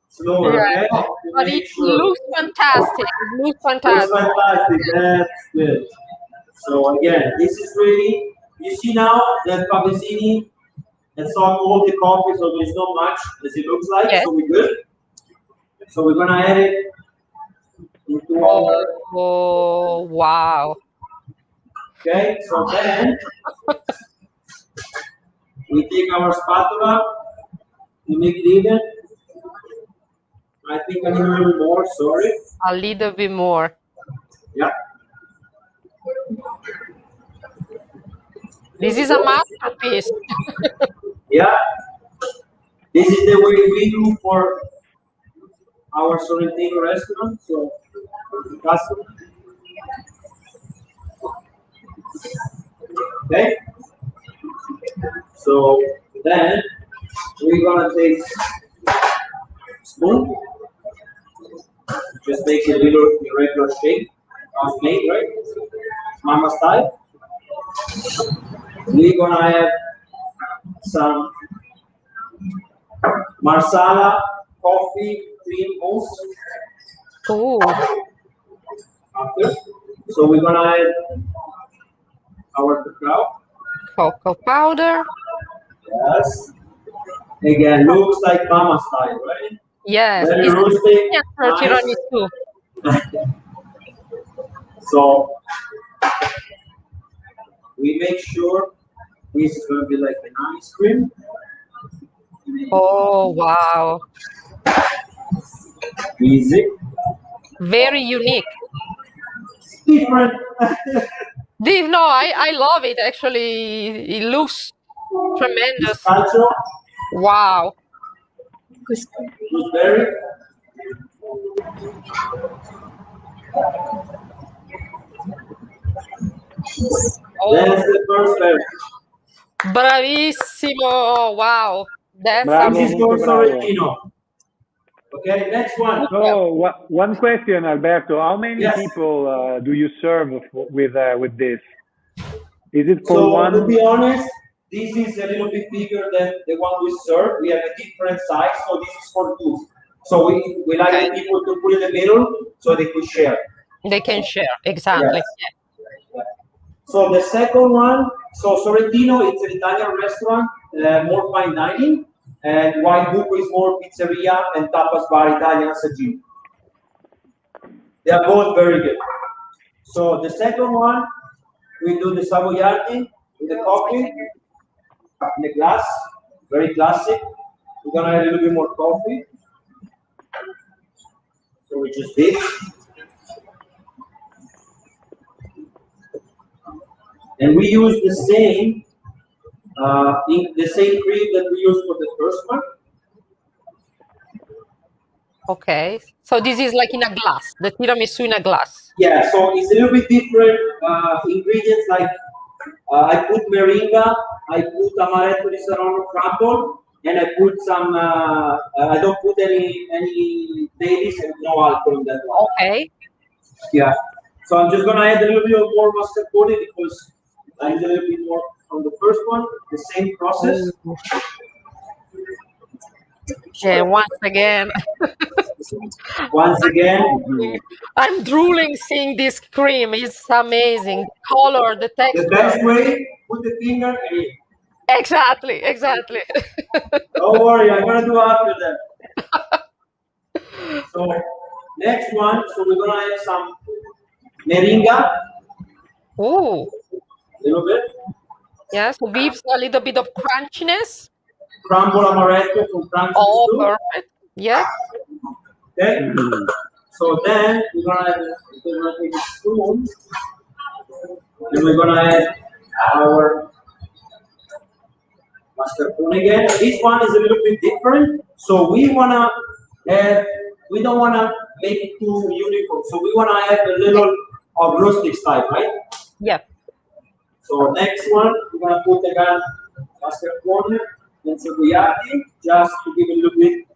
slower, Yeah, okay? but it looks fantastic. It looks Looks fantastic. fantastic, that's good. So again, this is ready. You see now that Pavesini has on all the coffee, so there's not much as it looks like, Yes. so we're good. So we're gonna add it into our, Oh, wow. okay, so then we take our spatula, we make it even. I think I need a little bit more, sorry. A little bit more. Yeah. This is a masterpiece. Yeah. This is the way we do for our Sorrentino restaurant, so custom. Okay. So then we're gonna take spoon, just make a little irregular shape, made, right? Mama style. We're gonna add some marsala coffee cream mousse. Oh. After. So we're gonna add our cacao. Cocoa powder. Yes. Again, looks like mama style, right? Yes. Very It's rustic, for nice. tiramisu. So we make sure this is going to be like an ice cream. Oh, wow. Easy. Very unique. Different. No, I love it. Actually, it looks tremendous. Pistachio. Wow. Gooseberry. That's the first berry. Bravissimo. Wow. That's Bravo, This is molto for bravo. Sorrentino. Okay, next one. So, one question, Alberto. How many Yes. people do you serve with this? Is it for So one? to be honest, this is a little bit bigger than the one we serve. We have a different size, so this is for two. So we like the people to put in the middle so they could share. They can share. Exactly. Yes. So the second one, so Sorrentino, it's an Italian restaurant, more fine dining, and White Buco is more pizzeria and tapas bar Italian assaggino. They are both very good. So the second one, we do the Savoiardi with the coffee in the glass, very classic. We're gonna add a little bit more coffee. So we just this. And we use the same cream that we used for the first one. Okay. So this is like in a glass, the tiramisu in a glass. Yeah, so it's a little bit different ingredients. Like I put meringa, I put amaretto di Serrano crumble, and I put some. I don't put any dairies and no alcohol in that one. Okay. Yeah. So I'm just gonna add a little bit more mascarpone because I need a little bit more from the first one. The same process. Yeah, once again. Once again. I'm drooling seeing this cream. It's amazing. The color, the texture. The best way, put the finger in. Exactly, exactly. Don't worry, I'm gonna do after that. So next one, so we're gonna add some meringa. Ooh. A little bit. Yes, so gives a little bit of crunchiness. Crumble amaretto from Frankfurt. Oh, perfect. Yeah. Okay. So then we're gonna take a spoon. Then we're gonna add our mascarpone again. This one is a little bit different. So we wanna add. We don't wanna make it too uniform. So we wanna add a little of rustic style, right? Yeah. So next one, we're gonna put again mascarpone and Savoiardi just to give a little bit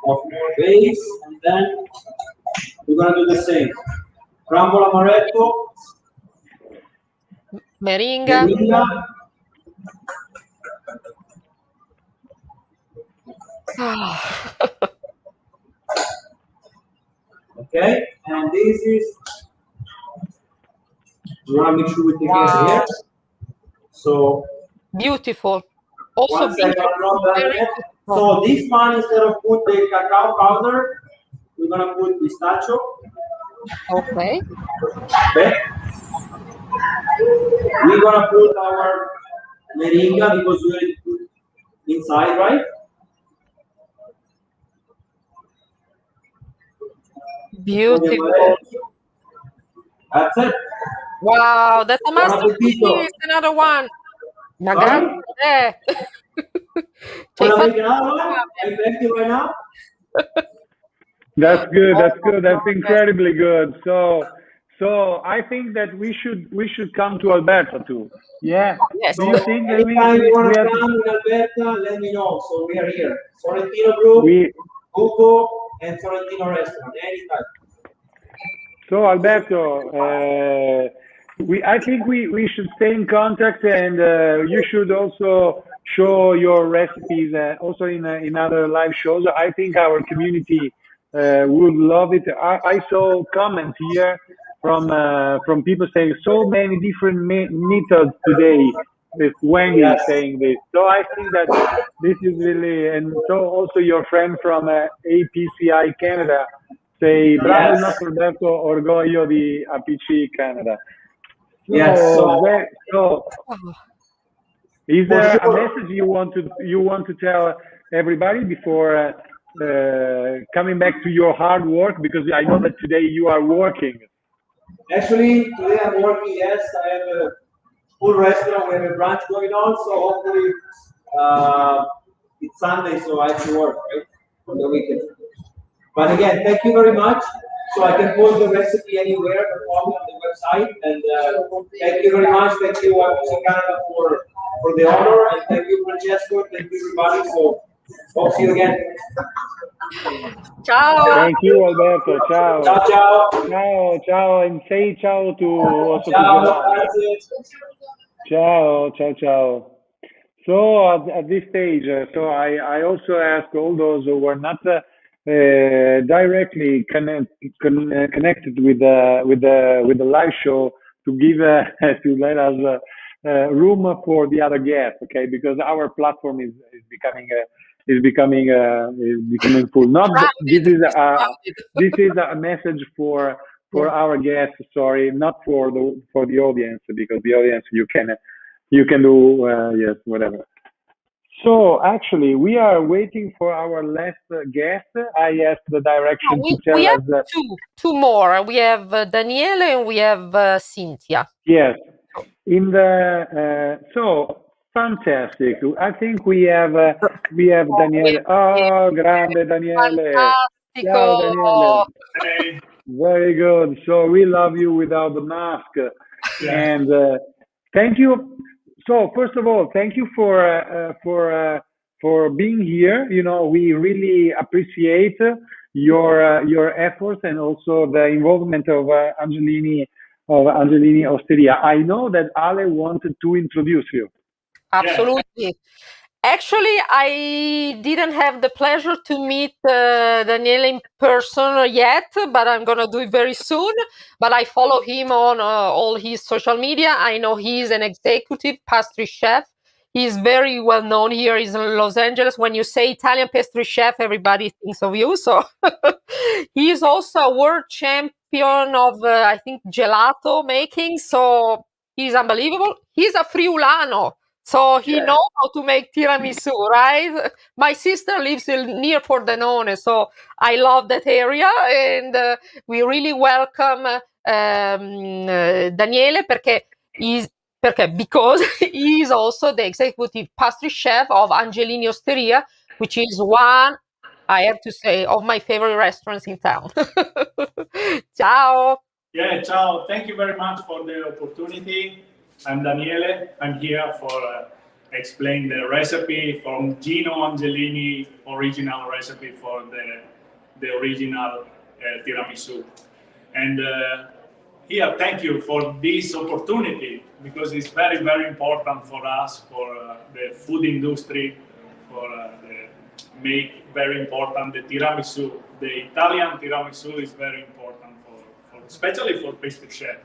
of more base, and then we're gonna do the same. Crumble amaretto Meringa. Okay, and this is, we want to make sure we take Wow. it here. So Beautiful. Also one second, I'm not done very yet. beautiful. So this one, instead of put the cacao powder, we're gonna put pistachio. Okay. Okay. We're gonna put our meringa because we already put inside, right? Beautiful. That's it. Wow, that's a Buon masterpiece. appetito. Another one. Ma Sorry? grazie. Ci hai Wanna fatto make another one? Are you ready right now? That's good. That's good. That's incredibly good. So I think that we should come to Alberto too. Yeah. Yes. Do you think that Anytime you wanna we have come in Alberta, let me know. So we are here. Sorrentino Group, Buco, and Sorrentino Restaurant. Anytime. So Alberto, I think we should stay in contact, and you should also show your recipes also in other live shows. I think our community would love it. I saw comments here from people saying so many different methods today. With Wendy saying this, so I think that this is really, and so also your friend from APCI Canada. Say, bravo il nostro Alberto, orgoglio di APC Canada. So, Yes. so is there a message you want to tell everybody before coming back to your hard work? Because I know that today you are working. Actually, today I'm working. Yes, I have a full restaurant. We have a brunch going on. So hopefully, it's Sunday, so I have to work right on the weekend. But again, thank you very much. So I can post the recipe anywhere, on the website. And thank you very much. Thank you, APC Canada, for the honor, and thank you, Francesco. Thank you, everybody. So hope to see you again. Ciao. Thank you, Alberto. Ciao. Ciao, ciao. Ciao, ciao, and say ciao to also to Ciao. Giovanni. Ciao, ciao, ciao. So at this stage, so I also ask all those who were not directly connected with the live show to give to let us room for the other guests, okay? Because our platform is becoming full. Not this is a message for our guests. Sorry, not for the audience, because the audience you can do yes, whatever. So actually, we are waiting for our last guest. I asked the direction to tell we have us. two more. We have Daniele and we have Cynthia. Yes, in the so fantastic. I think we have Daniele. Oh, grande Daniele. Ciao Daniele. Fantastico. Very good. So we love you without the mask. And thank you. So first of all, thank you for being here. You know, we really appreciate your efforts and also the involvement of Angelini Osteria. I know that Ale wanted to introduce you. Absolutely. Actually, I didn't have the pleasure to meet Daniele in person yet, but I'm going to do it very soon. But I follow him on all his social media. I know he's an executive pastry chef. He's very well known here in Los Angeles. When you say Italian pastry chef, everybody thinks of you. So he's also a world champion of, I think, gelato making. So he's unbelievable. He's a Friulano. So he knows how to make tiramisu, right? My sister lives near Pordenone, so I love that area, and we really welcome Daniele because he is also the executive pastry chef of Angelini Osteria, which is one, I have to say, of my favorite restaurants in town. Ciao. Yeah, ciao. Thank you very much for the opportunity. I'm Daniele. I'm here for explain the recipe from Gino Angelini, original recipe for the original tiramisu. And here, thank you for this opportunity, because it's very, very important for us, for the food industry, for make very important the tiramisu. The Italian tiramisu is very important for especially for pastry chef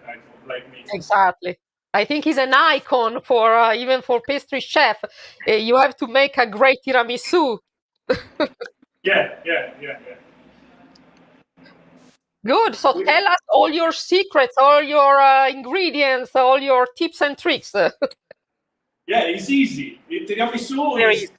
like me. Exactly. I think he's an icon for even for pastry chef. You have to make a great tiramisu. Yeah. Good. So tell us all your secrets, all your ingredients, all your tips and tricks. Yeah, it's easy. Tiramisu is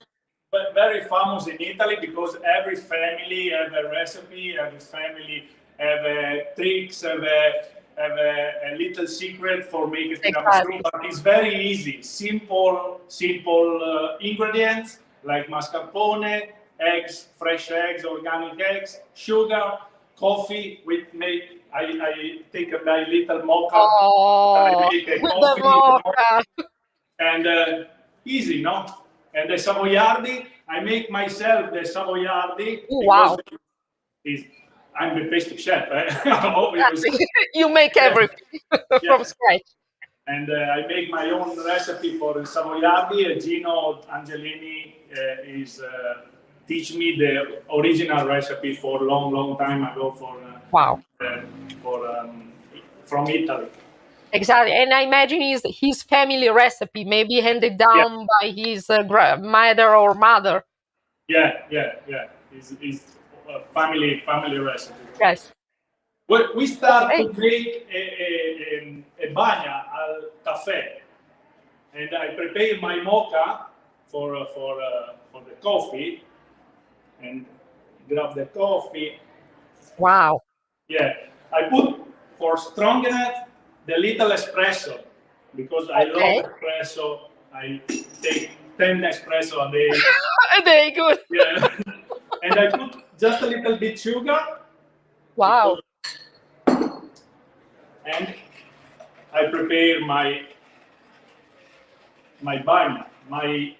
very famous in Italy because every family have a recipe, every family have tricks, have a little secret for making tiramisu. But it's very easy. Simple ingredients like mascarpone, eggs, fresh eggs, organic eggs, sugar, coffee. I take a very little mocha. I make a coffee. And easy, no? And the savoiardi, I make myself the savoiardi. Wow. I'm the pastry chef, obviously. You make everything from scratch. And I make my own recipe for the savoiardi. Gino Angelini is teach me the original recipe for long time ago from Italy. Exactly, and I imagine his family recipe, maybe handed down by his grandmother or mother. Yeah. It's a family recipe. Yes. We start to make a bagna al caffè, and I prepare my mocha for the coffee, and grab the coffee. Wow. Yeah, I put for strongness the little espresso, because I love espresso. I take 10 espresso a day. A day, good. Yeah, and I put just a little bit sugar. Wow. And I prepare my bagna, my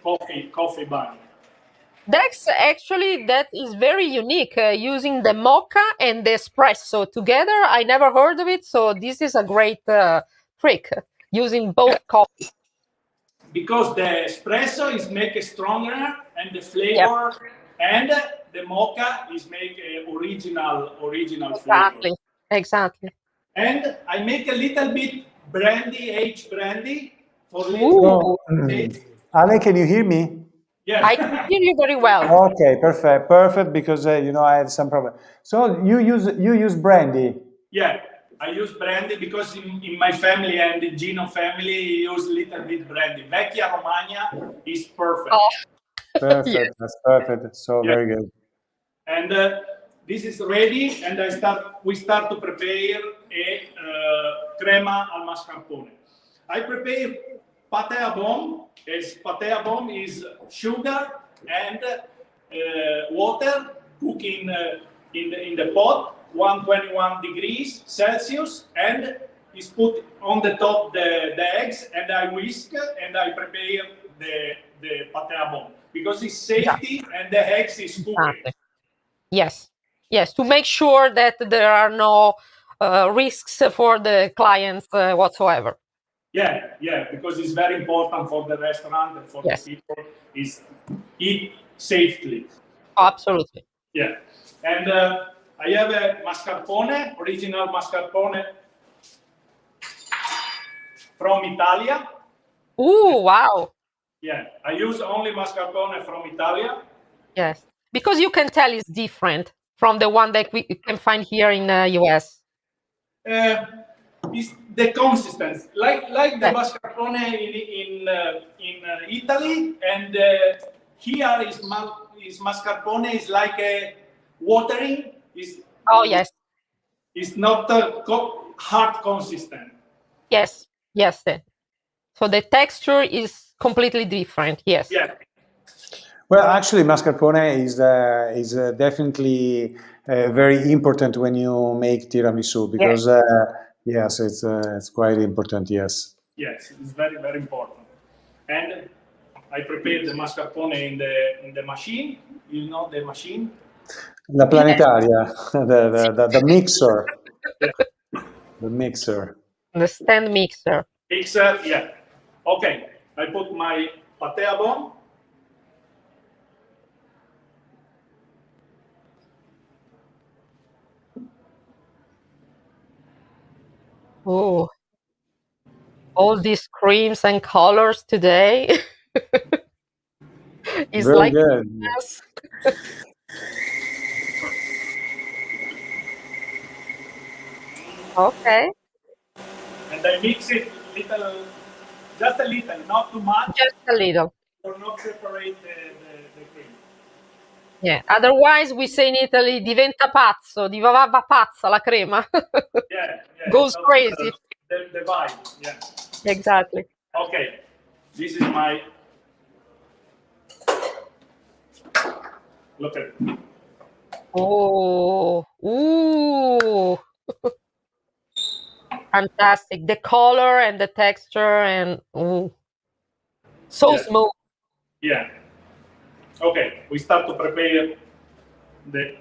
coffee bagna. That is very unique, using the mocha and the espresso together. I never heard of it, so this is a great trick, using both coffees. Because the espresso is make it stronger, and the flavor, and the mocha is make original flavor. Exactly. And I make a little bit aged brandy for little. Ale, can you hear me? Yeah. I can hear you very well. Okay, perfect. Because I had some problem. So you use brandy? Yeah, I use brandy because in my family and the Gino family use little bit brandy. Vecchia Romagna is perfect. Oh. Perfect. Yes. That's perfect. So very good. And this is ready, and we start to prepare a crema al mascarpone. I prepare pate à bombe. Pate à bombe is sugar and water cooking in the pot, 121 degrees Celsius, and is put on the top the eggs, and I whisk and I prepare the pate à bombe because it's safety and the eggs is cooking. Yes, to make sure that there are no risks for the clients whatsoever. Yeah, because it's very important for the restaurant and for the people is eat safely. Absolutely. Yeah, and I have a mascarpone, original mascarpone from Italia. Ooh, wow. Yeah, I use only mascarpone from Italia. Yes, because you can tell it's different from the one that we can find here in the US. Is the consistency, like the mascarpone in Italy, and here is mascarpone is like a watering. Yes. It's not hard consistent. Yes. So the texture is completely different. Yes. Yeah. Well, actually, mascarpone is definitely very important when you make tiramisu because yes, it's quite important. Yes. Yes, it's very, very important. And I prepare the mascarpone in the machine. You know the machine? La planetaria, the mixer. Yeah. The mixer. The stand mixer. Mixer, yeah. Okay, I put my patea bone. Oh, all these creams and colors today. It's Very like good. yes. Okay, And I mix it little, just a little, not too much, just a little. for not separate the cream. Yeah. Otherwise, we say in Italy, diventa pazzo, divava pazza la crema. Yeah, Goes not, crazy. the vibe, yeah. Exactly. Okay, this is my, look at it. Oh, ooh. Fantastic. The color and the texture and ooh. So Yeah. smooth. Yeah. Okay, we start to prepare the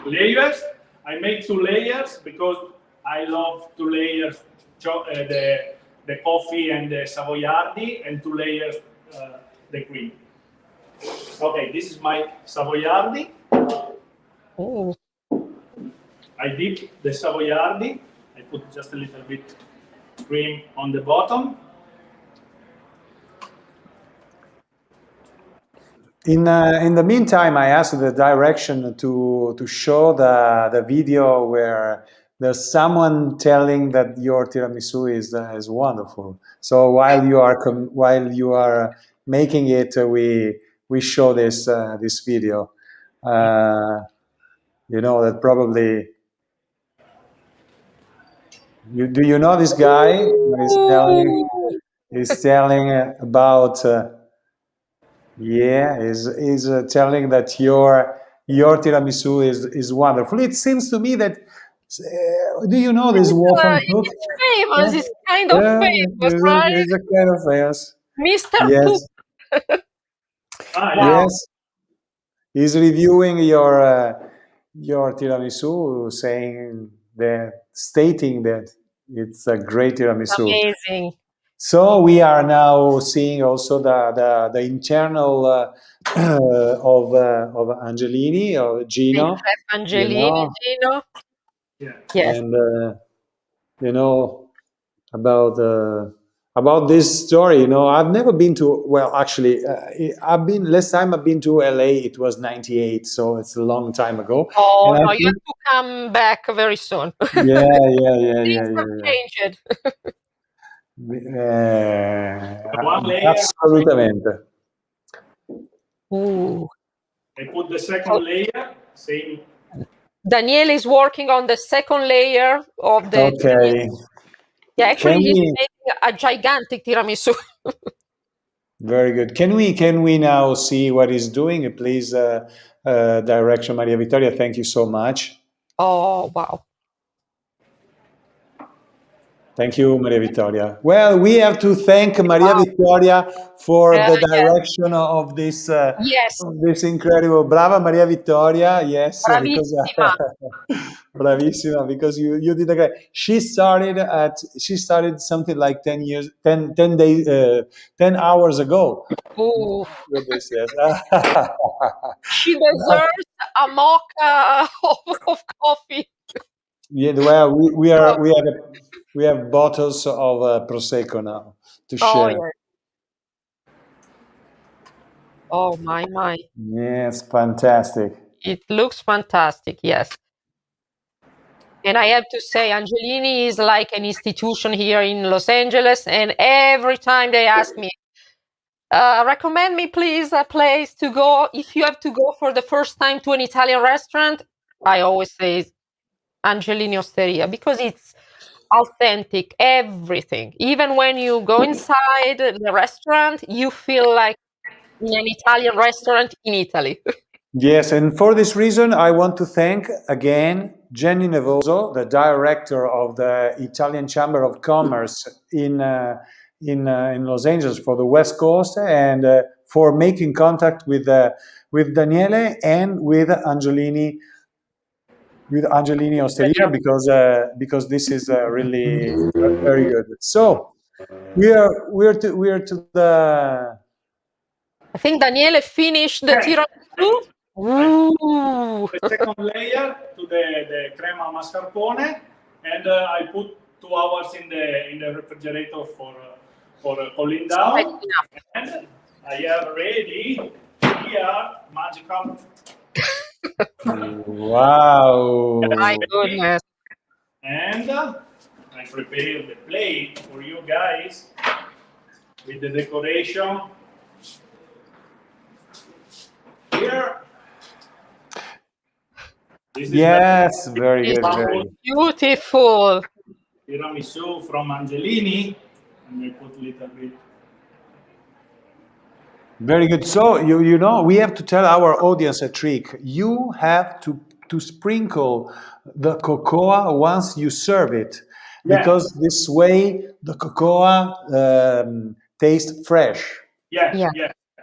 layers. I make 2 layers because I love 2 layers, the coffee and the Savoiardi, and 2 layers the cream. Okay, this is my Savoiardi. Ooh. I dip the Savoiardi. I put just a little bit cream on the bottom. In the meantime, I asked the direction to show the video where there's someone telling that your tiramisu is wonderful. So while you are making it, we show this this video. You know that probably do you know this guy? He's telling about. Yeah, is telling that your tiramisu is wonderful. It seems to me that do you know this Wolfram Cook? It's famous. Yeah, It's kind of yeah, famous, right? is a kind of famous. Mr. Cook. Yes, Wow. yes. He's reviewing your tiramisu, saying stating that it's a great tiramisu. Amazing. So we are now seeing also the internal of Angelini, of Gino, Chef you Angelini, know, Gino. Yeah. Yes. and you know about this story. You know, I've never been to. Well, actually, I've been last time I've been to LA. It was '98, so it's a long time ago. Oh And I no, you have think, to come back very soon. yeah, Things have changed. One layer. Assolutamente. Ooh. I put the second layer, same. Daniele is working on the second layer of the Okay. Yeah, actually Can he's we? making a gigantic tiramisu. Very good. Can we now see what he's doing? Please, Direction Maria Vittoria. Thank you so much. Oh wow. Thank you, Maria Vittoria. Well, we have to thank Maria Vittoria for the direction Yes. of this incredible. Brava Maria Vittoria. Yes, because Bravissima. bravissima, because you did a great. She started something like 10 days, 10 hours ago. Ooh. With this, yes. She deserves a mocha of coffee. Yeah, well, we have bottles of prosecco now to Oh share. yeah. Oh my. Yes, fantastic. It looks fantastic, yes. And I have to say, Angelini is like an institution here in Los Angeles. And every time they ask me, recommend me, please, a place to go. If you have to go for the first time to an Italian restaurant, I always say Angelini Osteria because it's authentic, everything. Even when you go inside the restaurant, you feel like in an Italian restaurant in Italy. Yes, and for this reason, I want to thank again Jenny Nevoso, the director of the Italian Chamber of Commerce in Los Angeles for the West Coast, and for making contact with Daniele and with Angelini with Angelini Osteria because this is really very good. So we're to the. I think Daniele finished the tiramisu. Ooh. The second layer to the crema mascarpone, and I put 2 hours in the refrigerator for cooling down. And I have ready here magical. Wow! My goodness! And I prepared the plate for you guys with the decoration. Here. This is yes, very good. Very beautiful. Tiramisu from Angelini, and we put a little bit. Very good. So you know we have to tell our audience a trick. You have to sprinkle the cocoa once you serve it, because this way the cocoa tastes fresh. Yeah.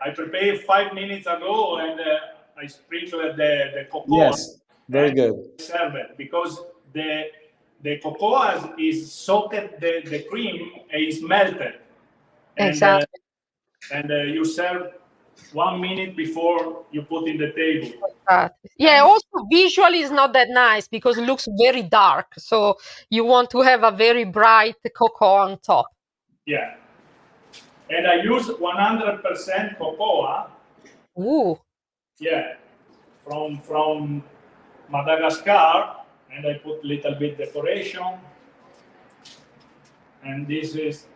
I prepared 5 minutes ago, and I sprinkled the cocoa. Yes, very good. Serve it because the cocoa is soaked, the cream is melted. Exactly. And you serve 1 minute before you put in the table. Yeah, also visually is not that nice because it looks very dark. So you want to have a very bright cocoa on top. Yeah. And I use 100% cocoa. Ooh. Yeah. From Madagascar. And I put a little bit decoration. And this is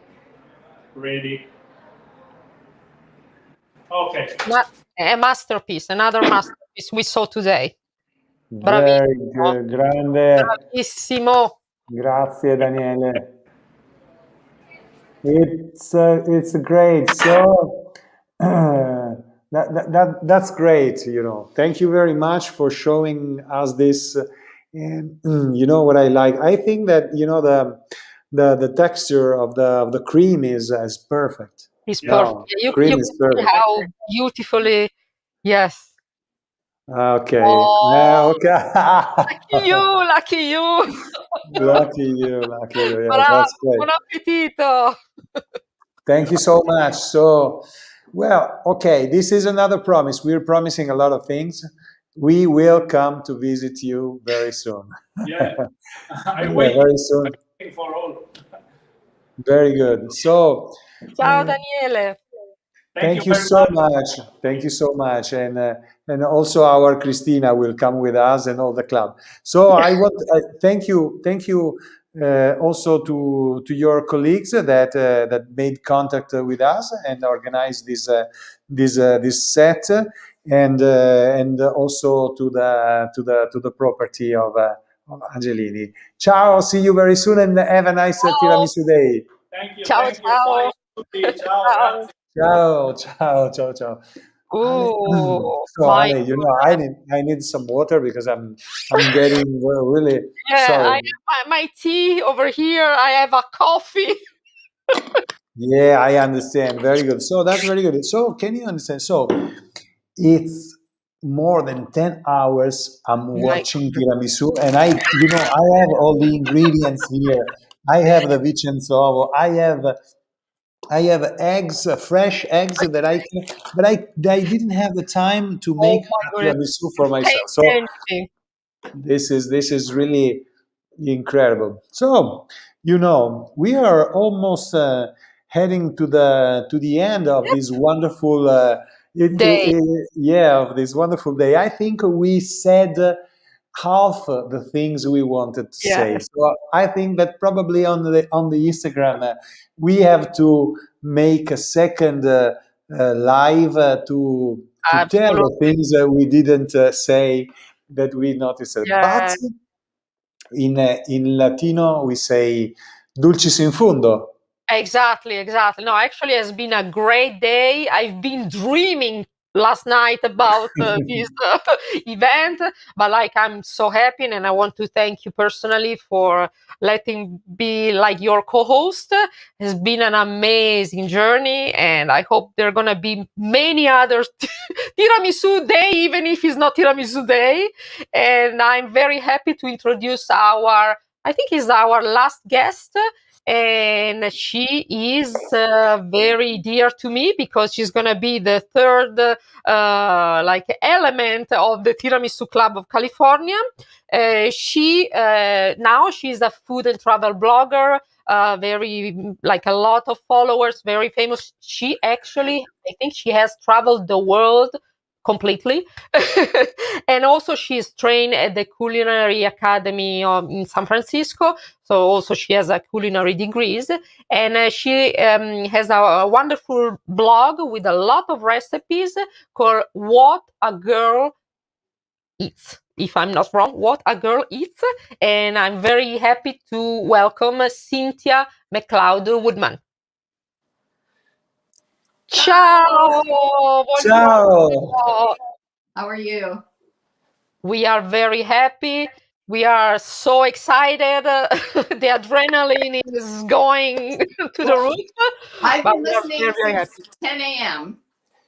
ready. Okay. A masterpiece, another masterpiece we saw today. Very good, grande. Bravissimo. Grazie, Daniele. It's great. So that's great. You know, thank you very much for showing us this. And you know what I like? I think that the texture of the cream is perfect. It's perfect. You is perfect. see how beautifully, yes. Okay. Oh, okay. lucky you. Lucky you. Yeah, Bravo, that's great. buon appetito. Thank you so much. So, well, okay, this is another promise. We're promising a lot of things. We will come to visit you very soon. Yeah, I wait very soon. for all. Very good. So, ciao, Daniele. Thank you so much. Thank you so much, and also our Cristina will come with us and all the club. So I want thank you also to your colleagues that made contact with us and organized this set, and also to the property of Angelini. Ciao, see you very soon, and have a nice tiramisu day. Thank you. Ciao, ciao. Ciao. Ciao. Oh, so Ale, you know, I need some water because I'm getting really sorry. I have my tea over here. I have a coffee. Yeah, I understand. Very good. So that's very good. So can you understand? So it's more than 10 hours I'm watching tiramisu, and I have all the ingredients here. I have the Vincenzo. I have eggs, fresh eggs that I can, but I didn't have the time to make tiramisu for myself. So this is really incredible. So we are almost heading to the end of this wonderful day. Of this wonderful day. I think we said half the things we wanted to say. So I think that probably on the Instagram we have to make a second live to tell the things that we didn't say that we noticed. But in Latino we say dulcis in fundo. Exactly. No, actually, it's been a great day. I've been dreaming last night about this event, but I'm so happy, and I want to thank you personally for letting be your co-host. It's been an amazing journey, and I hope there are gonna be many other tiramisu day, even if it's not tiramisu day. And I'm very happy to introduce I think is our last guest. And she is very dear to me because she's going to be the third like element of the Tiramisu Club of California. Now she's a food and travel blogger, very like a lot of followers, very famous. She actually, I think she has traveled the world completely. And also she's trained at the Culinary Academy in San Francisco. So also she has a culinary degrees, and she has a wonderful blog with a lot of recipes called What a Girl Eats. If I'm not wrong, What a Girl Eats. And I'm very happy to welcome Cynthia McLeod Woodman. Ciao! Ciao! How are you? We are very happy. We are so excited. The adrenaline is going to the roof. I've but been we are listening very, very since happy. 10 a.m.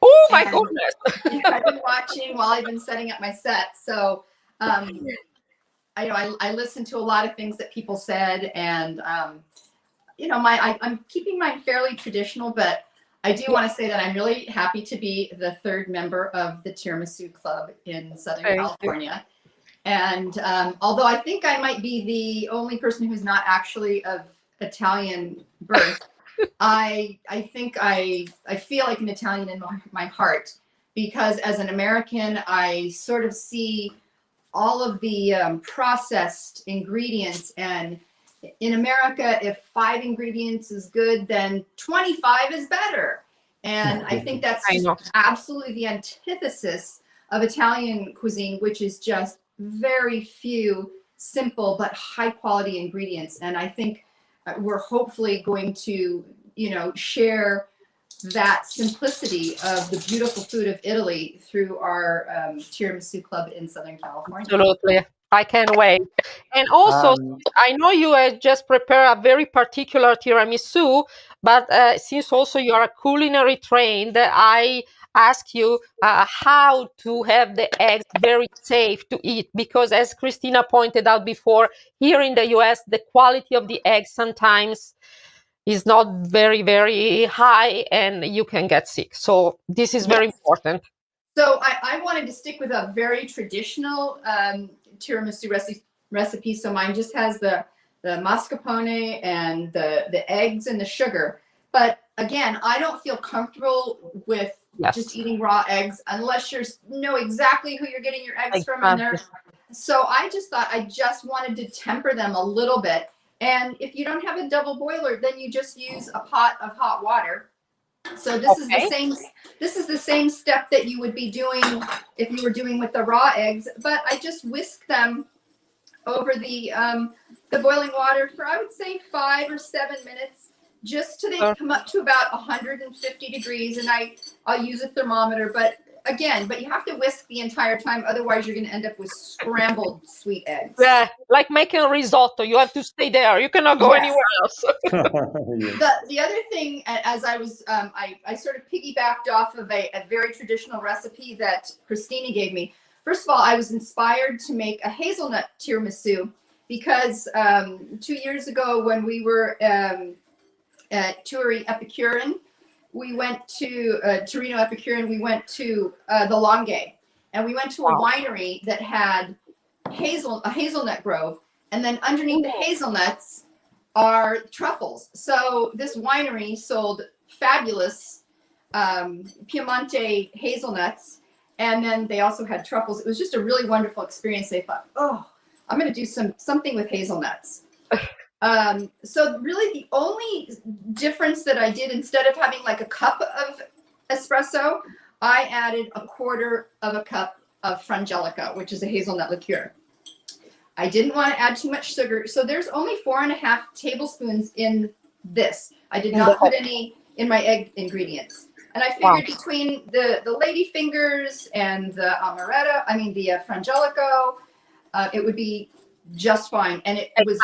Oh my goodness! I've been watching while I've been setting up my set. So I listened to a lot of things that people said, and I'm keeping mine fairly traditional, but I do want to say that I'm really happy to be the third member of the Tiramisu Club in Southern California. And although I think I might be the only person who's not actually of Italian birth, I think I feel like an Italian in my heart, because as an American, I sort of see all of the processed ingredients, and in America, if 5 ingredients is good, then 25 is better. And I think that's just absolutely the antithesis of Italian cuisine, which is just very few simple but high quality ingredients. And I think we're hopefully going to, share that simplicity of the beautiful food of Italy through our Tiramisu Club in Southern California. Absolutely. I can't wait. And also, I know you just prepared a very particular tiramisu, but since also you are culinary trained, I ask you how to have the eggs very safe to eat, because as Christina pointed out before, here in the US, the quality of the eggs sometimes is not very, very high and you can get sick. So this is very important. So I wanted to stick with a very traditional tiramisu recipe. So mine just has the mascarpone and the eggs and the sugar. But again, I don't feel comfortable with just eating raw eggs unless you know exactly who you're getting your eggs from in there. So I just thought I just wanted to temper them a little bit. And if you don't have a double boiler, then you just use a pot of hot water. So this is the same step that you would be doing if you were doing with the raw eggs, but I just whisk them over the boiling water for, I would say, 5 or 7 minutes, just till they come up to about 150 degrees, and I'll use a thermometer, but you have to whisk the entire time, otherwise you're going to end up with scrambled sweet eggs. Yeah, like making a risotto, you have to stay there, you cannot go anywhere else. The other thing, as I was, I sort of piggybacked off of a very traditional recipe that Christina gave me. First of all, I was inspired to make a hazelnut tiramisu because 2 years ago when we were at Epicurean, we went to Torino Epicurean, we went to the Longay, and we went to a winery that had a hazelnut grove, and then underneath the hazelnuts are truffles. So this winery sold fabulous Piemonte hazelnuts, and then they also had truffles. It was just a really wonderful experience. They thought, oh, I'm going to do something with hazelnuts. So really the only difference that I did, instead of having like a cup of espresso, I added 1/4 of a cup of frangelica, which is a hazelnut liqueur. I didn't want to add too much sugar, so there's only 4.5 tablespoons in this. I did not put any in my egg ingredients. And I figured between the lady fingers and the amaretto, the frangelico, it would be just fine. And it was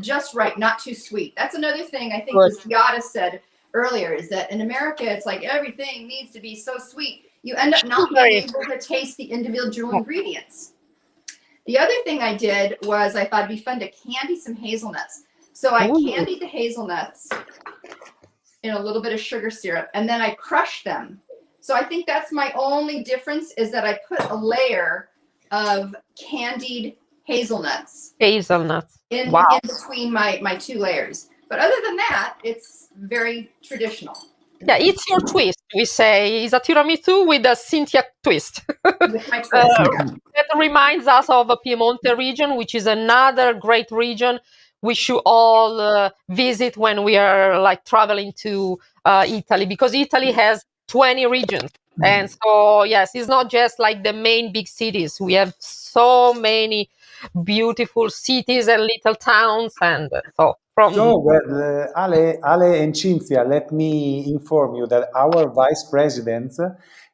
just right, not too sweet. That's another thing I think was Yada said. earlier, is that in America, it's like everything needs to be so sweet. You end up not being able to taste the individual ingredients. The other thing I did was I thought it'd be fun to candy some hazelnuts. So I candied the hazelnuts in a little bit of sugar syrup, and then I crushed them. So I think that's my only difference, is that I put a layer of candied hazelnuts in between my two layers. But other than that, it's very traditional. Yeah, it's your twist. We say it's a tiramisu with a Cynthia twist. With my twist. That reminds us of the Piemonte region, which is another great region we should all visit when we are like traveling to Italy, because Italy has 20 regions. And so, yes, it's not just like the main big cities. We have so many beautiful cities and little towns. And so Ale and Cinzia, let me inform you that our vice president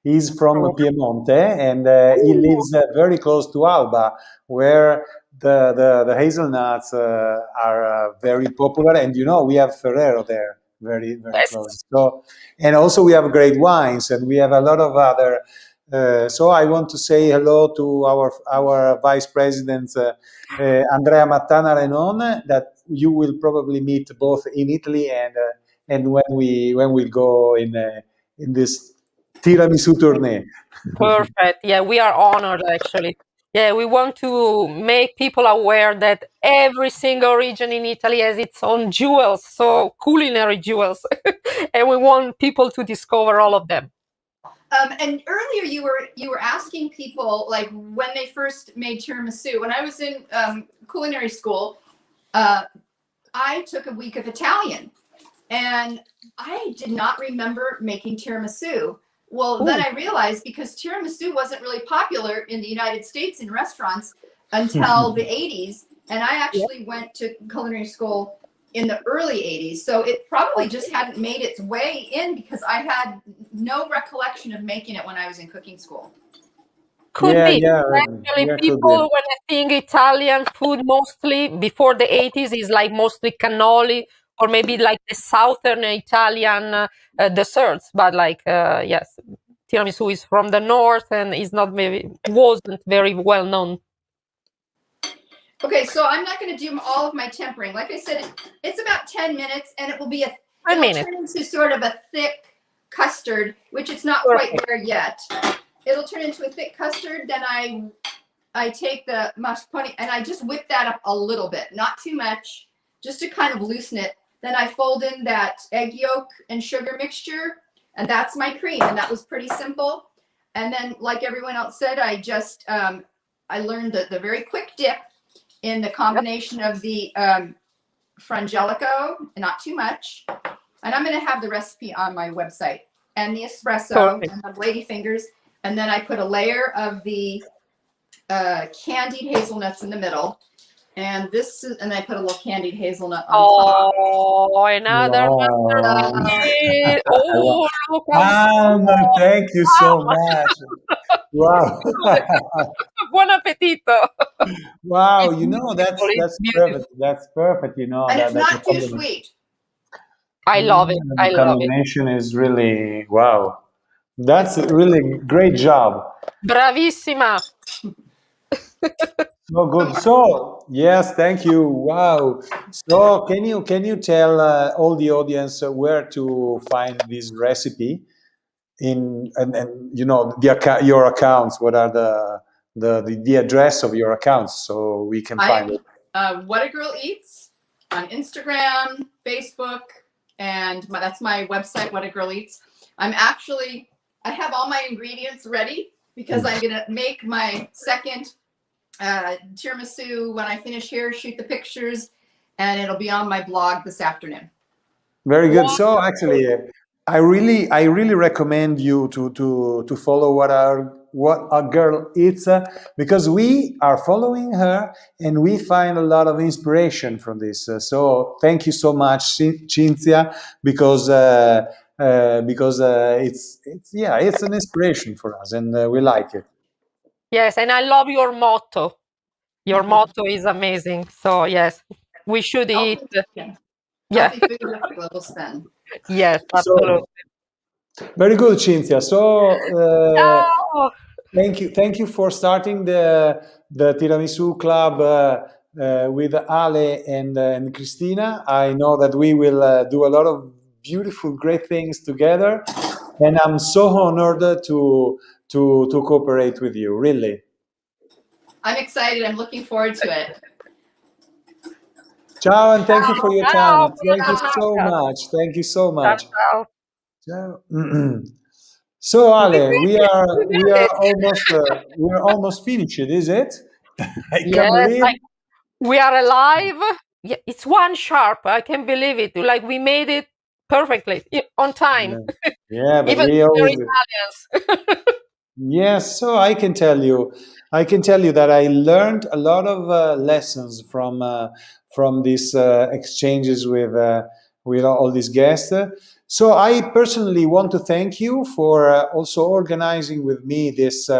is from Piemonte, and he lives very close to Alba, where the hazelnuts are very popular. And we have Ferrero there, very close. So, and also we have great wines, and we have a lot of other. So I want to say hello to our vice president, Andrea Mattana Renon, that you will probably meet both in Italy and when we go in this tiramisu tournée. Perfect. Yeah, we are honored, actually. Yeah, we want to make people aware that every single region in Italy has its own jewels, so culinary jewels, and we want people to discover all of them. And earlier you were asking people like when they first made tiramisu. When I was in culinary school, I took a week of Italian, and I did not remember making tiramisu. Well, then I realized, because tiramisu wasn't really popular in the United States in restaurants until the 80s, and I actually went to culinary school in the early 80s. So it probably just hadn't made its way in, because I had no recollection of making it when I was in cooking school. Could be. Actually, people, when I think Italian food mostly before the 80s, is like mostly cannoli, or maybe like the southern Italian desserts. But like, yes, tiramisu is from the north and is not wasn't very well known. Okay, so I'm not going to do all of my tempering. Like I said, it's about 10 minutes, and it will be turn into sort of a thick custard, which it's not quite there yet. It'll turn into a thick custard. Then I take the mascarpone and I just whip that up a little bit, not too much, just to kind of loosen it. Then I fold in that egg yolk and sugar mixture, and that's my cream. And that was pretty simple. And then, like everyone else said, I just I learned the very quick dip in the combination of the frangelico, not too much. And I'm going to have the recipe on my website, and the espresso and the lady fingers. And then I put a layer of the candied hazelnuts in the middle. And and I put a little candied hazelnut on top. Oh, another masterpiece. Oh, look how thank you so much. Wow. Buon appetito. Wow, that's perfect. That's perfect, And it's not too sweet. I love it. I love it. The combination is really, wow. That's a really great job. Bravissima. So good. So yes, thank you. Wow. So can you tell all the audience where to find this recipe and your accounts? What are the address of your accounts, so we can find it? What a Girl Eats on Instagram, Facebook, and that's my website, What a Girl Eats. I have all my ingredients ready, because I'm going to make my second tiramisu when I finish here, shoot the pictures, and it'll be on my blog this afternoon. Very good. So actually, I really recommend you to follow What a Girl Eats, because we are following her and we find a lot of inspiration from this. So thank you so much, Cinzia, because it's an inspiration for us, and we like it. Yes, and I love your motto. Your motto is amazing. So yes, we should eat. Healthy food with global spend. Yes, So, absolutely. very good, Cinzia. So, Ciao. thank you for starting the Tiramisu Club with Ale and Cristina. I know that we will do a lot of beautiful, great things together, and I'm so honored to cooperate with you. Really. I'm excited. I'm looking forward to it. Ciao, and thank you for your time. Ciao, Thank you buona so giornata. much. Thank you so Ciao, much. ciao. Ciao. So Ale, we We are made it. almost finished, is it? I can't Yes, believe. we are alive. Yeah, it's 1 sharp. I can believe it. Like we made it perfectly on time. Yeah, but Even we we're always. Italians. Yes, so I can tell you that I learned a lot of lessons from these exchanges with all these guests. So I personally want to thank you for also organizing with me this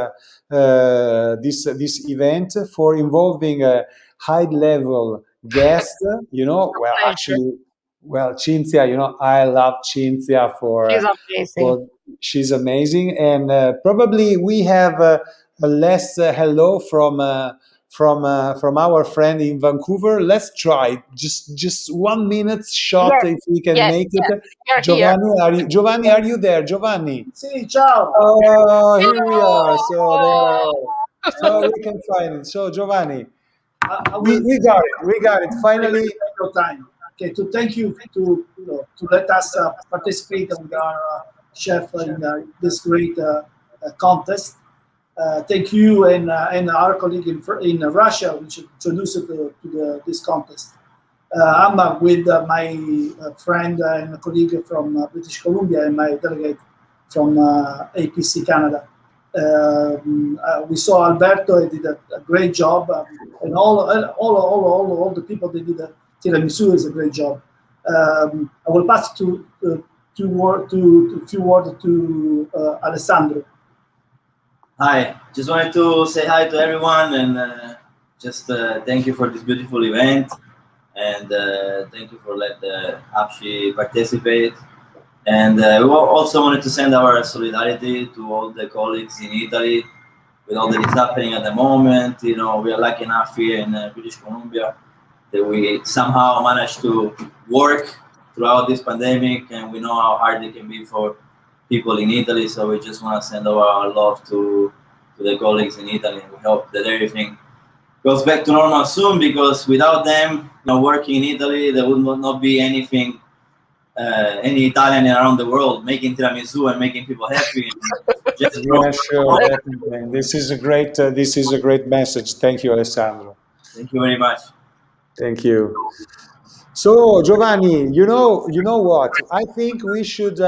event, for involving a high level guest. Well, Pleasure. actually, well, Cinzia, I love Cinzia She's amazing. for she's amazing, and probably we have a last hello from our friend in Vancouver. Let's try just 1 minute shot Yes, if we can yes, make yes. it. We're here. Giovanni, are you there, Giovanni? Sì, ciao. Oh, here we are. So there are all. Oh. So we can find it. So Giovanni, I we will got it. We got it. Finally. take your time. Okay, to thank you to let us participate with our chef in this great contest. Thank you and our colleague in Russia, which introduced it to this contest. I'm with my friend and colleague from British Columbia and my delegate from APC Canada. We saw Alberto. He did a great job, and all the people that did tiramisu is a great job. I will pass to few words to Alessandro. Hi, just wanted to say hi to everyone and just thank you for this beautiful event, and thank you for letting Apshi participate. And we also wanted to send our solidarity to all the colleagues in Italy with all that is happening at the moment. We are lucky enough here in British Columbia that we somehow managed to work throughout this pandemic, and we know how hard it can be for people in Italy. So we just want to send our love to the colleagues in Italy, and we hope that everything goes back to normal soon, because without them, working in Italy, there would not be anything, any Italian around the world making tiramisu and making people happy. Just Yeah, sure, definitely. This is a great message. Thank you, Alessandro. Thank you very much. Thank you. So Giovanni, you know what? I think we should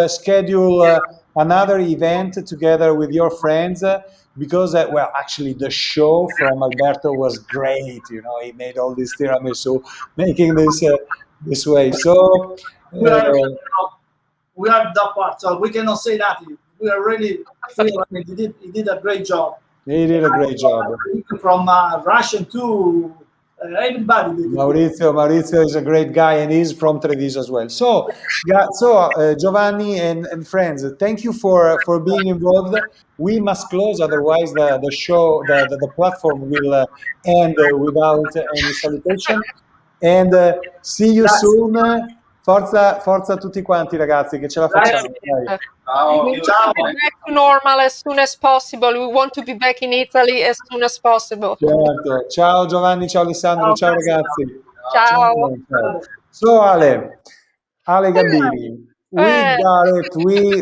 schedule another event together with your friends, because well, actually the show from Alberto was great. He made all this tiramisu, making this way. So We are that part, so we cannot say that. We are really feel. I mean, he did a great job. he did a great job. From Russian to everybody did. Maurizio is a great guy, and he's from Treviso as well. So, Giovanni and friends, thank you for being involved. We must close, otherwise the show, the platform will end without any salutation. And see you soon. Forza tutti quanti, ragazzi, che ce la facciamo. Dai. Ciao. We want to be back to normal as soon as possible. We want to be back in Italy as soon as possible. Certo. Ciao Giovanni, ciao Alessandro, ciao ragazzi. Ciao. Ciao. So Ale Gambini, we got it.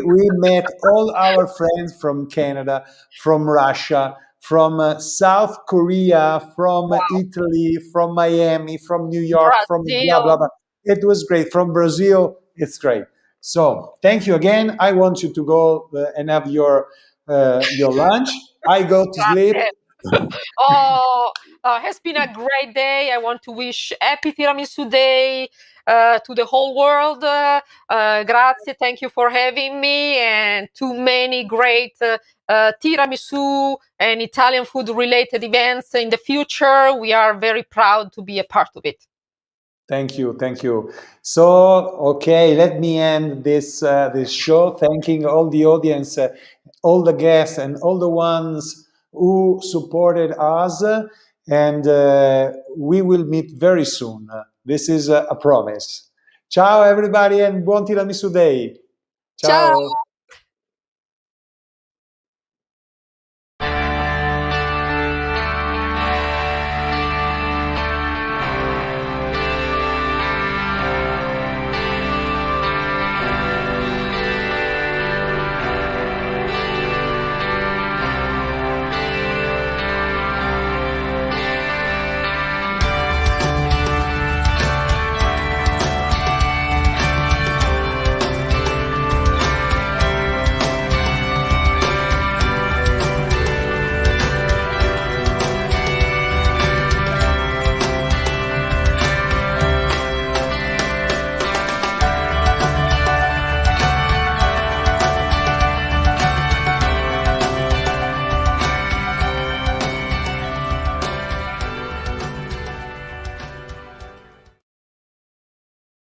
We met all our friends from Canada, from Russia, from South Korea, from Italy, from Miami, from New York, from blah blah blah. It was great. From Brazil, it's great. So thank you again. I want you to go and have your lunch. I go to sleep. It has been a great day. I want to wish happy Tiramisu Day to the whole world. Grazie, thank you for having me, and too many great tiramisu and Italian food related events in the future. We are very proud to be a part of it. Thank you, thank you. So, okay, let me end this this show, thanking all the audience, all the guests, and all the ones who supported us. And we will meet very soon. This is a promise. Ciao, everybody, and buon tiramisù day. Ciao. Ciao.